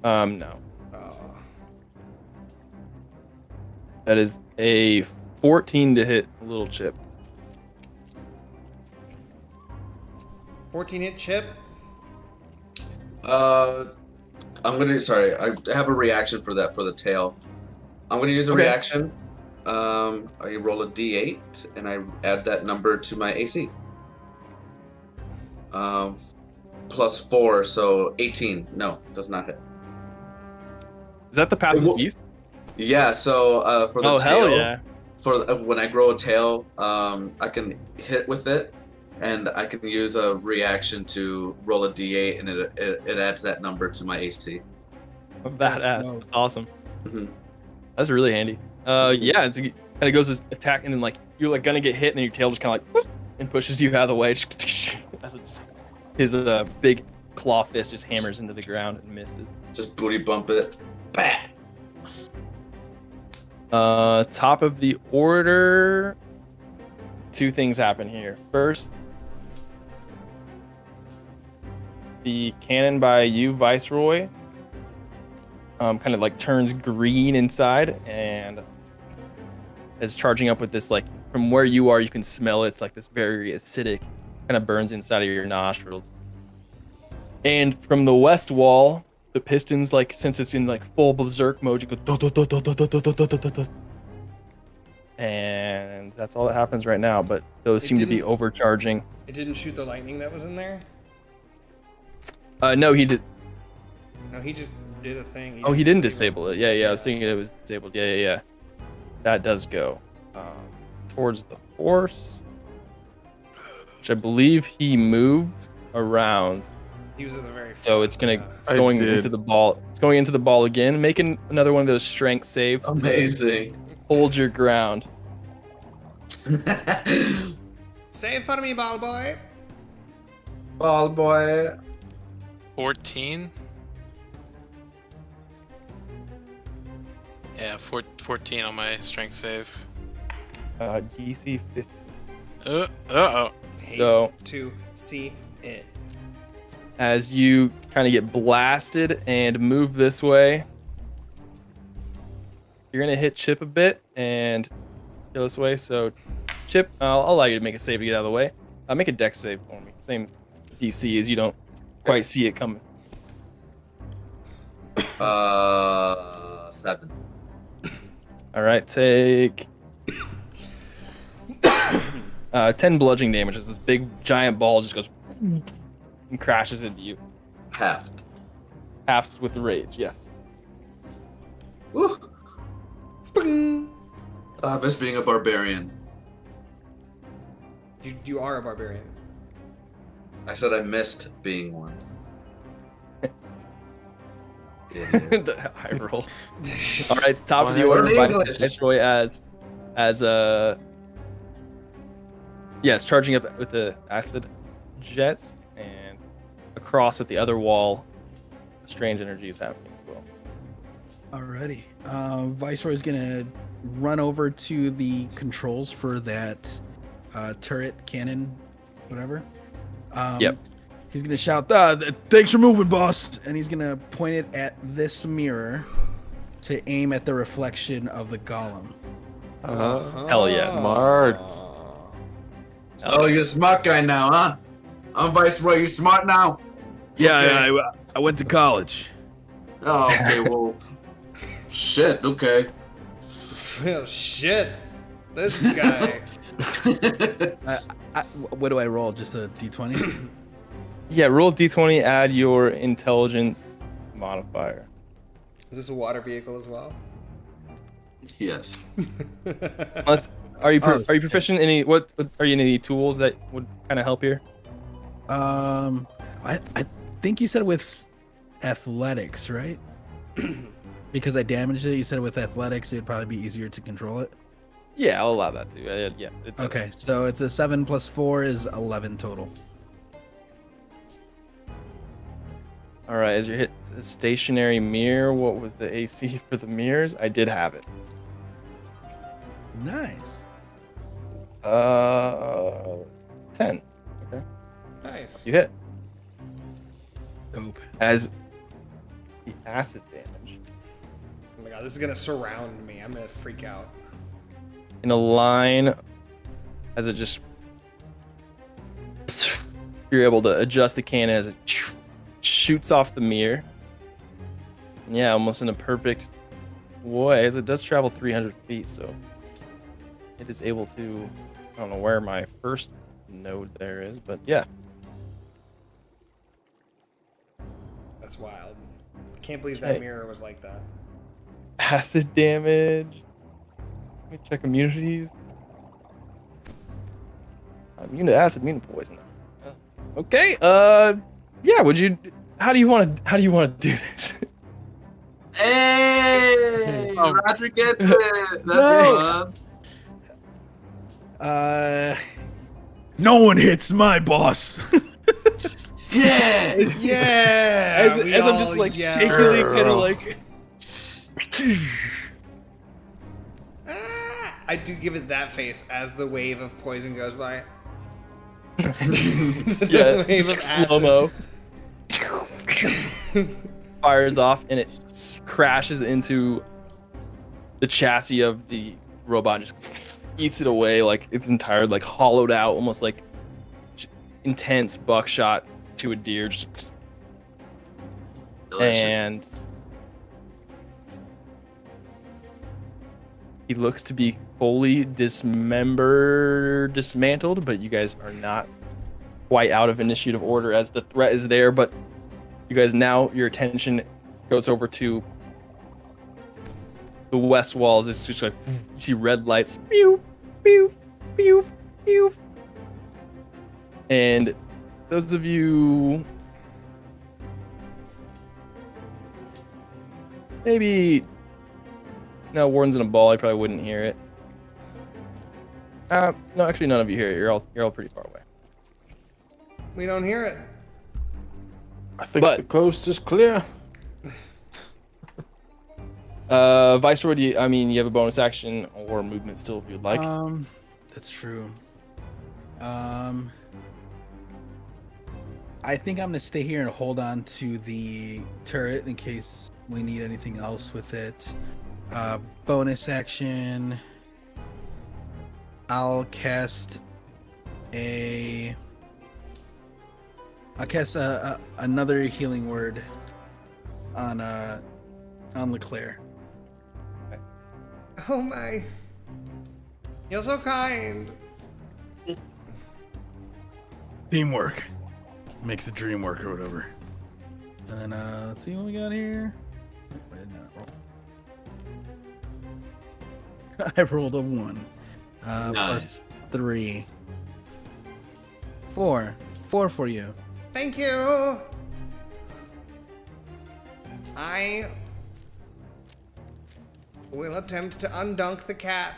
No. Oh. That is a 14 to hit little chip. 14 hit chip. Sorry, I have a reaction for that for the tail. I'm gonna use a Okay. reaction. I roll a d8 and I add that number to my AC. Plus 4, so 18. No, does not hit. Is that the path of the beast? Yeah. So for the Oh, tail, hell yeah. for when I grow a tail, I can hit with it, and I can use a reaction to roll a d8, and it adds that number to my AC. Badass. That's awesome. Mhm. That's really handy. Yeah, it kind of goes this attack, and then like you're like gonna get hit, and then your tail just kind of like whoop, and pushes you out of the way. As it just, his big claw fist just hammers into the ground and misses. Just booty bump it. Bah! Top of the order. Two things happen here. First, the cannon by you, Viceroy, kind of like turns green inside and is charging up with this, like, from where you are, you can smell it. It's like this very acidic, kind of burns inside of your nostrils. And from the west wall, the pistons, like, since it's in like full berserk mode, you go do, do, do, do, do, do, do, do, do, do, do. And that's all that happens right now, but those seem to be overcharging. It didn't shoot the lightning that was in there? No, he did. No, he just did a thing. He didn't disable it. Yeah, I was thinking it was disabled. Yeah. That does go towards the horse, which I believe he moved around. He was at the very front. So it's going into the ball. It's going into the ball again, making another one of those strength saves. Amazing. Hold your ground. Save for me, ball boy. Ball boy. 14. Yeah, 14 on my strength save. DC 50. Uh-oh. So To see it. as you kind of get blasted and move this way, you're gonna hit Chip a bit and go this way. So Chip, I'll allow you to make a save to get out of the way. Make a dex save for me. Same DC as you don't quite see it coming. 7. All right, take 10 bludgeoning damage as this big giant ball just goes and crashes into you. Halved. Half with the rage, yes. Woo. I miss being a barbarian. You are a barbarian. I said I missed being one. The high roll. All right, top of the Learn order by English. Viceroy as yes, charging up with the acid jets, and across at the other wall, strange energy is happening as well. Alrighty. Viceroy's gonna run over to the controls for that turret, cannon, whatever. Yep. He's gonna shout, "Thanks for moving, boss!" And he's gonna point it at this mirror to aim at the reflection of the golem. Hell yeah. Smart. Oh, you're a smart guy now, huh? I'm Viceroy. You smart now? Yeah, I went to college. Oh, okay. Well, shit. Okay. Oh shit. This guy. What do I roll? Just a d20? Yeah, roll d20, add your intelligence modifier. Is this a water vehicle as well? Yes. Unless, are you proficient in any? What are you in any tools that would kind of help here? I think you said with athletics, right? Because I damaged it. You said with athletics, it'd probably be easier to control it. Yeah, I'll allow that too. Yeah. It's Okay, so it's a 7 plus 4 is 11 total. All right, as you hit the stationary mirror, what was the AC for the mirrors? I did have it. Nice. 10. Okay, Nice. you hit. Dope. As the acid damage Oh my god, this is gonna surround me. I'm gonna freak out. in a line, as it just, you're able to adjust the cannon as it shoots off the mirror Yeah, almost in a perfect way, as it does travel 300 feet, so it is able to. I don't know where my first node there is, but yeah. That's wild. I can't believe Okay. that mirror was like that. Acid damage. Let me check immunities. Immune to acid, immune to poison. Okay. Yeah. Would you? How do you want to do this? Hey, Oh. Roger gets it. That's fun. No one hits my boss. Yeah. Yeah. we as I'm all just like yell. shakily kind of like. Ah! I do give it that face as the wave of poison goes by. Yeah, The wave it's like of acid. slow mo. Fires off and it crashes into the chassis of the robot. And just eats it away like it's entire, like hollowed out, almost like intense buckshot to a deer. Just, Delicious. and he looks to be fully dismantled, but you guys are not quite out of initiative order as the threat is there. But you guys now, your attention goes over to the west walls. It's just like you see red lights, pew, pew, pew, pew. And those of you maybe no, Warden's in a ball. I probably wouldn't hear it. No, actually, none of you hear it. You're all pretty far away. We don't hear it. I think But- the coast is clear. Viceroy, you have a bonus action or movement still if you'd like. That's true. I think I'm gonna stay here and hold on to the turret in case we need anything else with it. Bonus action. I'll cast another healing word on Leclerc. Oh my. You're so kind. Teamwork makes the dream work or whatever. And then let's see what we got here. I did not roll. I rolled a 1. Plus Nice. 3. 4. 4 for you. Thank you. I will attempt to undunk the cat.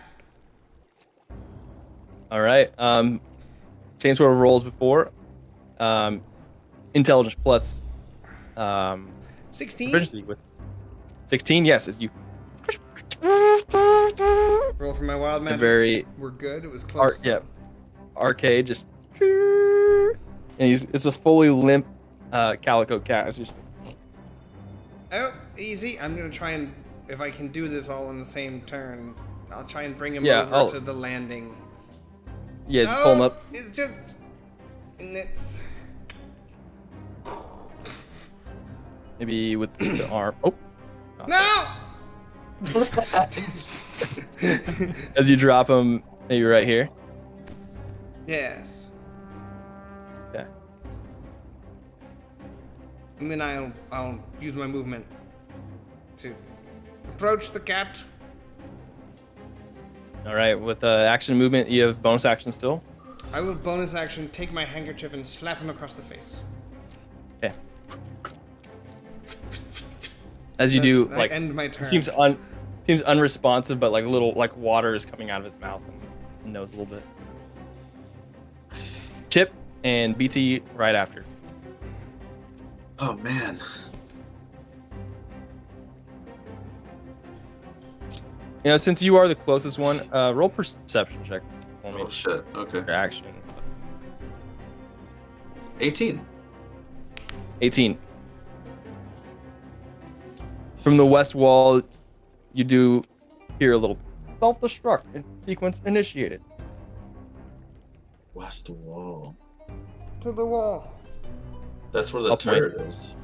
All right. Same sort of rolls before. Intelligence plus 16. proficiency with 16. Yes, as you Roll for my wild a magic. very We're good. It was close. arcade just and it's a fully limp calico cat. It's just Oh, easy. I'm gonna try and, if I can do this all in the same turn, I'll try and bring him Yeah, over I'll- to the landing. just pull him No, up. It's just, and it's. Maybe with the arm. Oh, No! as you drop him, maybe right here. Yes. Yeah. And then I'll use my movement to approach the cat. All right. With action movement, you have bonus action still. I will bonus action take my handkerchief and slap him across the face. Okay. As you do, I like end my turn. seems unresponsive, but like little like water is coming out of his mouth and nose a little bit. Chip and BT right after. Oh man. Since you are the closest one, roll perception check for me. Oh shit. Okay. Your action. 18. 18. From the west wall, you do hear a little self-destruct sequence initiated. West wall. to the wall. That's where the Up, Mike. turret is.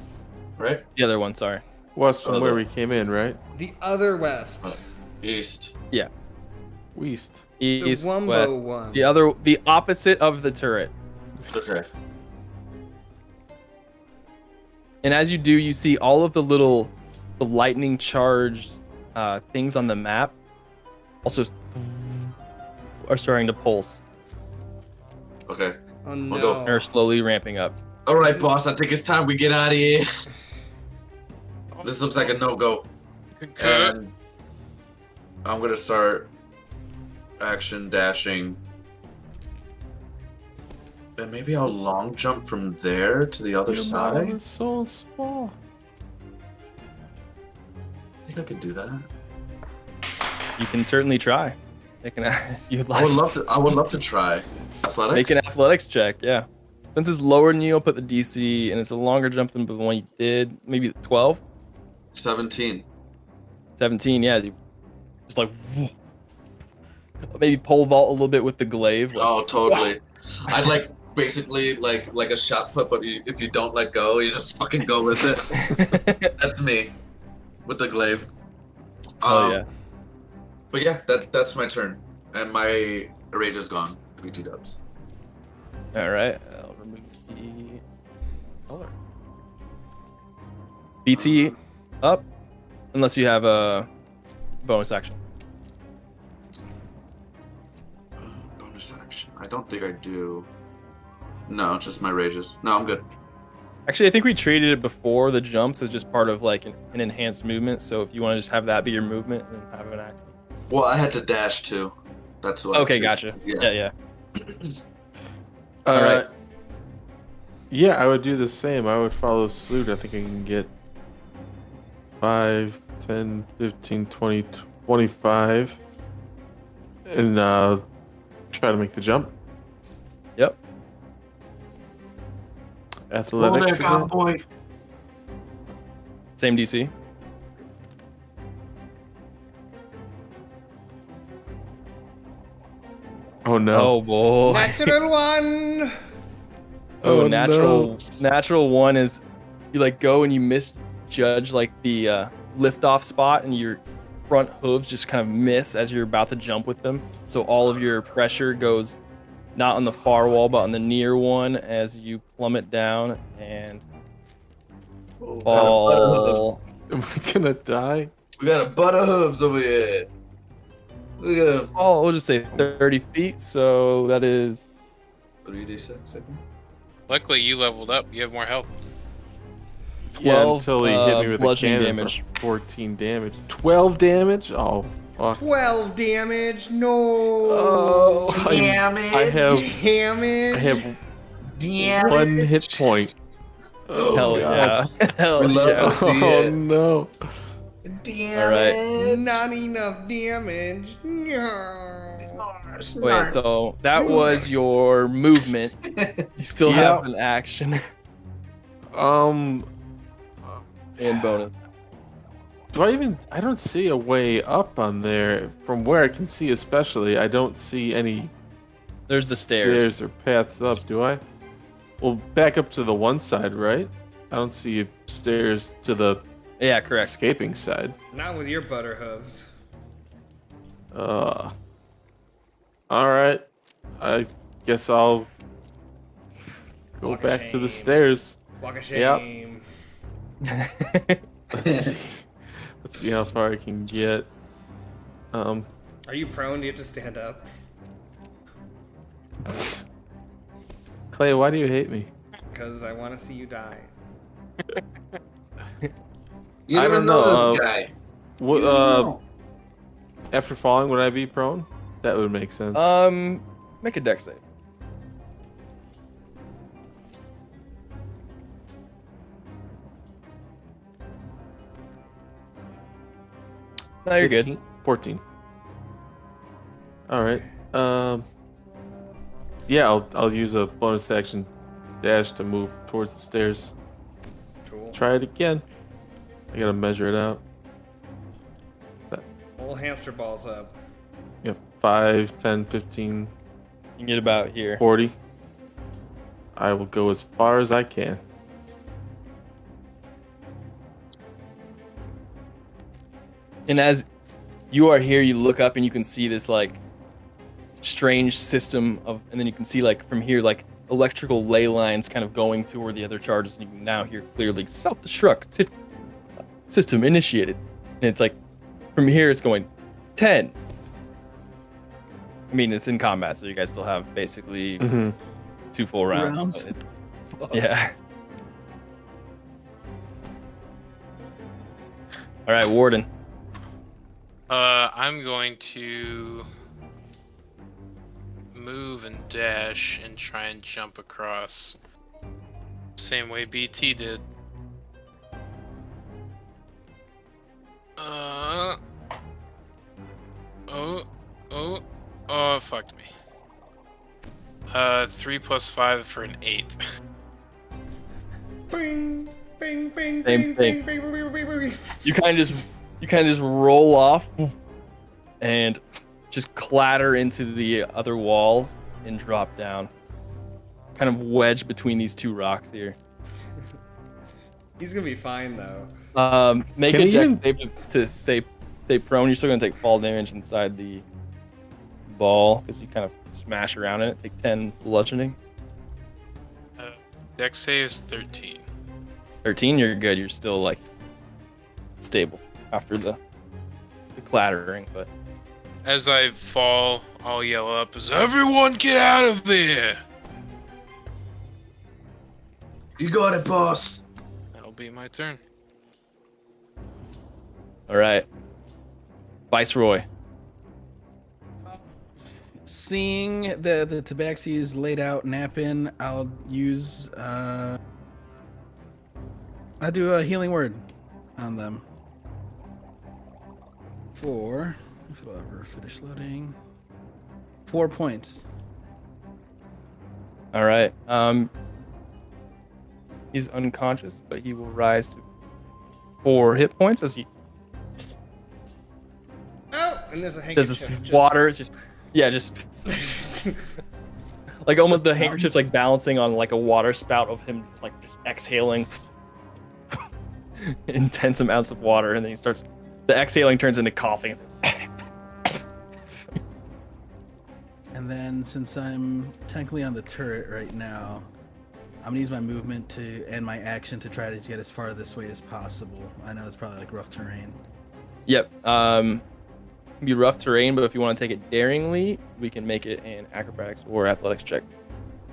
Right? The other one, sorry. West from where we came in, right? The other west. East. Yeah. West. East, the Wumbo west. one. The opposite of the turret. Okay. And as you do, you see all of the lightning charged things on the map also are starting to pulse. Okay. Oh We'll go. Are no. slowly ramping up. All right, boss. I think it's time we get out of here. This looks like a no-go. Concur. And I'm gonna start action dashing. And maybe I'll long jump from there to the other Your side. mom is so small. I think I could do that. You can certainly try. You'd I would like love to try. Athletics. make an athletics check, yeah. Since it's lower than you, I'll put the DC, and it's a longer jump than the one you did. Maybe 12, 17. 17, yeah. You just like maybe pole vault a little bit with the glaive. Like, Oh, totally. I'd like basically like a shot put, but if you don't let go, you just fucking go with it. That's me with the glaive. Oh yeah. But yeah, that's my turn, and my rage is gone. BT dubs. All right, I'll remove the color. BT up, unless you have a bonus action. Bonus action. I don't think I do. No, just my rages. No, I'm good. Actually, I think we treated it before the jumps as just part of like an enhanced movement. So if you want to just have that be your movement and then have an action. Well, I had to dash too. That's what. Okay, gotcha. Yeah. All right. Yeah, I would do the same. I would follow suit. I think I can get 5, 10, 15, 20, 25. And try to make the jump. Yep. Athletics. there, again. cowboy. Same DC. Oh no. Oh boy. Natural one. Oh, Oh, natural one is you like go and you misjudge like the lift off spot and your front hooves just kind of miss as you're about to jump with them. So all of your pressure goes not on the far wall but on the near one as you plummet down and fall. Am I gonna die? We got a butt of hooves over here. Look at him. Oh, we'll just say 30 feet. So that is 3d6, I think. Luckily, you leveled up. You have more health. 12 Yeah, until he hit me with a bludgeoning cannon damage. for 14 damage. 12 damage? Oh, fuck. 12 damage. No. Oh, I have Damage. one hit point. Oh, Hell God. yeah. Hell We love yeah. to see Oh it. no. All right. Not enough damage. Wait, so that was your movement. You still have an action Um, and bonus. I don't see a way up on there. From where I can see especially, I don't see any There's the stairs. stairs or paths up, do I? Well, back up to the one side, right? I don't see stairs to the Yeah, correct. escaping side. Not with your butter hooves. Alright. I guess I'll go Walk of back to the shame. stairs. Walk of Yep. shame. Let's see. Let's see how far I can get. Are you prone? Do you have to stand up? Clay, why do you hate me? Because I want to see you die. You I never don't know know, this guy. What, after falling, would I be prone? That would make sense. Make a dex save. No, you're good. 14. All right. Yeah, I'll use a bonus action dash to move towards the stairs. Cool. Try it again. I gotta measure it out. Old hamster balls up. You have 5, 10, 15, You can get about here. 40. I will go as far as I can. And as you are here, you look up and you can see this like strange system of, and then you can see like from here like electrical ley lines kind of going to where the other charges, and you can now hear clearly self-destruct system initiated. And it's like from here it's going 10. I mean, it's in combat, so you guys still have basically 2 full rounds. Yeah. All right, Warden. I'm going to move and dash and try and jump across. Same way BT did. Oh, it fucked me. 3 + 5 for an 8. Bing, bing, bing, Same bing, thing. bing, bing, bing, bing, bing, bing. You kind of just roll off and just clatter into the other wall and drop down. Kind of wedged between these 2 rocks here. He's gonna be fine though. Make Can a he dex even- save to stay prone. You're still gonna take fall damage inside the ball because you kind of smash around in it. Take 10 bludgeoning. Dex saves 13. 13, you're good. You're still like stable after the clattering, but As I fall, I'll yell up, "Is everyone get out of there?" You got it, boss. That'll be my turn. all right. Viceroy. Seeing the tabaxi is laid out napping, I'll use I'll do a healing word on them. For if it'll ever finish loading. 4 points. All right. He's unconscious, but he will rise to 4 hit points as he Oh, and there's a does handkerchief. this water. Just like almost the handkerchief's like balancing on like a water spout of him like just exhaling intense amounts of water, and then he starts. The exhaling turns into coughing. And then since I'm technically on the turret right now, I'm gonna use my movement to and my action to try to get as far this way as possible. I know it's probably like rough terrain. Yep. Be rough terrain, but if you want to take it daringly, we can make it an acrobatics or athletics check.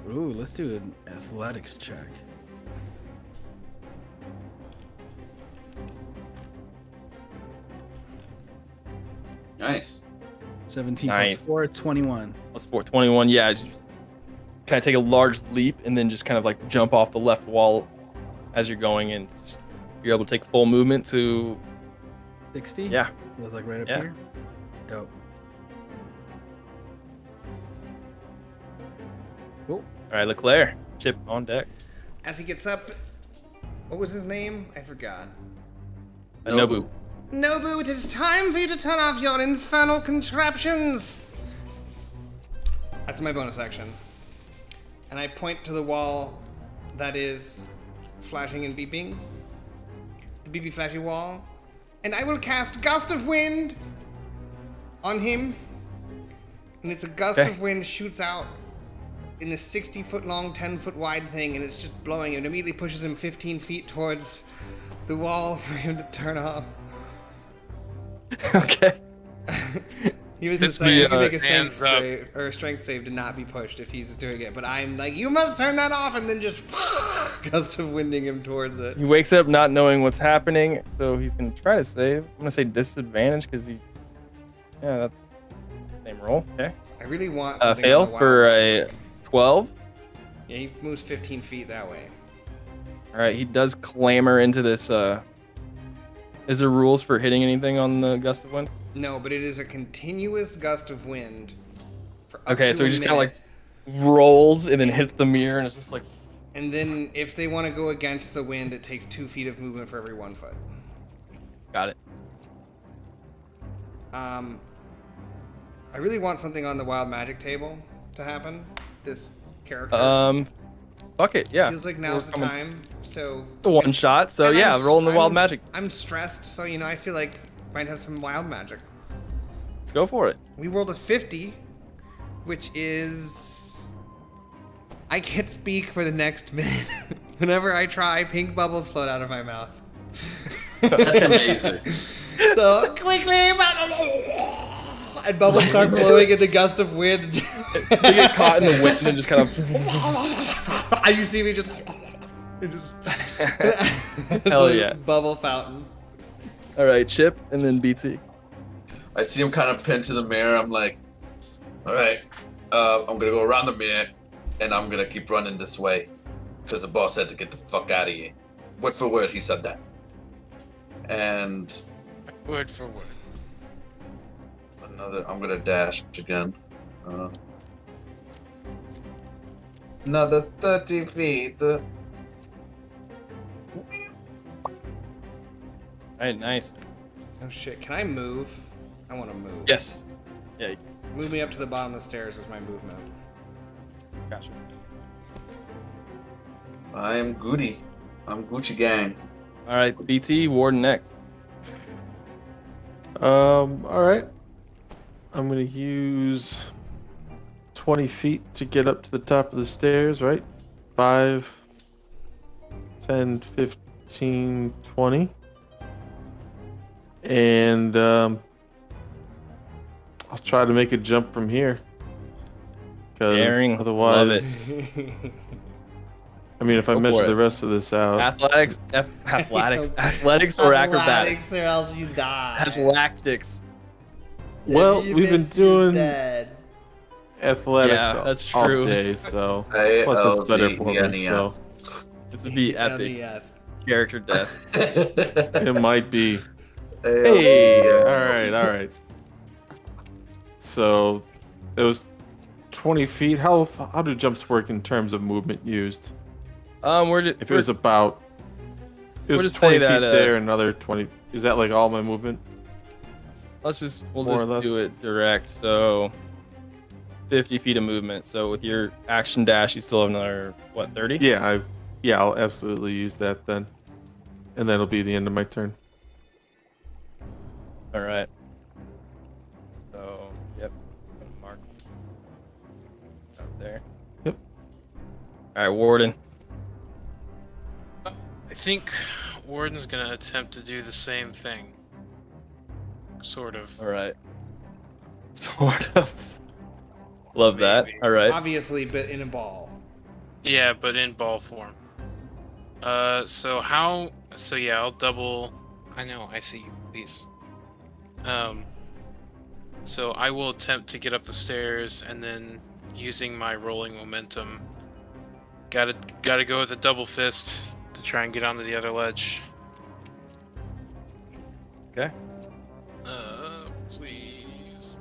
Ooh, let's do an athletics check. Nice. 17 Nice. plus 4, 21. Plus 4, 21. Yeah, as you just kind of take a large leap and then just kind of like jump off the left wall as you're going, and just you're able to take full movement to 60? yeah. It was like right up Yeah. here. Dope. Cool. All right, Leclerc, Chip on deck. As he gets up, what was his name? I forgot. Nobu. Nobu, it is time for you to turn off your infernal contraptions! That's my bonus action. And I point to the wall that is flashing and beeping. The beepy flashy wall. And I will cast Gust of Wind on him. And it's a gust Okay. of wind shoots out in a 60-foot long, 10-foot wide thing, and it's just blowing him. It immediately pushes him 15 feet towards the wall for him to turn off. Okay. He was This deciding man he could make a hands up. strength save to not be pushed if he's doing it. But I'm like, you must turn that off, and then just gust of winding him towards it. He wakes up not knowing what's happening, so he's gonna try to save. I'm gonna say disadvantage because he. Yeah, that's same roll. Okay. I really want something on Fail the wild for magic. a 12. Yeah, he moves 15 feet that way. All right, he does clamber into this. Is there rules for hitting anything on the gust of wind? No, but it is a continuous gust of wind. For up Okay, to so he a just kind of minute. like rolls and then hits the mirror, and it's just like. And then if they want to go against the wind, it takes 2 feet of movement for every 1 foot. Got it. I really want something on the wild magic table to happen. This character. Fuck it, yeah. Feels like now's the We're time. So The one shot, so And yeah, I'm- rolling the wild I'm- magic. I'm stressed, so I feel like might have some wild magic. Let's go for it. We rolled a 50, which is... I can't speak for the next minute. Whenever I try, pink bubbles float out of my mouth. That's amazing. So, quickly! And bubbles start blowing in the gust of wind. They get caught in the wind and just kind of... You see me just... Hell yeah. Bubble fountain. All right, Chip, and then BT. I see him kind of pinned to the mirror. I'm like, all right, I'm gonna go around the mirror, and I'm gonna keep running this way, because the boss said to get the fuck out of here. Word for word, he said that. And Word for word. I'm gonna dash again. Another 30 feet. All right, nice. Oh shit, can I move? I want to move. Yes. Yeah, Move me up to the bottom of the stairs is my movement. gotcha. I'm Goody. I'm Gucci Gang. All right, BT, Warden next. All right. I'm gonna use 20 feet to get up to the top of the stairs, right? 5, 10, 15, 20. And I'll try to make a jump from here. Because Daring, otherwise, love it. I mean, if I Go for measure it. the rest of this out, Athletics or acrobatics? or else you die. Athletics. well, If you we've been miss, you're doing dead. athletics Yeah, that's all true. day, so plus it's better for me. So This would be epic. LDS. Character death. it might be. Hey, all right. So it was 20 feet. How do jumps work in terms of movement used? If it was about, it we'll was just 20 say feet that, there, another 20. Is that like all my movement? we'll more or just less. do it direct. So 50 feet of movement. So with your action dash, you still have another 30? Yeah, I'll absolutely use that then, and that'll be the end of my turn. All right. So yep, mark out there. Yep. All right, Warden. I think Warden's gonna attempt to do the same thing. Sort of. All right. Sort of. Love that. Maybe. All right. Obviously, but in a ball. Yeah, but in ball form. So yeah, I'll double. I know, I see you. Please. So I will attempt to get up the stairs, and then using my rolling momentum, gotta go with a double fist to try and get onto the other ledge. Okay. Please.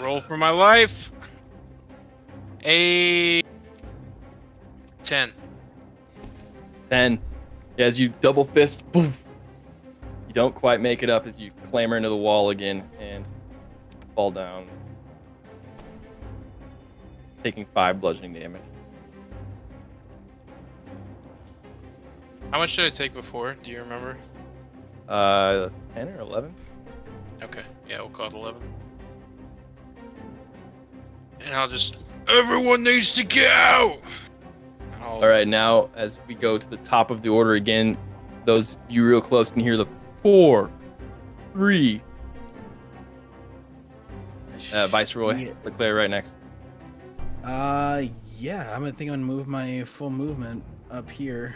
Roll for my life. A 10. 10. Yeah, as you double fist, poof. You don't quite make it up as you clamber into the wall again and fall down, taking 5 bludgeoning damage. How much did I take before? Do you remember? 10 or 11? Okay, yeah, we'll call it 11. And I'll just... Everyone needs to get out! All right, now as we go to the top of the order again, those you real close can hear the 4, 3. Viceroy, Leclerc right next. Yeah, I'm gonna think I'm gonna move my full movement up here.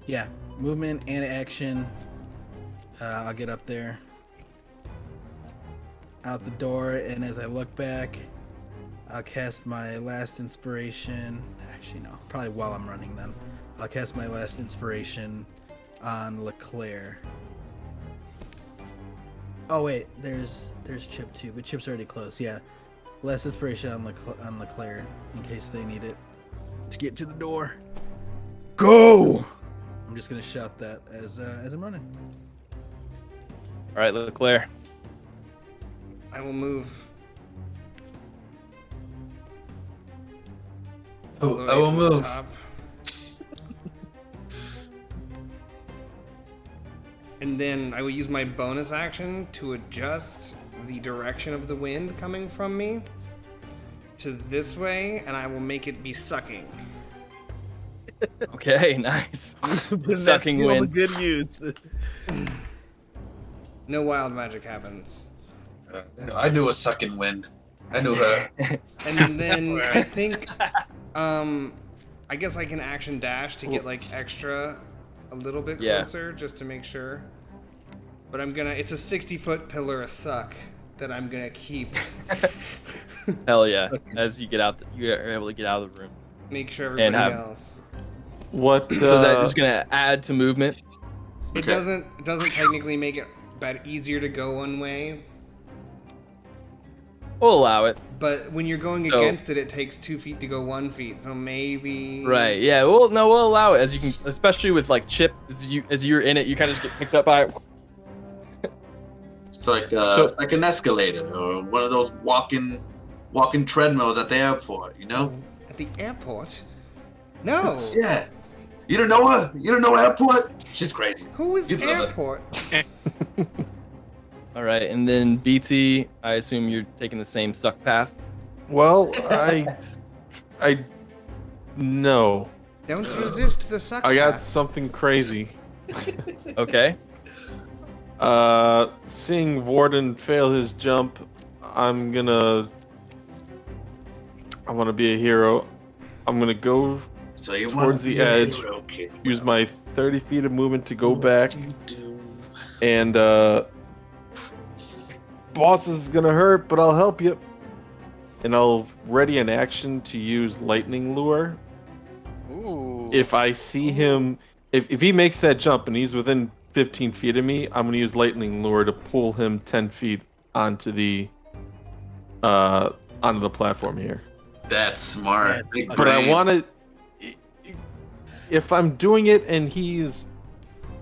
Yeah, movement and action. I'll get up there, out the door, and as I look back, I'll cast my last inspiration. Actually, no, probably while I'm running then. I'll cast my last inspiration on Leclerc. Oh wait, there's Chip too, but Chip's already close. Yeah, last inspiration on Leclerc in case they need it to get to the door. Go! I'm just gonna shout that as I'm running. All right, Leclerc. I will move all the way I will to move. the top. And then I will use my bonus action to adjust the direction of the wind coming from me to this way, and I will make it be sucking. Okay, nice. Putting Sucking that skill to wind. good use. No wild magic happens. I knew a sucking wind. I knew her. And then I think, I guess I can action dash to get like extra, a little bit Yeah. closer, just to make sure. But it's a 60-foot pillar of suck that I'm gonna keep. Hell yeah! As you get out, you are able to get out of the room. Make sure And everybody have- else. What? So that is gonna add to movement. It doesn't technically make it easier to go one way, We'll allow it. but when you're going So- against it, it takes 2 feet to go 1 feet. So maybe. Right. Yeah. We'll allow it as you can, especially with like Chip. As you're in it, you kind of just get picked up by it. It's like So- it's like an escalator or one of those walking treadmills at the airport. You know? At the airport. No. Yeah. You don't know her? You don't know airport? She's crazy. Who is You love it. airport? All right, and then BT, I assume you're taking the same suck path. Well, no. Don't resist the suck. I got path. something crazy. Okay. Seeing Warden fail his jump, I want to be a hero. I'm gonna go So you Towards want to the be a edge. hero, kid. use my 30 feet of movement to go back, You do. and boss is gonna hurt, but I'll help you. And I'll ready an action to use lightning lure. Ooh. If I see him, if he makes that jump and he's within 15 feet of me, I'm gonna use lightning lure to pull him 10 feet onto the platform here. That's smart. Yeah, Big But I brain. want to. If I'm doing it and he's,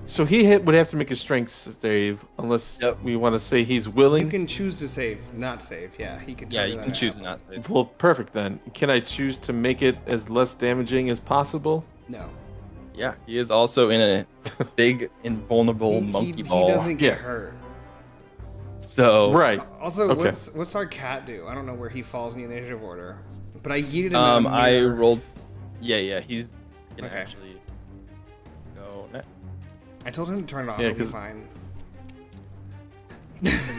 so would have to make a strength save unless Yep. we want to say he's willing. You can choose to save, not save. Yeah, he can. Yeah, tell you that can choose to happen. not save. Well, perfect then. Can I choose to make it as less damaging as possible? No. Yeah, he is also in a big invulnerable monkey ball. He doesn't get Yeah. hurt. So Right. Also, Okay. what's our cat do? I don't know where he falls in the initiative order, but I yeeted him. at a I mirror. rolled. Yeah, he's gonna Okay. actually go next. I told him to turn it off. Yeah, It'll be 'cause- fine.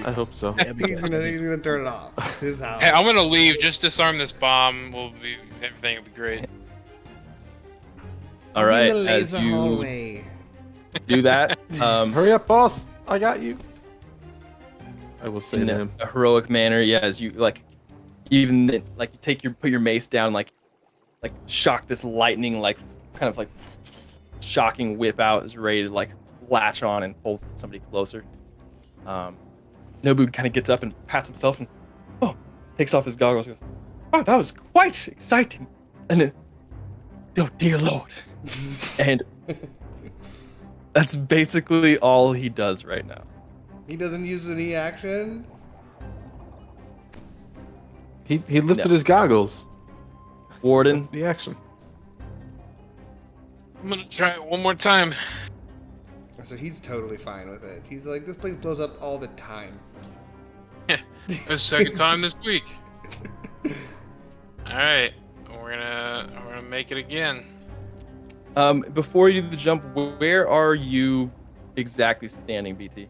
I hope so. Yeah, He's gonna turn it off. It's his house. Hey, I'm gonna leave. Just disarm this bomb. Everything will be great. All I'm right, in the as laser you hallway. do that, Hurry up, boss! I got you. I will say in to a, him. a heroic manner. Yeah, as you you put your mace down, like shock this lightning, kind of shocking whip out is ready to latch on and pull somebody closer. Nobu kind of gets up and pats himself and takes off his goggles. And goes, "Wow, that was quite exciting!" And then, "Oh dear Lord!" And that's basically all he does right now. He doesn't use any action. He lifted No. his goggles. Warden, That's the action. I'm gonna try it one more time. So he's totally fine with it. He's like, this place blows up all the time. The second time this week. All right, we're gonna make it again. Before you do the jump, where are you exactly standing, BT?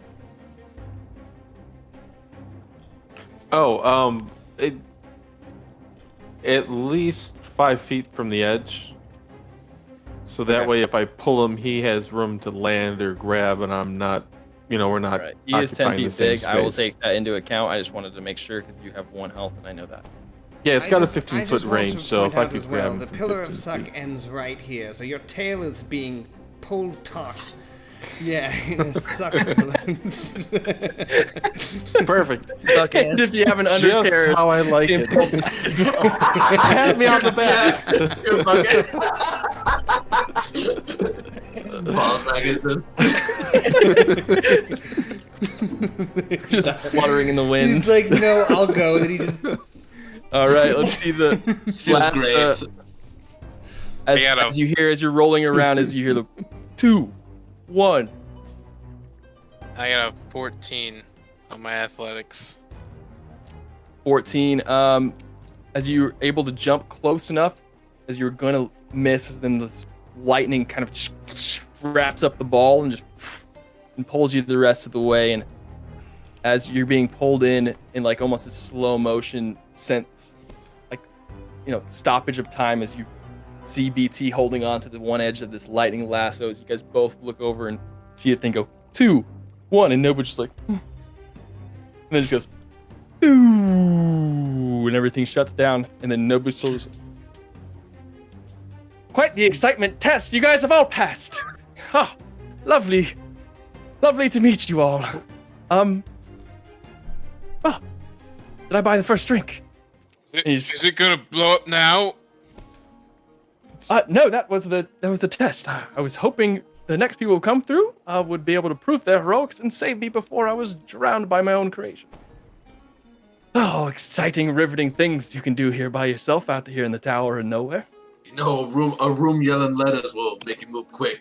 At least 5 feet from the edge. So that Okay. way, if I pull him, he has room to land or grab, and I'm not, we're not. Right. He is 10 occupying the feet same big. I will space. take that into account. I just wanted to make sure because you have 1 health, and I know that. Yeah, it's I got just- a I 15-foot just want to range, so point if I out could as well, grab him the from pillar of 15 suck feet. ends right here, so your tail is being pulled taut. Yeah, in a suck. Perfect. And if you have an undercarriage, Just how I like it. Pat me on the back. You're fucking. Balls back into. just fluttering in the wind. He's like, no, I'll go. Then he just. All right, let's see the Feels last, great. As you hear, as you're rolling around, as you hear the 2, 1. I got a 14 on my athletics. 14. As you're able to jump close enough, as you're gonna miss, then this lightning kind of just wraps up the ball and just and pulls you the rest of the way. And as you're being pulled in like almost a slow motion sense, like stoppage of time, as you see BT holding on to the one edge of this lightning lasso, as you guys both look over and see it thing go 2, 1, and Nobu just like, and then just goes, ooh, and everything shuts down, and then Nobu slows. Quite the excitement test you guys have all passed. Ah, lovely to meet you all. Did I buy the first drink? Is it gonna blow up now? No, that was the test. I was hoping the next people who come through would be able to prove their heroics and save me before I was drowned by my own creation. Oh, exciting, riveting things you can do here by yourself out here in the tower and nowhere. A room yelling letters will make you move quick.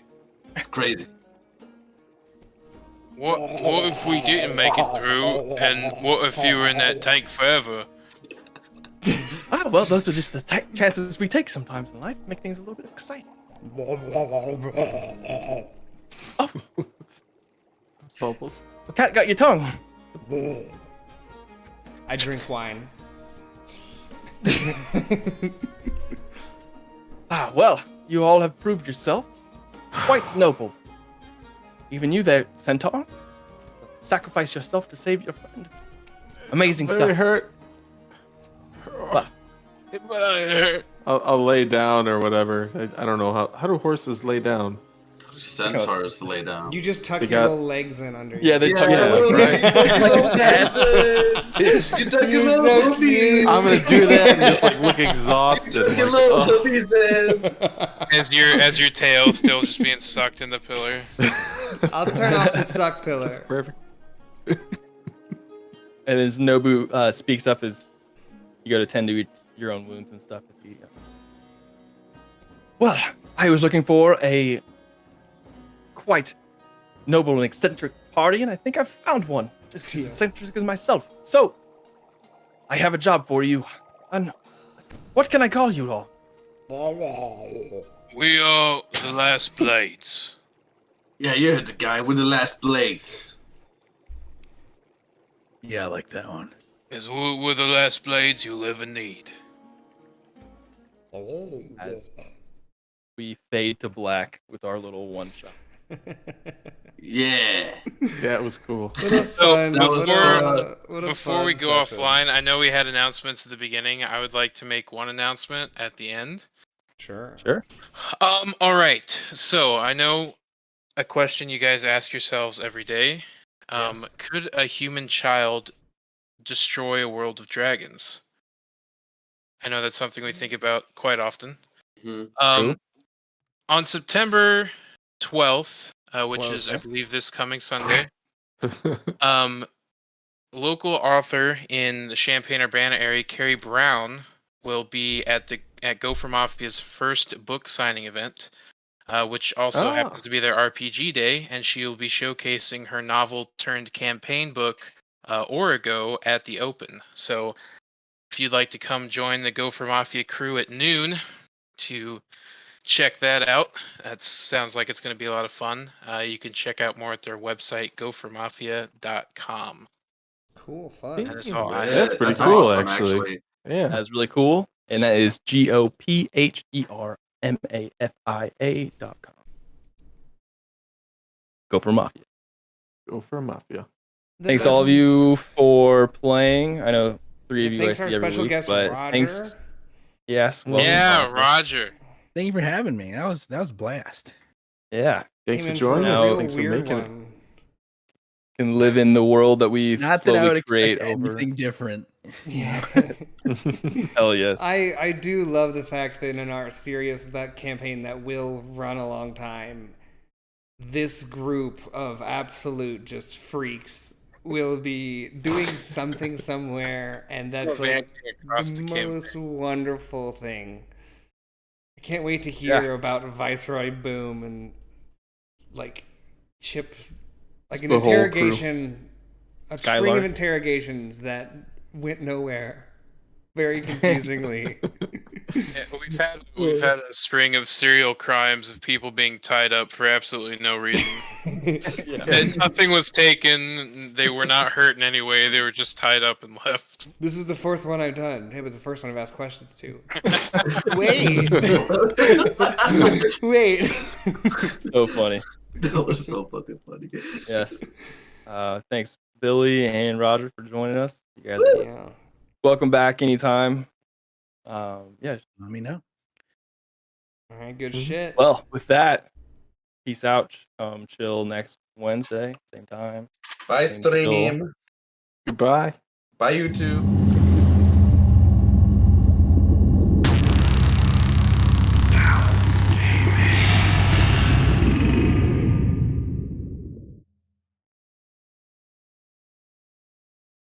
It's crazy. What if we didn't make it through? And what if you were in that tank forever? Well, those are just the chances we take sometimes in life. Make things a little bit exciting. Oh, Bubbles. the cat got your tongue. I drink wine. Well, you all have proved yourself quite noble. Even you there, Centaur. Sacrifice yourself to save your friend. Amazing Very stuff. hurt. What? But I hurt. I'll lay down or whatever. I don't know how do horses lay down? Centaurs lay down. You just tuck They your got- little legs in under you. Yeah, they tuck Yeah, it. right. You took your You're little so boobies. cute. I'm gonna do that and just like look exhausted. Took your like, little oh. boobies in. As your tail still just being sucked in the pillar. I'll turn off the suck pillar. Perfect. And as Nobu speaks up, as you go to tend to your own wounds and stuff. Well, I was looking for a quite noble and eccentric party, and I think I've found one. Just as eccentric as myself. So, I have a job for you. And what can I call you all? We are the last blades. Yeah, you're the guy with the last blades. Yeah, I like that one. As with the last blades, you live in need. As we fade to black with our little one shot. Yeah. Yeah, it was cool. What a fun, that was what a Before fun we go session. offline, I know we had announcements at the beginning. I would like to make one announcement at the end. Sure. Sure. All right. So I know a question you guys ask yourselves every day. Could a human child destroy a world of dragons? I know that's something we think about quite often. Mhm. On September 12th, which Close. is, I believe, this coming Sunday, local author in the Champaign-Urbana area, Carrie Brown, will be at Gopher Mafia's first book signing event, which also happens to be their RPG day, and she will be showcasing her novel-turned-campaign book, Origo, at the Open. So if you'd like to come join the Gopher Mafia crew at noon to check that out, that sounds like it's going to be a lot of fun. You can check out more at their website, gophermafia.com. Cool, fun. That's all I That's have. pretty That's cool, awesome, actually. Yeah. That's really cool. And that is GOPHERMAFIA.com. Go for Mafia. Go for Mafia. Thanks all of you for playing. I know 3 of you I Thanks see our every special week, guest, but Roger. thanks. Yes. Welcome, Yeah, Roger. Roger. Thank you for having me. That was a blast. Yeah. Thanks Came for in joining a us. us. real Thanks for weird making it. one. Can live in the world that we Not that I slowly would create expect over. anything different. Yeah. Hell yes. I do love the fact that in our serious that campaign that will run a long time, this group of absolute just freaks will be doing something somewhere, and that's like Advancing across the the campaign. most wonderful thing. I can't wait to hear about Viceroy Boom and like Chip's like Just an the whole crew. interrogation, a string of Skylar. interrogations that went nowhere, very confusingly. Yeah, we've had a string of serial crimes of people being tied up for absolutely no reason. And nothing was taken. They were not hurt in any way. They were just tied up and left. This is the fourth one I've done. It was the first one I've asked questions to. Wait. Wait. So funny. That was so fucking funny. Yes. Thanks, Billy and Roger, for joining us. You guys are Yeah. welcome back anytime. Yeah. Let me know. All right, good shit. Well, with that, peace out. Chill next Wednesday, same time. Bye, Same deal. stream. Goodbye. Bye, YouTube.